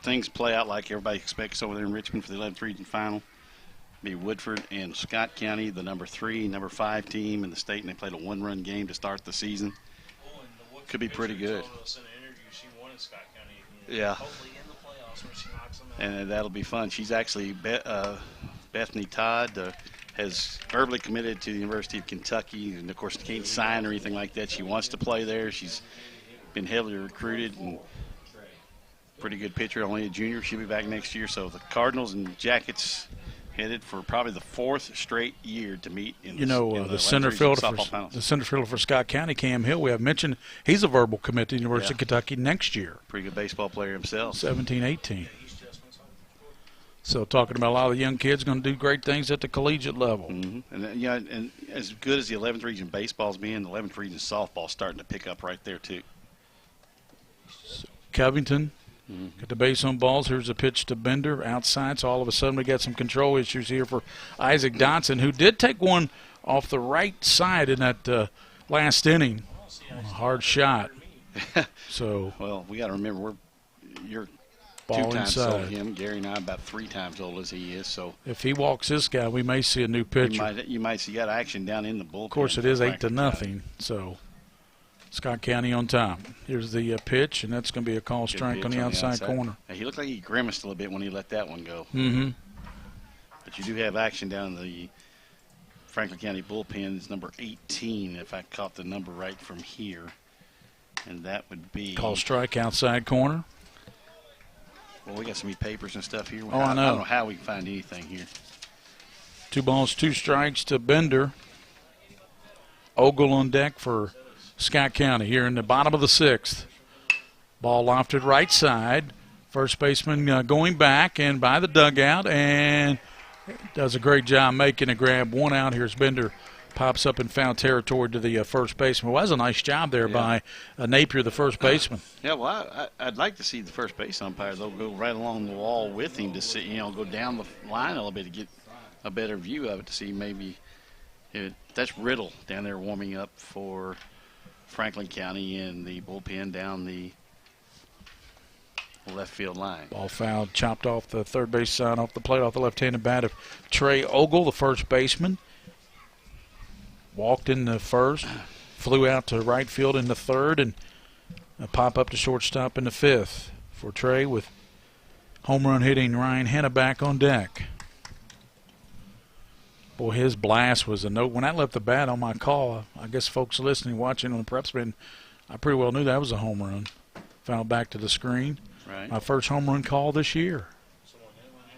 things play out like everybody expects over there in Richmond for the 11th region final, be Woodford and Scott County, the number 3, number 5 team in the state, and they played a 1-run game to start the season. Could be pretty good. Yeah. And that'll be fun. She's actually, Bethany Todd has verbally committed to the University of Kentucky, and of course can't sign or anything like that. She wants to play there. She's been heavily recruited and pretty good pitcher, only a junior. She'll be back next year. So the Cardinals and Jackets headed for probably the 4th straight year to meet in the center fielder for Scott County, Cam Hill, we have mentioned, he's a verbal commit to the University of Kentucky next year. Pretty good baseball player himself. 17-18. So talking about a lot of the young kids going to do great things at the collegiate level. Mm-hmm. And as good as the 11th region baseball's being, the 11th region softball's starting to pick up right there too. So Covington Got the base on balls. Here's a pitch to Bender outside. So all of a sudden we got some control issues here for Isaac Dotson, who did take one off the right side in that last inning. A hard shot. So well, we got to remember you're ball 2 times inside. old him. Gary and I about 3 times old as he is. So if he walks this guy, we may see a new pitcher. You might see that action down in the bullpen. Of course, it is 8-0. So Scott County on top. Here's the pitch, and that's going to be a call strike on the outside corner. Hey, he looked like he grimaced a little bit when he let that one go. Mm-hmm. But you do have action down in the Franklin County bullpen. It's number 18, if I caught the number right from here. And that would be... Call strike outside corner. Well, we got so many papers and stuff here. Oh, I know. I don't know how we can find anything here. 2 balls, 2 strikes to Bender. Ogle on deck for Scott County here in the bottom of the 6th. Ball lofted right side. First baseman going back and by the dugout and does a great job making a grab. 1 out. Here's Bender. Pops up in foul territory to the first baseman. It was a nice job there by Napier, the first baseman. Yeah, well, I'd like to see the first base umpire, though, go right along the wall with him to see, go down the line a little bit to get a better view of it, to see maybe that's Riddle down there warming up for Franklin County in the bullpen down the left field line. Ball fouled, chopped off the third base side, off the plate, off the left-handed bat of Trey Ogle, the first baseman. Walked in the first, flew out to right field in the third, and a pop up to shortstop in the 5th for Trey with home run hitting Ryan Henneback on deck. Boy, his blast was a note. When I left the bat on my call, I guess folks listening, watching on PrepSpin, I pretty well knew that was a home run. Fouled back to the screen. Right. My first home run call this year.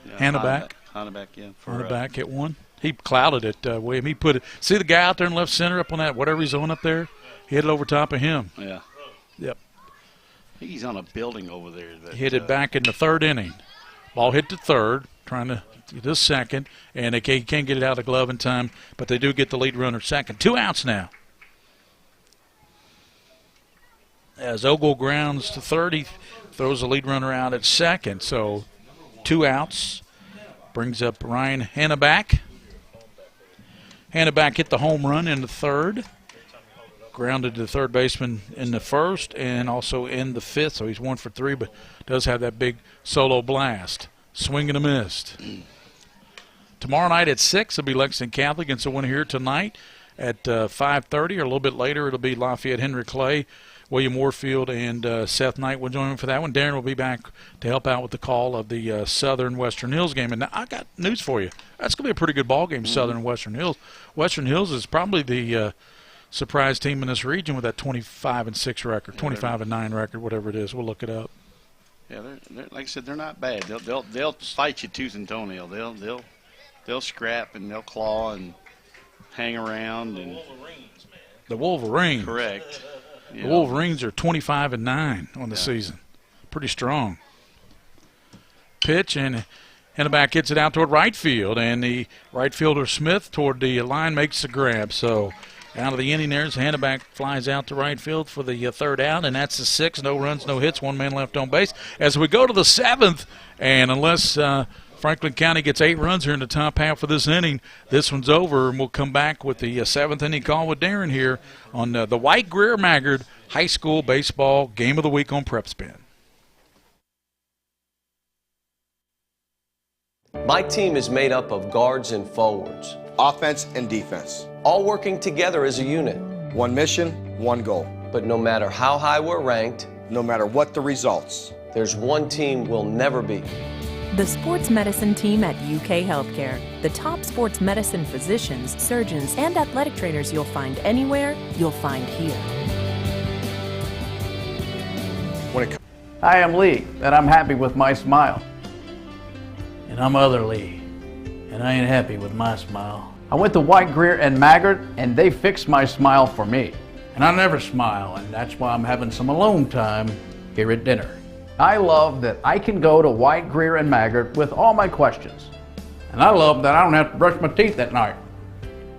Yeah, Henneback. Henneback, yeah. Henneback hit one. He clouded it, William. He put it. See the guy out there in left center up on that, whatever he's on up there? He hit it over top of him. Yeah. Yep. I think he's on a building over there. That, hit it back in the 3rd inning. Ball hit to 3rd, trying to get this 2nd, and he can't get it out of the glove in time, but they do get the lead runner 2nd. 2 outs now. As Ogle grounds to 3rd, he throws the lead runner out at 2nd. So 2 outs. Brings up Ryan Henneback. Henneback hit the home run in the 3rd. Grounded to the third baseman in the 1st and also in the 5th. So he's 1 for 3, but does have that big solo blast. Swing and a miss. Tomorrow night at 6 will be Lexington Catholic, and so when here tonight at 5:30 or a little bit later, it'll be Lafayette Henry Clay. William Warfield and Seth Knight will join him for that one. Darren will be back to help out with the call of the Southern Western Hills game. And now I got news for you. That's going to be a pretty good ball game, Southern Western Hills. Western Hills is probably the surprise team in this region with that 25-6 record, 25-9 record, whatever it is. We'll look it up. Yeah, they're like I said, they're not bad. They'll fight you tooth and toenail. They'll scrap and they'll claw and hang around and the Wolverines. Correct. The Wolverines are 25-9 on the season. Pretty strong. Pitch, and Henneback gets it out toward right field, and the right fielder Smith toward the line makes the grab. So out of the inning there, Henneback flies out to right field for the 3rd out, and that's the 6th. No runs, no hits, 1 man left on base. As we go to the 7th, and unless Franklin County gets 8 runs here in the top half of this inning, this one's over, and we'll come back with the 7th inning call with Darren here on the White Greer Maggard High School Baseball Game of the Week on PrepSpin. My team is made up of guards and forwards. Offense and defense. All working together as a unit. One mission, one goal. But no matter how high we're ranked, no matter what the results, there's one team we'll never beat. The sports medicine team at UK Healthcare. The top sports medicine physicians, surgeons, and athletic trainers you'll find anywhere, you'll find here. Hi, I'm Lee, and I'm happy with my smile. And I'm other Lee, and I ain't happy with my smile. I went to White Greer and Maggard, and they fixed my smile for me. And I never smile, and that's why I'm having some alone time here at dinner. I love that I can go to White Greer and Maggard with all my questions. And I love that I don't have to brush my teeth at night.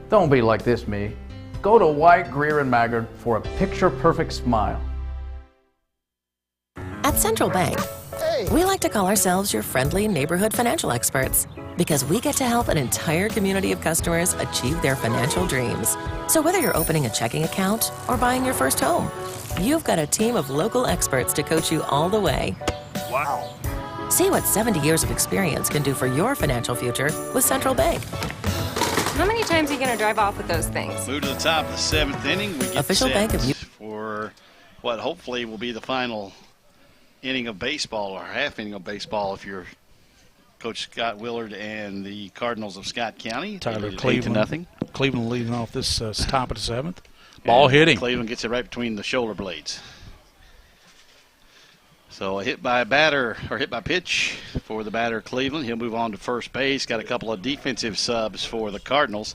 Don't be like this, me. Go to White Greer and Maggard for a picture-perfect smile. At Central Bank, We like to call ourselves your friendly neighborhood financial experts because we get to help an entire community of customers achieve their financial dreams. So whether you're opening a checking account or buying your first home, you've got a team of local experts to coach you all the way. Wow. See what 70 years of experience can do for your financial future with Central Bank. How many times are you going to drive off with those things? Move to the top of the 7th inning. We get Official set bank of for what hopefully will be the final inning of baseball, or half inning of baseball if you're Coach Scott Willard and the Cardinals of Scott County. Tyler Cleveland 8-0. Cleveland leading off this top of the 7th. Ball hitting. Cleveland gets it right between the shoulder blades. So a hit by a batter, or hit by pitch for the batter Cleveland. He'll move on to first base. Got a couple of defensive subs for the Cardinals.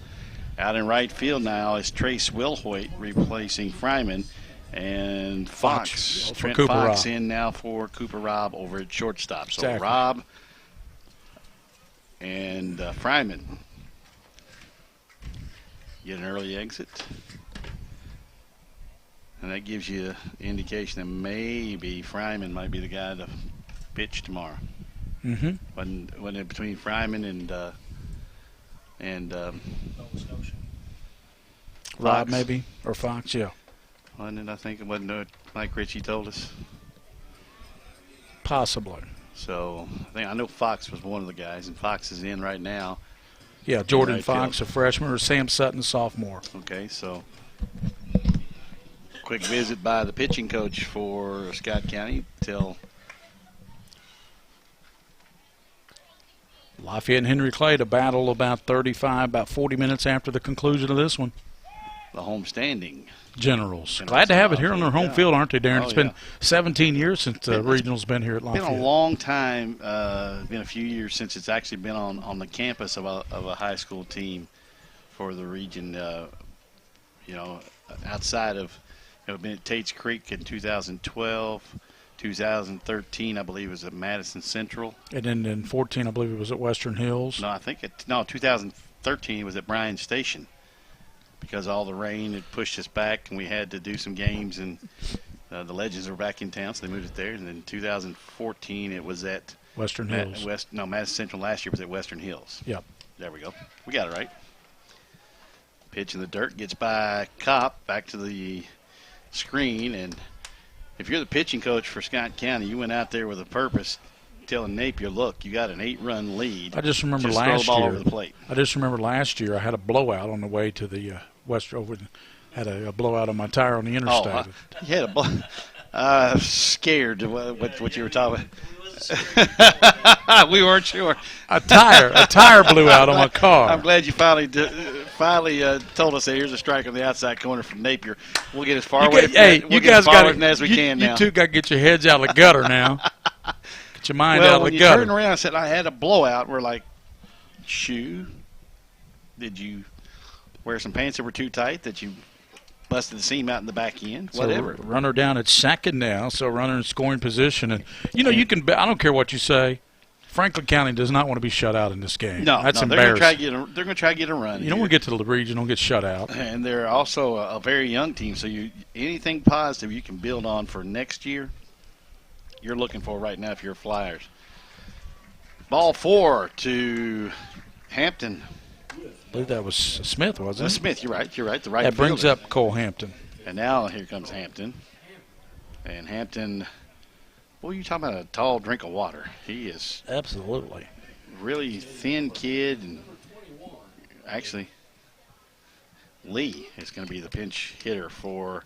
Out in right field now is Trace Wilhoit replacing Fryman. And Fox, Trent Fox in now for Cooper Robb over at shortstop. So Exactly. Robb and Fryman get an early exit. And that gives you an indication that maybe Fryman might be the guy to pitch tomorrow. Mm-hmm. When it between Fryman and Rob maybe, or Fox, yeah. Wasn't it, I think it wasn't what Mike Ritchie told us? Possibly. So I know Fox was one of the guys, and Fox is in right now. Yeah, Jordan Right Fox, field. a freshman, or Sam Sutton, a sophomore. Okay, so quick visit by the pitching coach for Scott County till Lafayette and Henry Clay to battle about 40 minutes after the conclusion of this one. the home standing. Generals. Glad to have it here on their home field, aren't they, Darren? It's been 17 years since the regional's been here at Lafayette. It's been a long time, been a few years since it's actually been on the campus of a high school team for the region, outside of, been at Tate's Creek in 2012, 2013, I believe, was at Madison Central. And then in 14, I believe it was at Western Hills. No, 2013 was at Bryan Station. Because all the rain had pushed us back, and we had to do some games, and the Legends were back in town, so they moved it there. And then in 2014, it was at Western Hills. Madison Central last year was at Western Hills. Yep. There we go. We got it right. Pitch in the dirt, gets by Kopp, back to the screen. And if you're the pitching coach for Scott County, you went out there with a purpose, telling Napier, look, you got an 8-run lead. I just remember throw last the ball year. over the plate. I just remember last year I had a blowout on the way to the had a blowout on my tire on the interstate. Oh, you had a scared what you were talking about. We weren't sure. A tire blew out on my car. I'm glad you finally told us that here's a strike on the outside corner from Napier. We'll get as far away from that as we can now. You two got to get your heads out of the gutter now. Get your mind out of the when you gutter. turned around and said, I had a blowout, we're like, shoo? Did you wear some pants that were too tight that you busted the seam out in the back end? Whatever. So runner down at second now, so runner in scoring position. And, you can I don't care what you say, Franklin County does not want to be shut out in this game. No, that's they're embarrassing. They're going to try to get a run. You don't want to get to the regional and get shut out. And they're also a very young team, so anything positive you can build on for next year, you're looking for right now if you're Flyers. Ball 4 to Hampton. I believe that was Smith, wasn't it? Smith, you're right. The right That brings fielder. up Cole Hampton. And now here comes Hampton. And Hampton, what are you talking about? A tall drink of water. He is absolutely really thin kid. And actually, Lee is going to be the pinch hitter for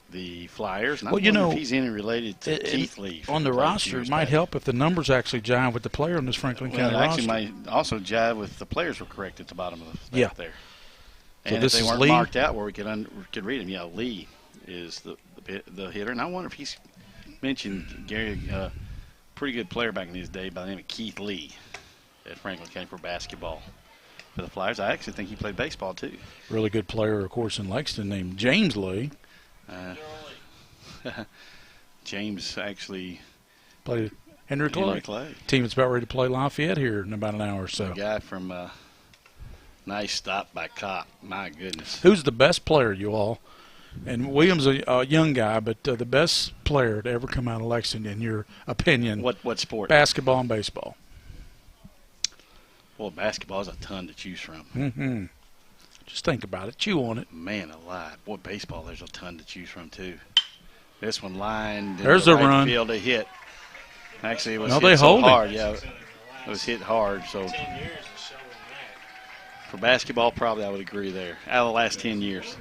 the Flyers. And I wonder if he's any related to Keith Lee. On the roster, it might help if the numbers actually jive with the player on this Franklin County it actually roster. might also jive with the players were correct at the bottom of the there. So And this if they is weren't Lee? marked out where we could read them, Lee is the hitter. And I wonder if he's mentioned Gary, pretty good player back in his day by the name of Keith Lee at Franklin County for basketball. For the Flyers, I actually think he played baseball too. Really good player, of course, in Lexington named James Lee. James actually played Henry Clay. Team that's about ready to play Lafayette here in about an hour or so. The guy from nice stop by Kopp. My goodness. Who's the best player, you all, And Williams a young guy, but the best player to ever come out of Lexington, in your opinion. What sport? Basketball and baseball. Well, basketball is a ton to choose from. Mm-hmm. Just think about it. Chew on it. Man alive. Boy, baseball, there's a ton to choose from, too. This one lined. There's the a right run. Field to hit. Actually, it was No, hit they so hold hard. it. Yeah, it was hit hard. So for basketball, probably I would agree there. Out of the last 10 years.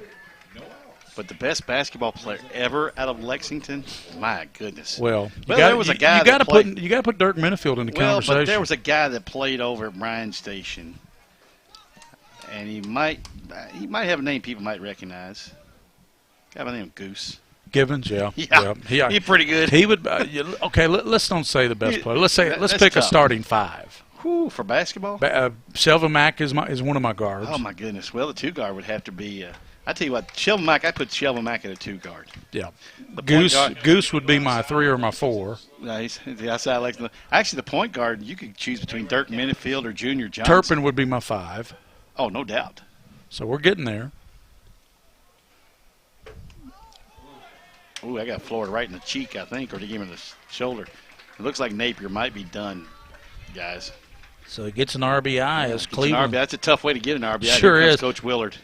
But the best basketball player ever out of Lexington, my goodness. Well, there was a guy you got to that put Dirk Minifield in the well, conversation. but there was a guy that played over at Bryan Station, and he might have a name people might recognize. A guy by the name of Goose. Givens, yeah. He's pretty good. He would. Okay, let's don't say the best player. Let's pick tough. a starting five. Whew, for basketball? Shelvin Mack is one of my guards. Oh my goodness! Well, the two guard would have to be. I tell you what, Shelvin Mack. I put Shelvin Mack at a two guard. Yeah. Goose would be my 3 or my 4. No, he's the outside Lexington. Actually, the point guard you could choose between Dirk Minifield or Junior Johnson. Turpin would be my 5. Oh, no doubt. So we're getting there. Ooh, I got Florida right in the cheek, I think, or to give him the shoulder. It looks like Napier might be done, guys. So he gets an RBI as Cleveland. That's a tough way to get an RBI. Sure Here comes is. Coach Willard.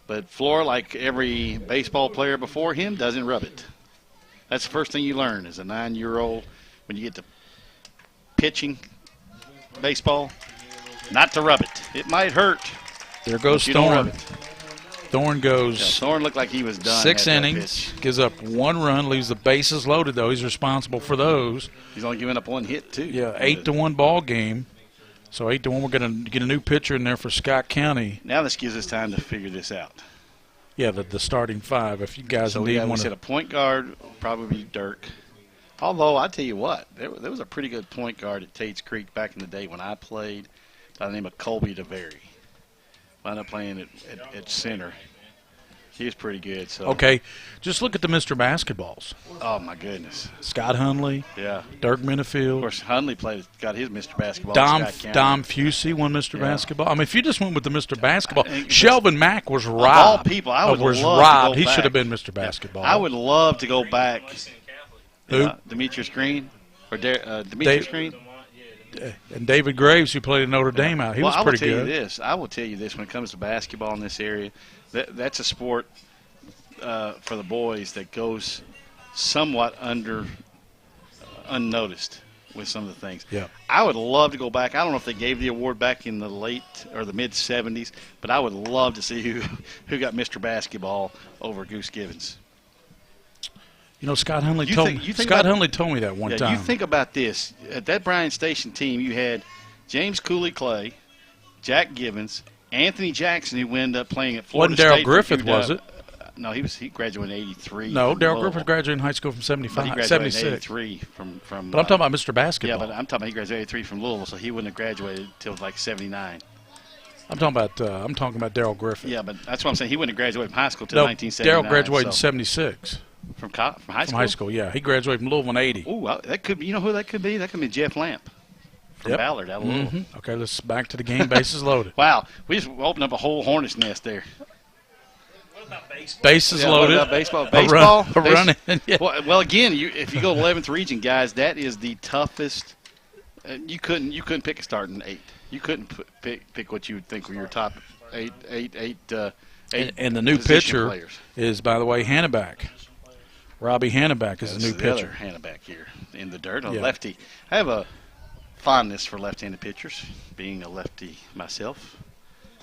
But Flora, like every baseball player before him, doesn't rub it. That's the first thing you learn as a 9-year-old when you get to pitching baseball, not to rub it. It might hurt. There goes but you don't rub Thorne. it. Thorne goes. Yeah, Thorne looked like he was done. 6 at that innings, pitch. gives up 1 run, leaves the bases loaded, though. He's responsible for those. He's only giving up 1 hit, too. Yeah, 8-1 ball game. So 8-1, we're going to get a new pitcher in there for Scott County. Now this gives us time to figure this out. Yeah, the starting 5. If you guys So indeed we want said to. a point guard, probably Dirk. Although, I tell you what, there was a pretty good point guard at Tate's Creek back in the day when I played by the name of Colby DeVary. Wound up playing at center. He was pretty good. So Okay, just look at the Mr. Basketballs. Oh, my goodness. Scott Hundley. Yeah. Dirk Minifield. Of course, Hundley got his Mr. Basketball. Dom Scott Fusey won Mr. Yeah. Basketball. I mean, if you just went with the Mr. Basketball, Shelvin Mack was robbed. Of all people, I would was love robbed. to go He back. should have been Mr. Basketball. I would love to go back. Who? Demetrius Green or Demetrius Green. And David Graves, who played at Notre Dame out. He was pretty good. I will tell you this. When it comes to basketball in this area, that's a sport for the boys that goes somewhat unnoticed with some of the things. Yeah. I would love to go back. I don't know if they gave the award back in the late or the mid 70s, but I would love to see who got Mr. Basketball over Goose Givens. You know, Scott Hundley told me that one time. You think about this. At that Bryan Station team, you had James Cooley Clay, Jack Givens, Anthony Jackson, who ended up playing at Florida Wasn't Darryl State. Griffith, was it? No, he graduated in 83. No, from Darryl Louisville. Griffith graduated in high school from 75, But he graduated 76. in 83 from But I'm talking about Mr. Basketball. Yeah, but I'm talking about he graduated in 83 from Louisville, so he wouldn't have graduated until like 79. I'm talking about Darryl Griffith. Yeah, but that's what I'm saying. He wouldn't have graduated from high school No, until 1979. Darryl graduated in so. 76. From high school? From high school, yeah. He graduated from Louisville in 80. Ooh, that could be. You know who that could be? That could be Jeff Lamp from Ballard out of Louisville. Mm-hmm. Okay, let's back to the game. Bases loaded. Wow, we just opened up a whole hornet's nest there. Bases Yeah, loaded. What about baseball? A run in, yeah. Well, again, if you go 11th region, guys, that is the toughest. You couldn't pick a starting 8. You couldn't pick what you would think were your top eight. And the new position pitcher players. is, by the way, Hanneback. Robbie Hanneback is the new the other pitcher. Hanneback here in the dirt, a Yeah. lefty. I have a fondness for left-handed pitchers, being a lefty myself.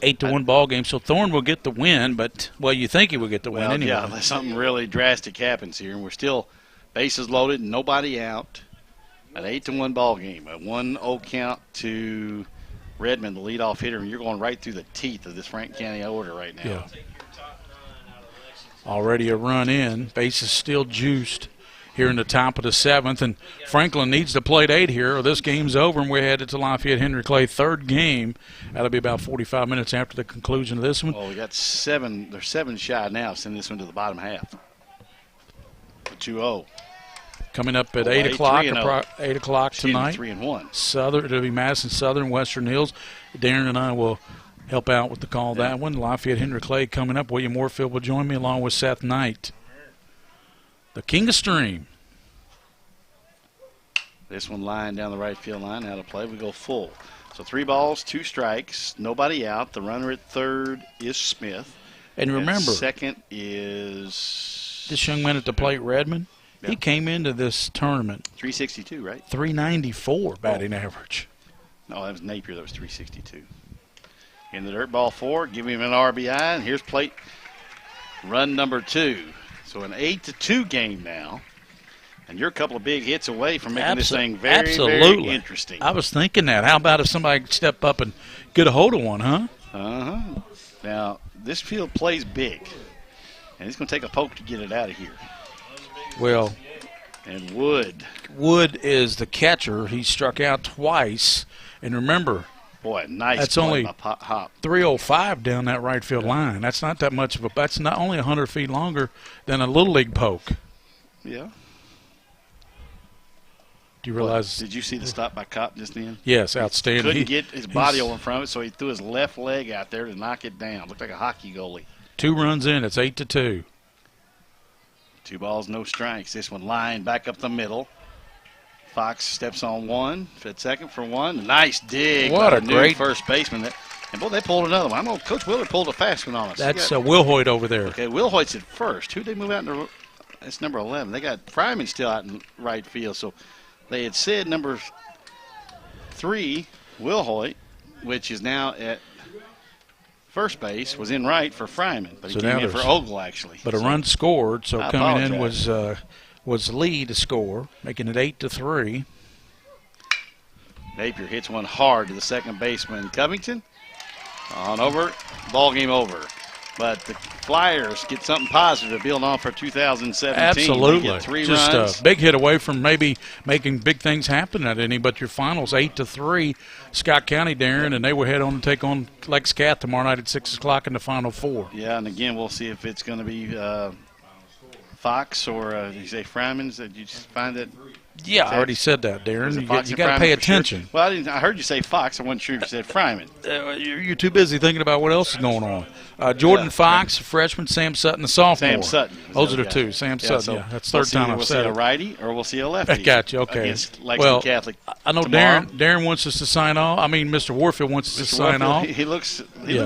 8-1 ball game, so Thorne will get the win, but, well, you think he will get the win anyway. Yeah, unless something really drastic happens here, and we're still bases loaded and nobody out. An 8-1 ball game, a 1-0 count to Redmond, the leadoff hitter, and you're going right through the teeth of this Franklin County order right now. Yeah. Already a run in. Bases still juiced here in the top of the 7th, and Franklin needs to play at 8 here, or this game's over, and we're headed to Lafayette Henry Clay, third game. That'll be about 45 minutes after the conclusion of this one. Well, we got 7. They're 7 shy now, sending this one to the bottom half. 2-0. Coming up at 8 o'clock tonight. 3-1. Southern, it'll be Madison Southern, Western Hills. Darren and I will help out with the call of that one. Lafayette Henry Clay coming up. William Warfield will join me along with Seth Knight. The King of Stream. This one lying down the right field line, out of play. We go full. So 3 balls, 2 strikes, nobody out. The runner at third is Smith. And remember, second is this young man at the plate, Redmond. Yeah. He came into this tournament 362, right? 394 batting average. No, that was Napier. That was 362. In the dirt, ball 4, give him an RBI, and here's plate run number 2. So an 8-2 game now. And you're a couple of big hits away from making this thing very, very interesting. I was thinking that. How about if somebody could step up and get a hold of one, huh? Uh-huh. Now, this field plays big, and it's going to take a poke to get it out of here. Well, and Wood is the catcher. He struck out twice. And remember, boy, nice. That's only hop. 305 down that right field line. That's not that much of a – that's not only 100 feet longer than a Little League poke. Yeah. Do you realize? Did you see the stop by Kopp just then? Yes, outstanding. Couldn't get his body over from it, so he threw his left leg out there to knock it down. Looked like a hockey goalie. 2 runs in. It's 8-2. 2 balls, no strikes. This one lying back up the middle. Fox steps on one, at second for one. Nice dig. What by a the great new first baseman. And boy, they pulled another one. I know Coach Willard pulled a fast one on us. That's Wilhoit over there. Okay, Wilhoit's at first. Who'd they move out? That's number 11. They got Fryman still out in right field, so. They had said number 3, Wilhoit, which is now at first base, was in right for Fryman, but he came in for Ogle actually. But a run scored, so coming in was Lee to score, making it 8-3. Napier hits one hard to the second baseman, Covington. On over, ball game over. But the Flyers get something positive to build on for 2017. Absolutely. They get 3 Just runs. A big hit away from maybe making big things happen at any, but your finals 8-3, Scott County, Darren, and they will head on to take on Lex Cath tomorrow night at 6 o'clock in the Final 4. Yeah, and again, we'll see if it's going to be Fox or did you say Fryman's? Did you just find that? Yeah, I already said that, Darren. You got to pay attention. Sure? Well, I heard you say Fox. I wasn't sure if you said Fryman. You're too busy thinking about what else is going on. Jordan Fox, a freshman, Sam Sutton, a sophomore. Sam Sutton. Those are the 2. Sam Sutton, so that's third time I've said it. We'll see a righty or we'll see a lefty. I got you, okay. Against Lexington Catholic I know Darren wants us to sign off. I mean, Mr. Warfield wants us to sign off. He looks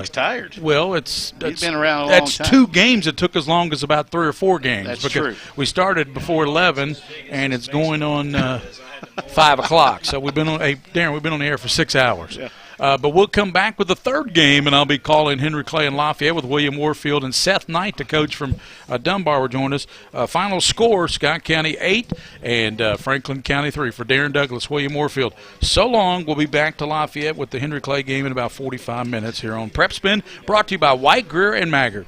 tired. Well, he's been around a long time. That's 2 games that took as long as about 3 or 4 games. That's because true. We started before 11, and it's going on 5 o'clock. So we've been on Darren, we've been on the air for 6 hours. Yeah. But we'll come back with the 3rd game, and I'll be calling Henry Clay and Lafayette with William Warfield and Seth Knight, the coach from Dunbar, will join us. Final score, Scott County 8 and Franklin County 3 for Darren Douglas, William Warfield. So long. We'll be back to Lafayette with the Henry Clay game in about 45 minutes here on PrepSpin, brought to you by White, Greer, and Maggard.